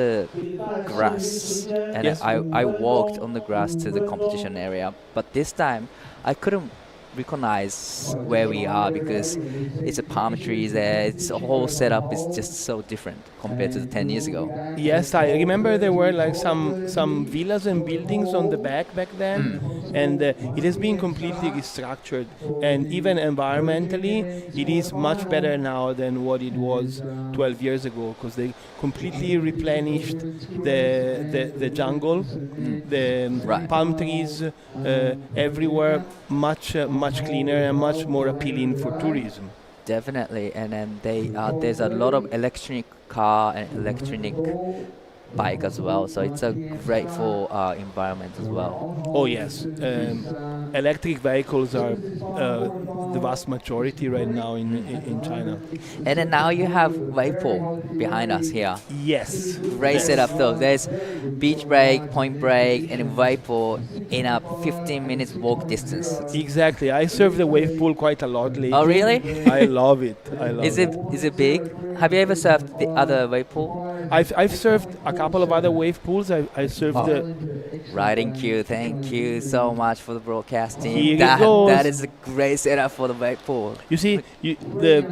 grass, and yes. I walked on the grass to the competition area. But this time, I couldn't recognize where we are because it's a palm trees there. It's a whole setup is just so different compared to 10 years ago. Yes, I remember there were like some villas and buildings on the back then, and it has been completely restructured, and even environmentally it is much better now than what it was 12 years ago, because they completely replenished the jungle, the palm trees everywhere, much cleaner and much more appealing for tourism. Definitely, and then there's a lot of electric car and electronic bike as well, so it's a great for environment as well. Oh yes, electric vehicles are the vast majority right now in China. And then now you have wave pool behind us here. Yes. Great setup though. There's beach break, point break, and wave pool in a 15 minutes walk distance. Exactly. I surf the wave pool quite a lot lately. Oh really? I love it. Is it big? Have you ever surfed the other wave pool? I've surfed a couple of other wave pools. I surfed the Riding queue. Thank you so much for the broadcasting. Here it goes. That is a great setup for the wave pool. You see, the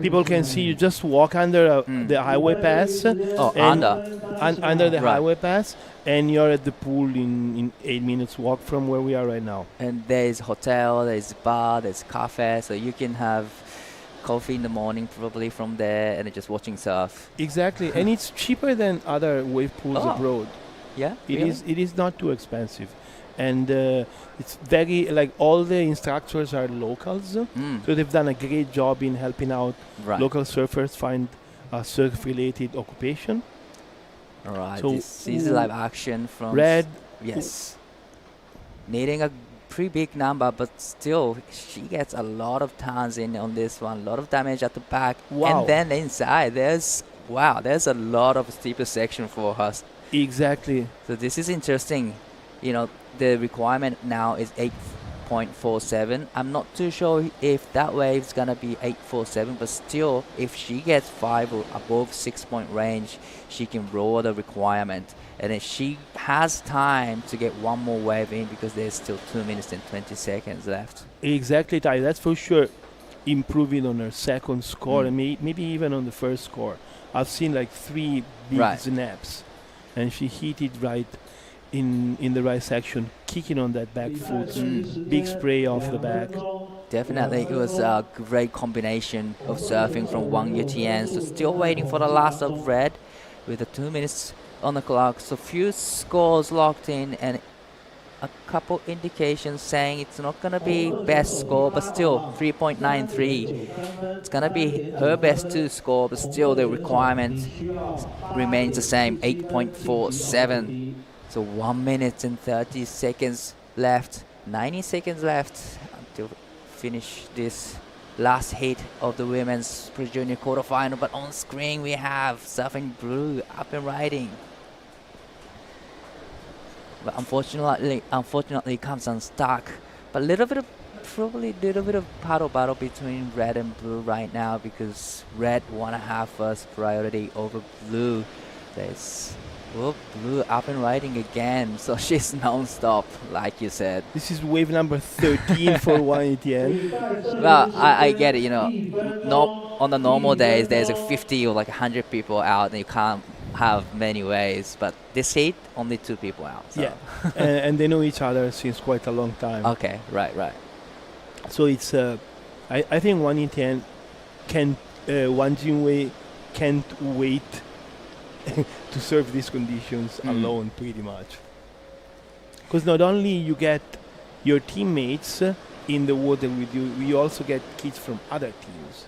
people can see you just walk under the highway pass. Under the highway pass, and you're at the pool in 8 minutes walk from where we are right now. And there's hotel, there's bar, there's cafe, so you can have coffee in the morning probably from there and just watching surf. Exactly, and it's cheaper than other wave pools abroad. Yeah, it is not too expensive, and it's very, like, all the instructors are locals, so they've done a great job in helping out local surfers find a surf-related occupation. All right, So this is live action from Red. Yes, needing a pretty big number, but still she gets a lot of turns in on this one, a lot of damage at the back. Wow. And then inside there's a lot of steeper section for us. Exactly. So this is interesting. You know, the requirement now is 8.47. I'm not too sure if that wave's gonna be 8.47, but still, if she gets 5 or above 6-point range, she can roll the requirement. And then she has time to get one more wave in because there's still 2 minutes and 20 seconds left. Exactly, Ty. That's for sure improving on her second score and maybe even on the first score. I've seen like 3 big snaps, and she hit it right in the right section, kicking on that back foot, big spray off the back. Definitely, it was a great combination of surfing from Wang Yutian. So still waiting for the last of red with the 2 minutes on the clock. So few scores locked in and a couple indications saying it's not going to be best score, but still 3.93. It's going to be her best 2 score, but still the requirement remains the same, 8.47. So 1 minute and 30 seconds left, 90 seconds left until finish this last heat of the women's Pro Junior quarterfinal. But on screen we have Surfing Blue up and riding. But unfortunately it comes unstuck. But probably a little bit of paddle battle between red and blue right now, because red wanna have first priority over blue. There's blue up and riding again, so she's non-stop, like you said. This is wave number 13 for Wang Yutian. Well, I get it, you know. On the normal days, there's like 50 or like 100 people out, and you can't have many waves. But this heat, only 2 people out. So. Yeah, and they know each other since quite a long time. Okay, right. So it's, I think Wang Yutian Wang Jingwei can't wait to serve these conditions alone, pretty much. Because not only you get your teammates in the water with you, you also get kids from other teams.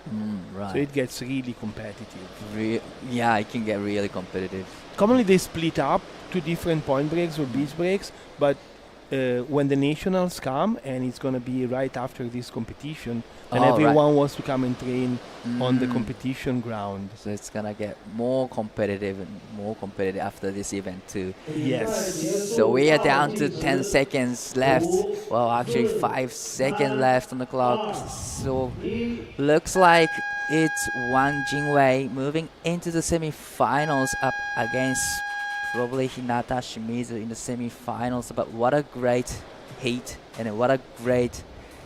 Right. So it gets really competitive. Yeah, it can get really competitive. Commonly they split up to different point breaks or beach breaks, but when the nationals come, and it's going to be right after this competition, and everyone wants to come and train on the competition ground. So it's going to get more competitive after this event too. Yes. So we are down to 10 seconds left. Well, actually 5 seconds left on the clock. So looks like it's Wang Jingwei moving into the semi-finals up against probably Hinata Shimizu in the semi-finals. But what a great heat and what a great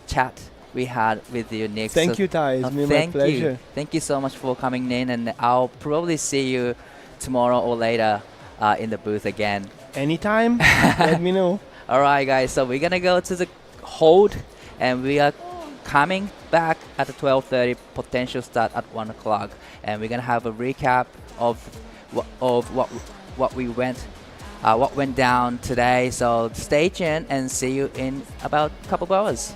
chat we had with you, Nick. Thank you, Ty. It's been my pleasure. Thank you so much for coming in, and I'll probably see you tomorrow or later in the booth again. Anytime. Let me know. All right, guys. So we're gonna go to the hold, and we are coming back at the 12:30. Potential start at 1 o'clock, and we're gonna have a recap of what went down today. So stay tuned and see you in about a couple of hours.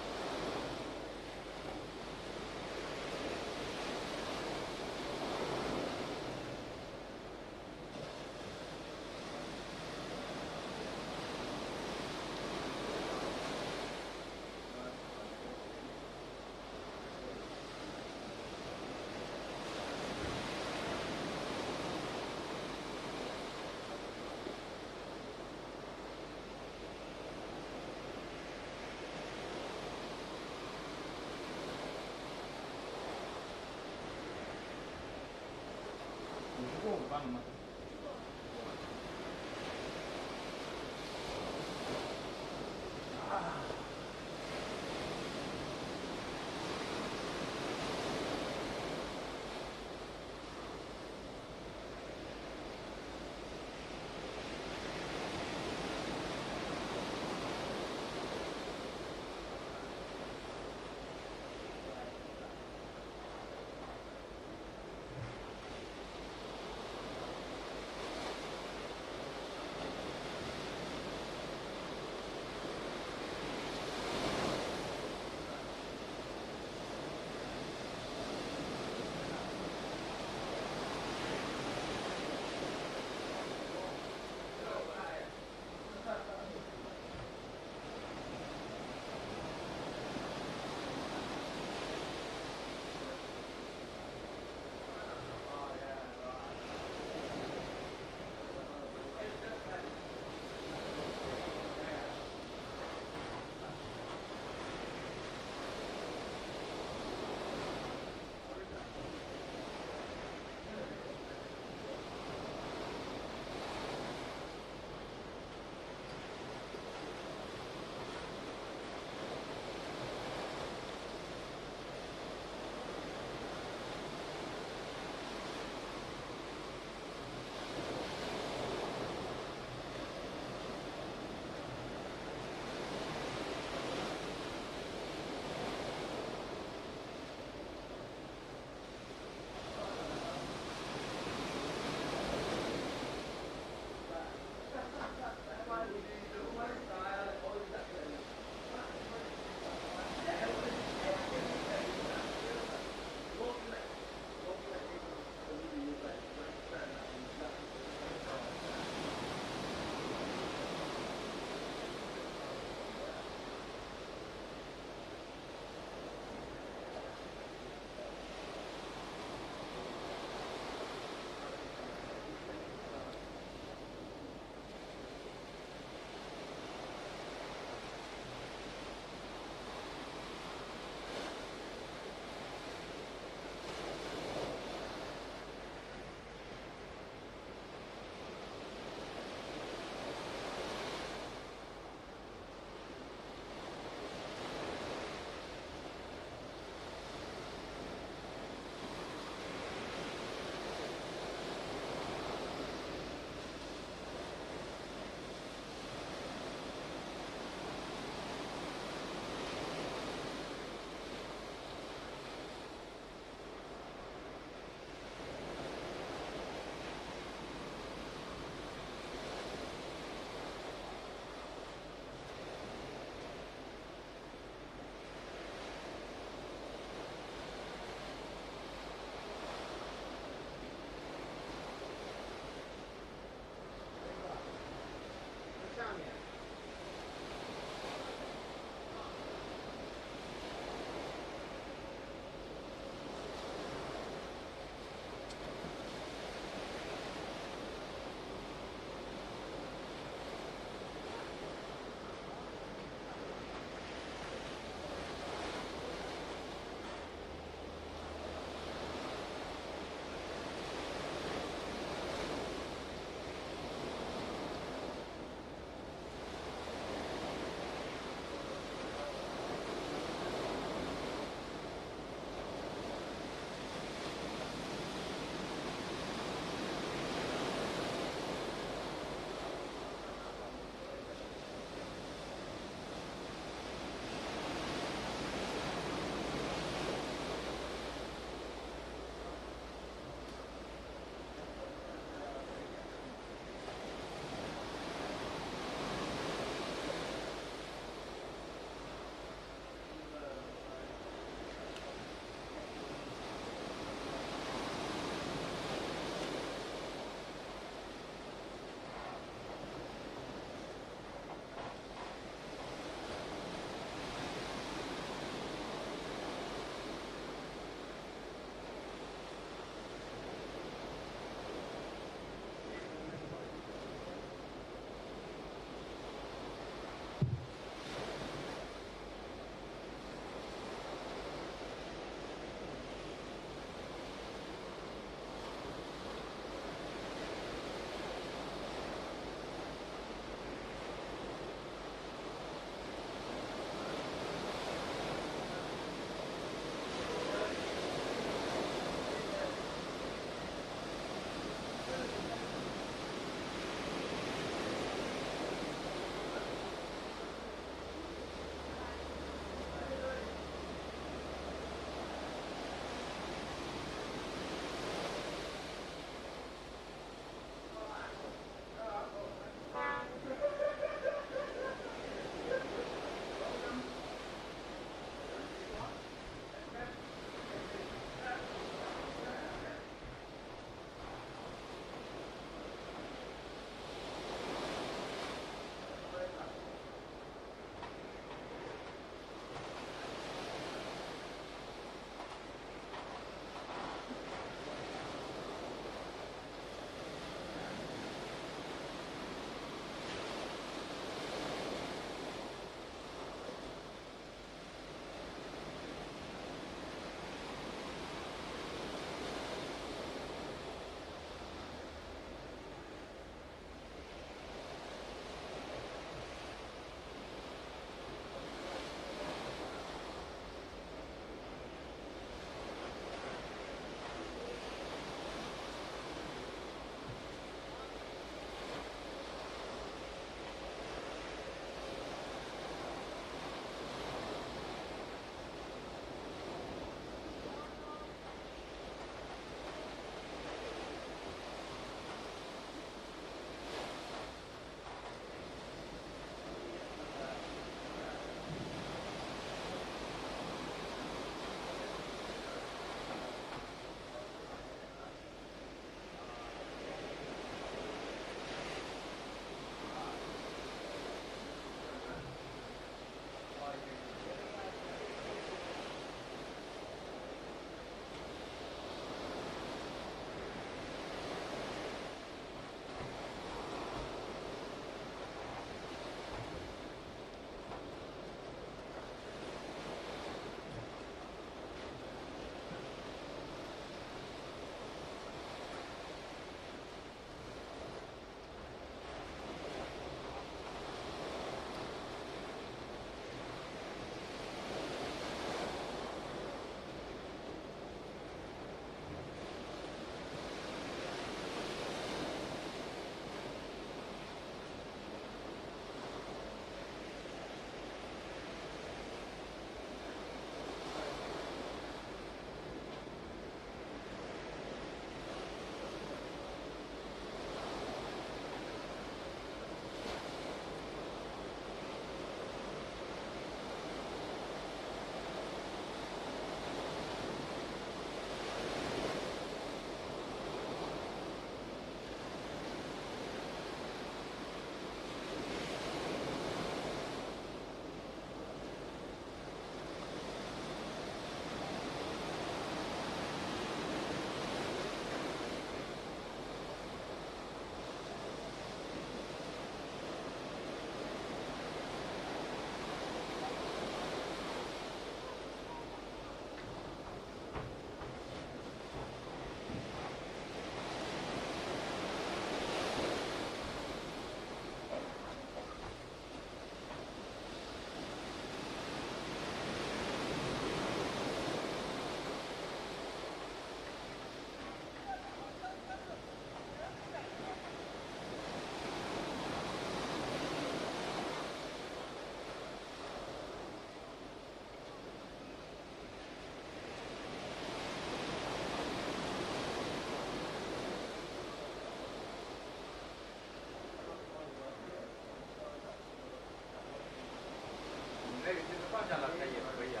下来拍也可以啊。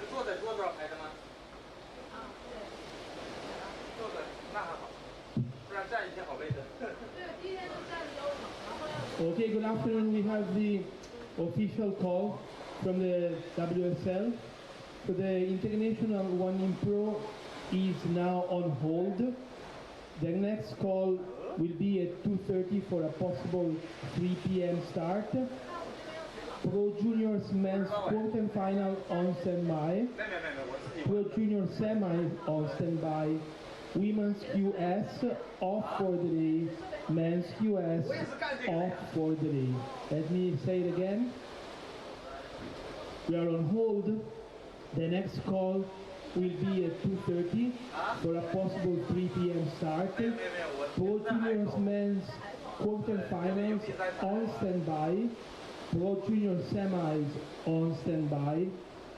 坐在桌子上拍的吗？坐着那还好，不然站一天好累的。Okay, good afternoon. We have the official call from the WSL. So the International Wanning Pro is now on hold. The next call will be at 2:30 for a possible 3 p.m. start. Pro Juniors men's quarterfinal on standby. Pro Junior semi on standby. Women's QS off for the day. Men's QS off for the day. Let me say it again. We are on hold. The next call will be at 2:30 for a possible 3 p.m. start. Pro Juniors men's quarterfinals on standby. Pro Junior semis on standby.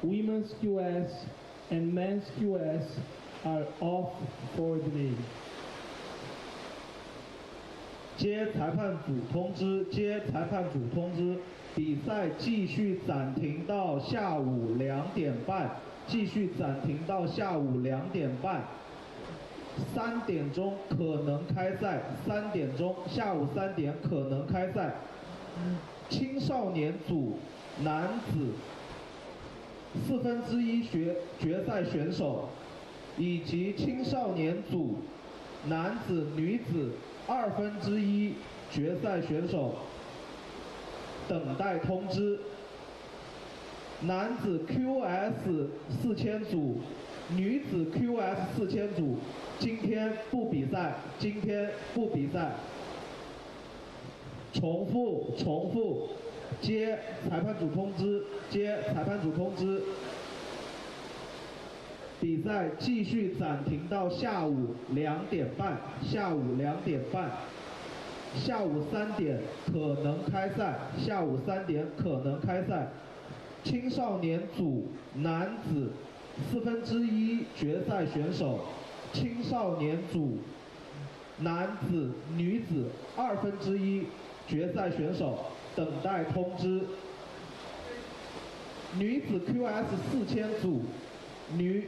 Women's QS and men's QS are off for the day. 接裁判组通知，比赛继续暂停到下午2点半，继续暂停到下午2点半。3点钟可能开赛，3点钟，下午3点可能开赛。青少年组男子1/4决赛选手，以及青少年组男子、女子1/2决赛选手等待通知。男子 QS 4000组、女子 QS 4000组今天不比赛，重复，接裁判组通知，比赛继续暂停到下午2点半，下午3点可能开赛，青少年组男子1/4决赛选手，青少年组男子、女子1/2决赛选手等待通知。女子 QS 4000组、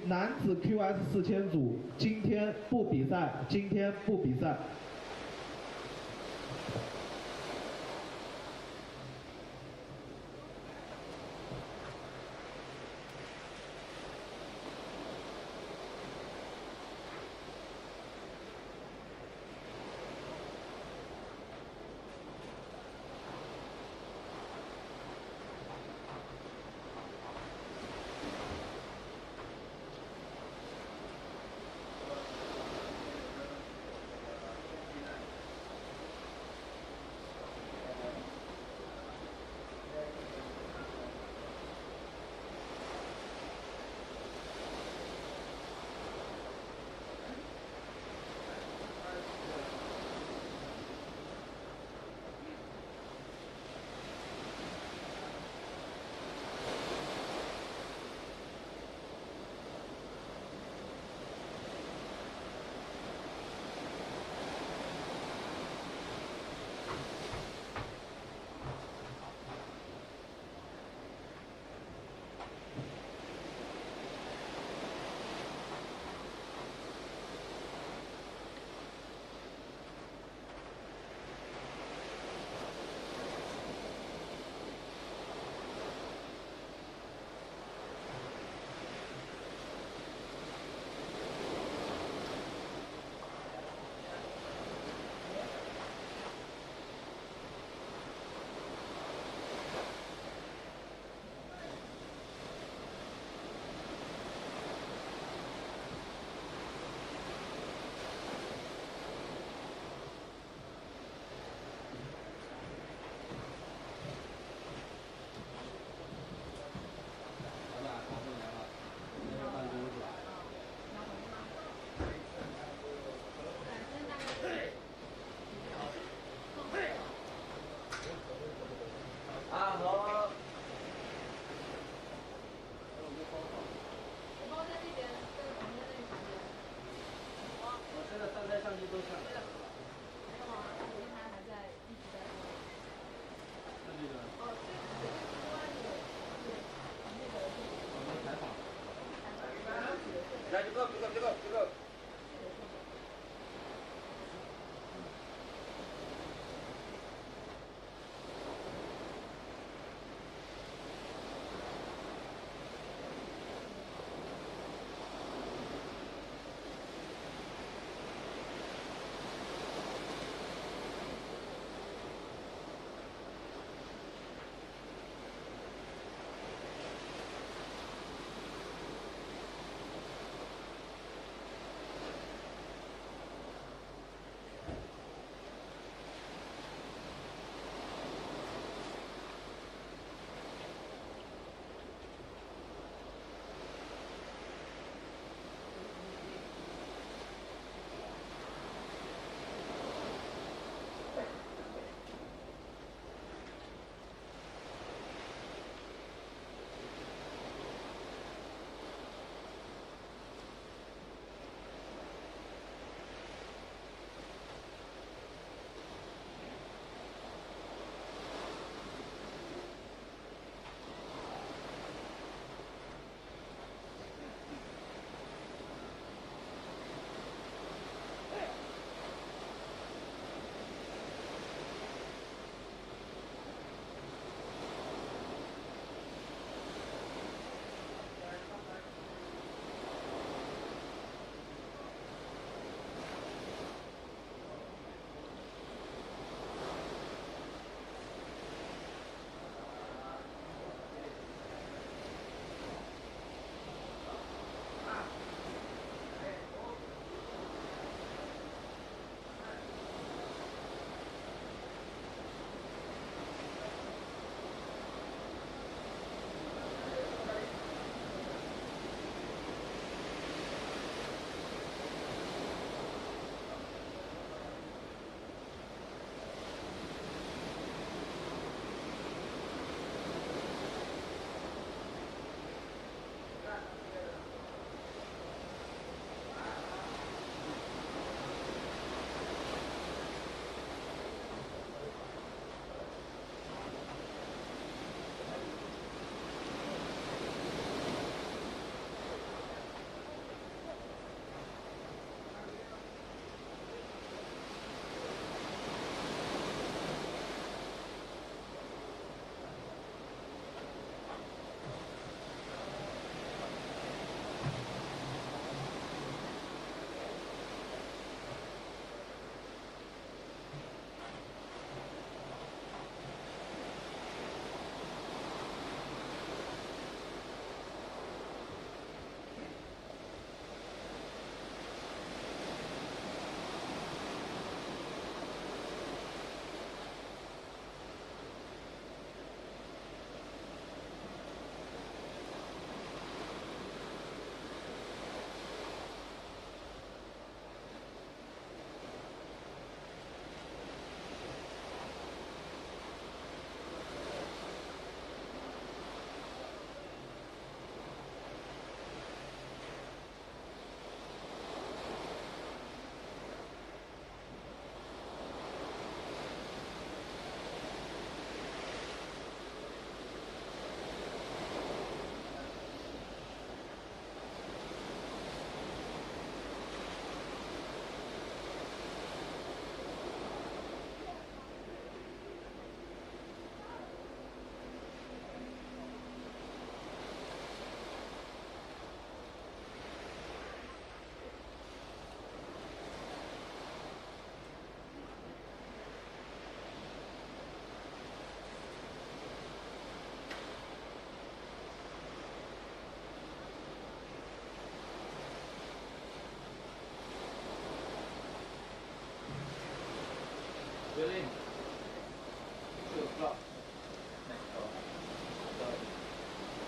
男子 QS 4000组今天不比赛。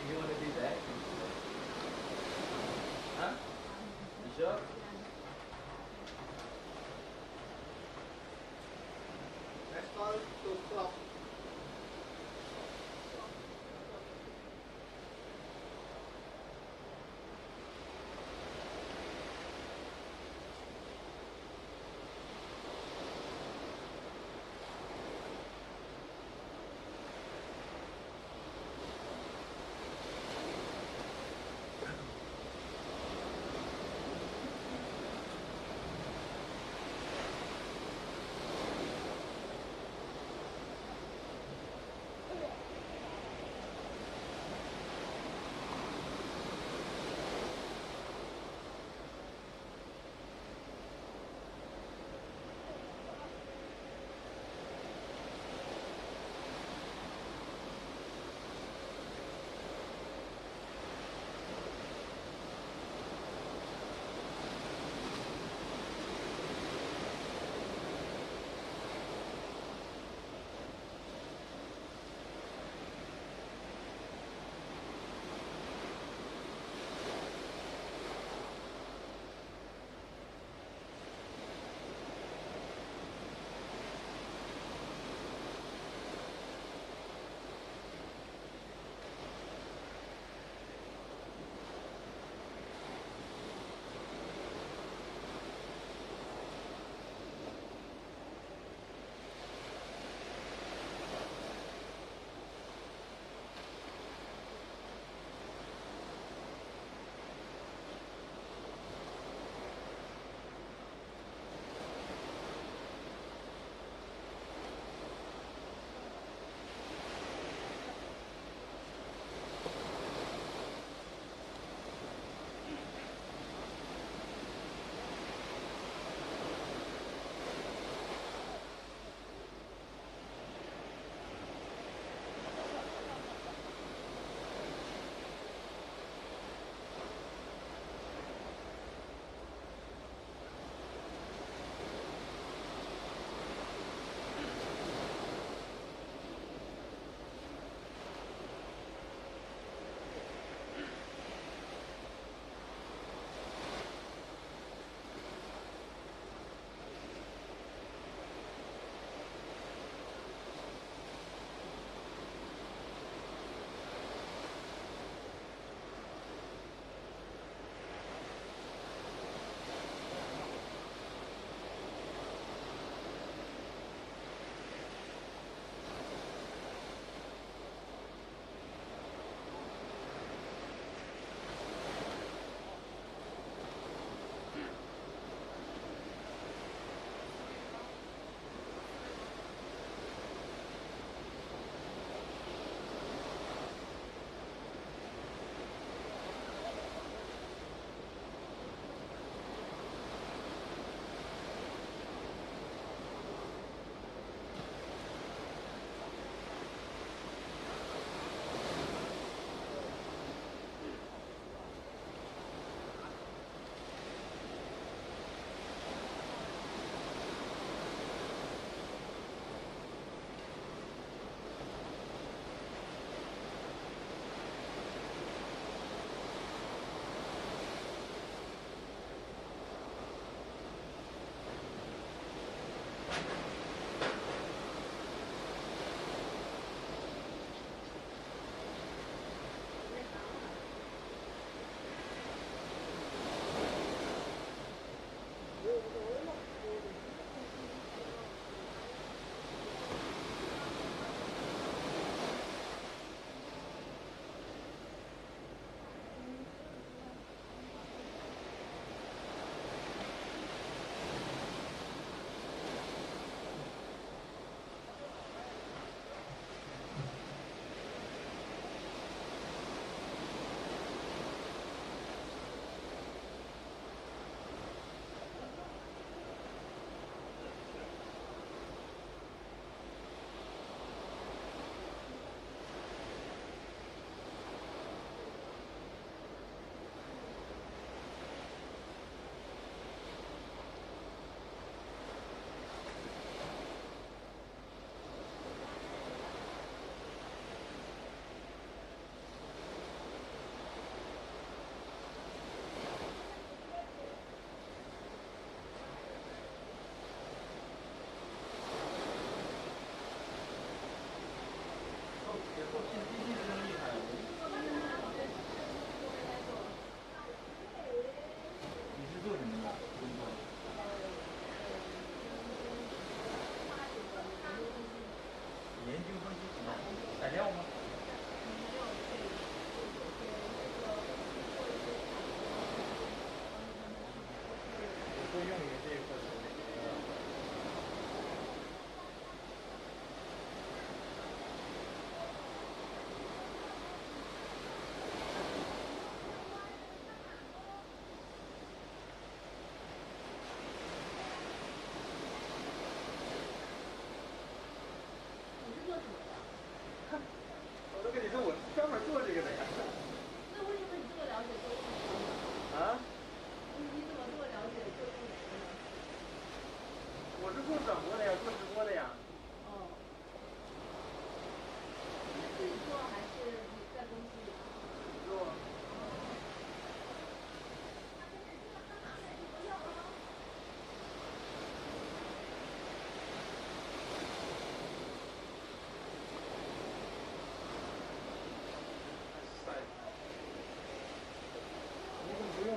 You want to be back? Huh? You sure? Next ball to stop.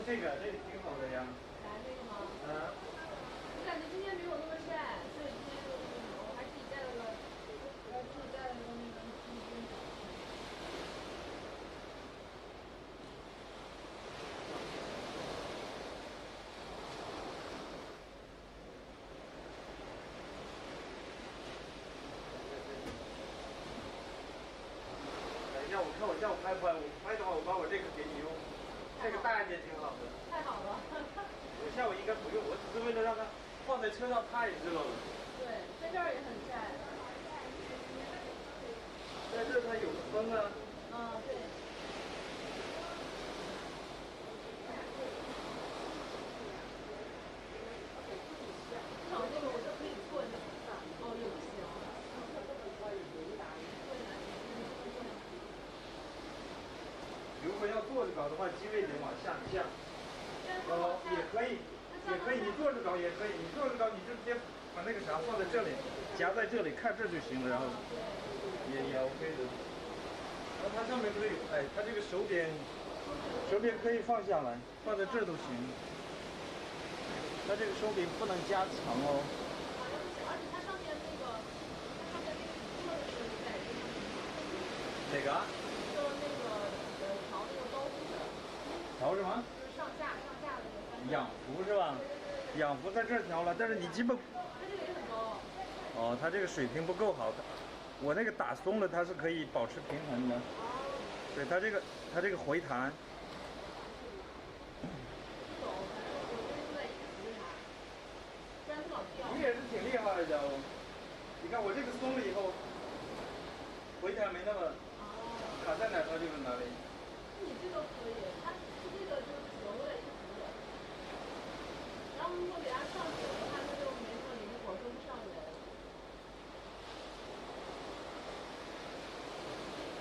这个挺好的呀。来这个吗？我感觉今天没有那么晒，所以今天我还自己带了个那个披巾。让我看我下午拍不拍？我拍的话，我把我这个给你用，这个大一点挺好的。太好了。我下午应该不用，我只是为了让它放在车上太热了。对，在这儿也很晒。在这它有风啊。对。找这个我就可以坐着。也不行。如果要坐着搞的话，机位得往下降。也可以，你坐着搞也可以，你坐着搞你就直接把那个啥放在这里，夹在这里看这就行了，然后也 OK 的。然后它上面不是有，它这个手柄可以放下来，放在这儿都行。它这个手柄不能加长哦。而且它上面那个坐的时候在这上面。哪个？就是那个调那个高度的。调什么？就是上下的那个。仰浮是吧？仰浮在这儿调了，但是你基本。它这个也很高。哦，它这个水平不够好，我那个打松了，它是可以保持平衡的。对，它这个回弹。你也是挺厉害的哦。你看我这个松了以后，回弹没那么卡在哪它就是哪里。你这个可以，它这个就是球的一直的。然后如果给它上水的话，它就没那么灵活，跟不上人。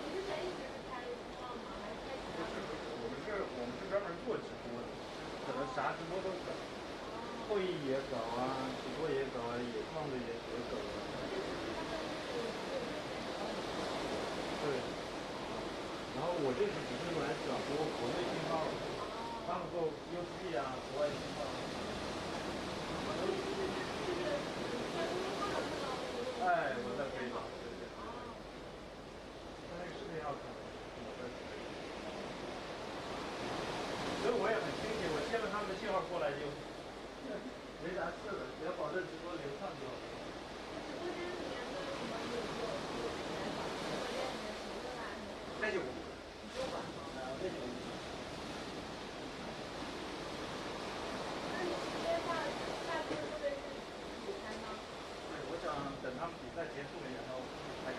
你之前一直是开直播吗？还是开其他的？我们是专门做直播的，可能啥直播都搞，会议也搞啊，直播也搞啊，野创的也搞啊。对。然后我这次只是来转播国内信号，他们做 UC 啊，国外信号。我在飞嘛，对。他那个视频要看，所以我也很清醒，我接了他们的信号过来就没啥事了，只要保证直播流畅就好。直播间里面的什么有直播间里面谁的吧？那就。你就管吗？那就。那你直接下次会不会是自己开吗？对，我想等他们比赛结束了，然后开始。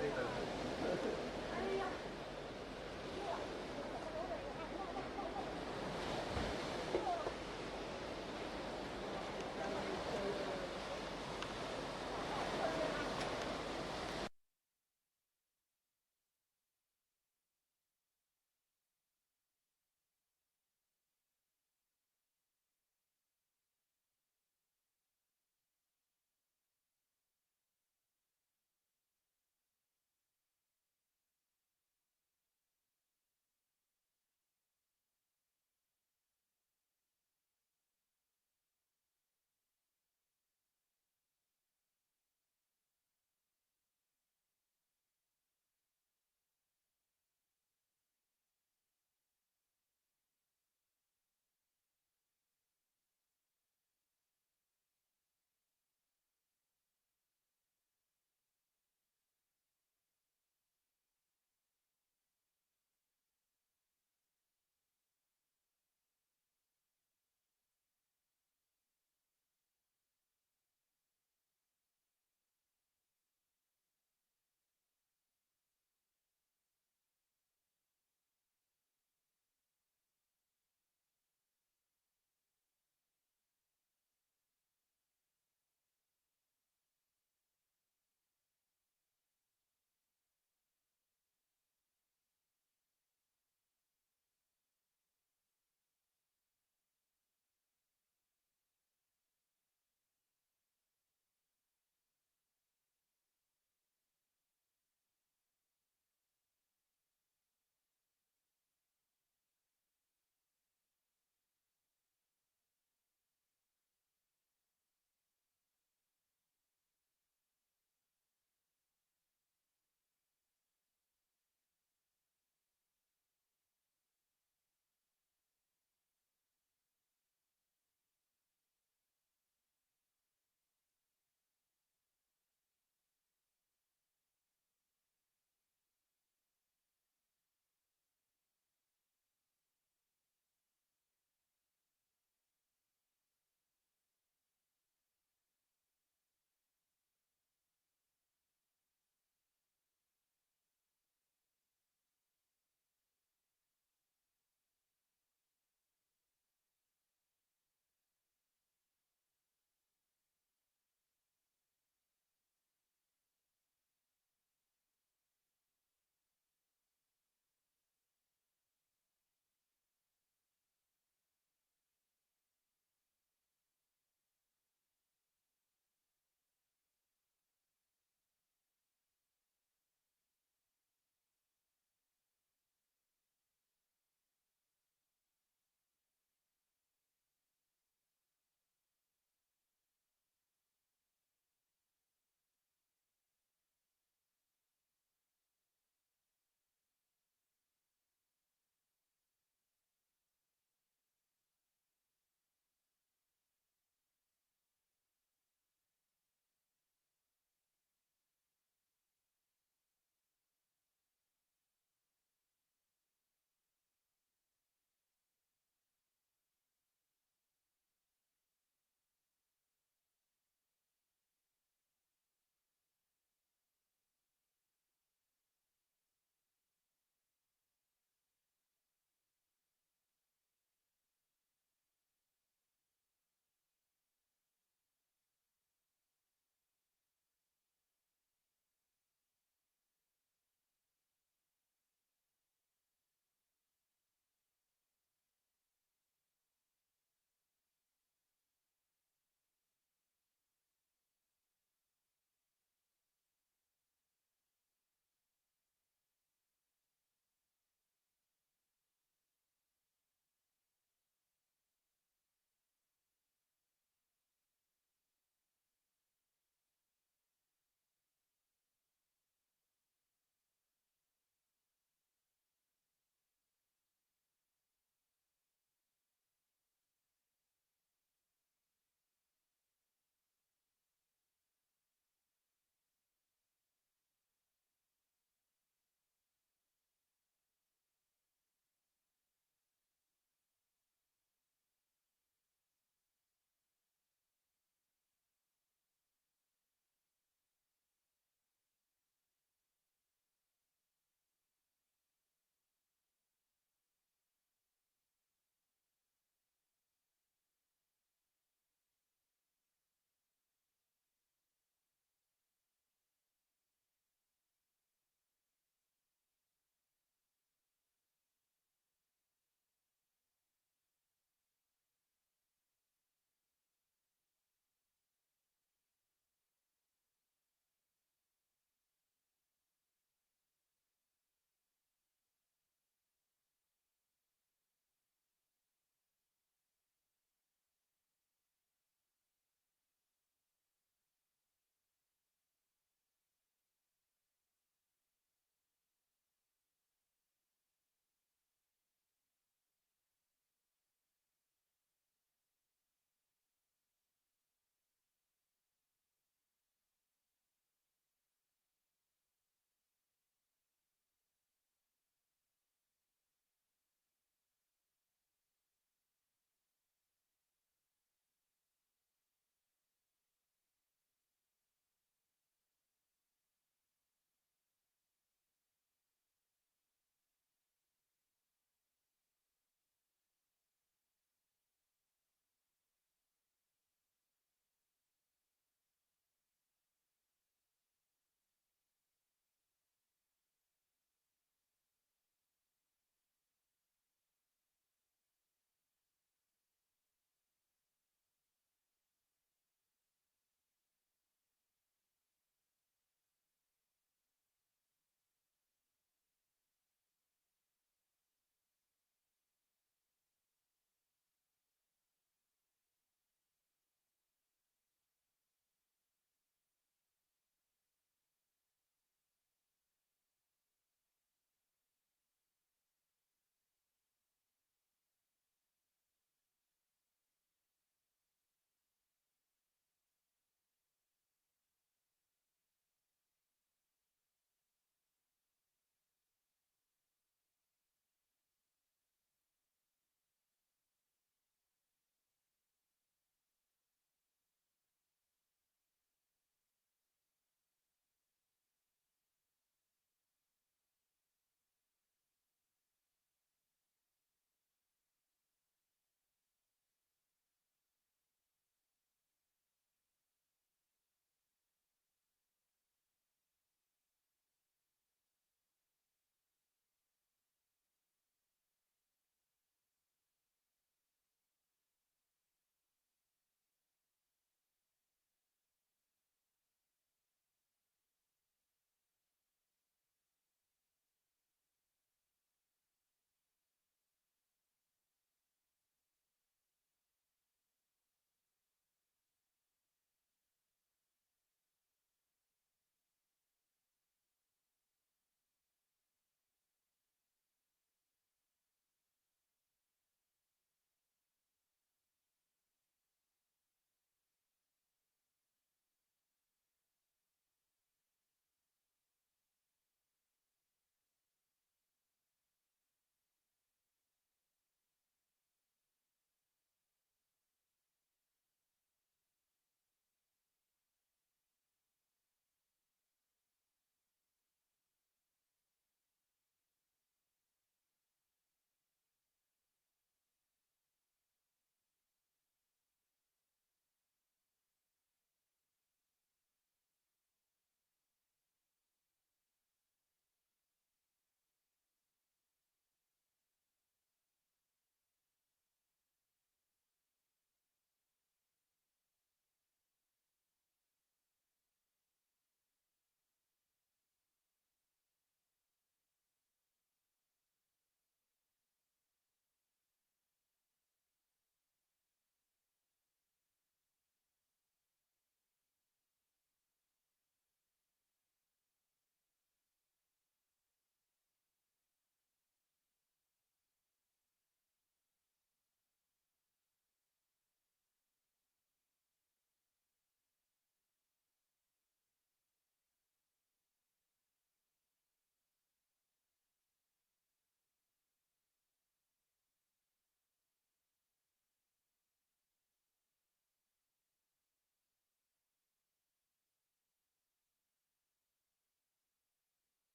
这个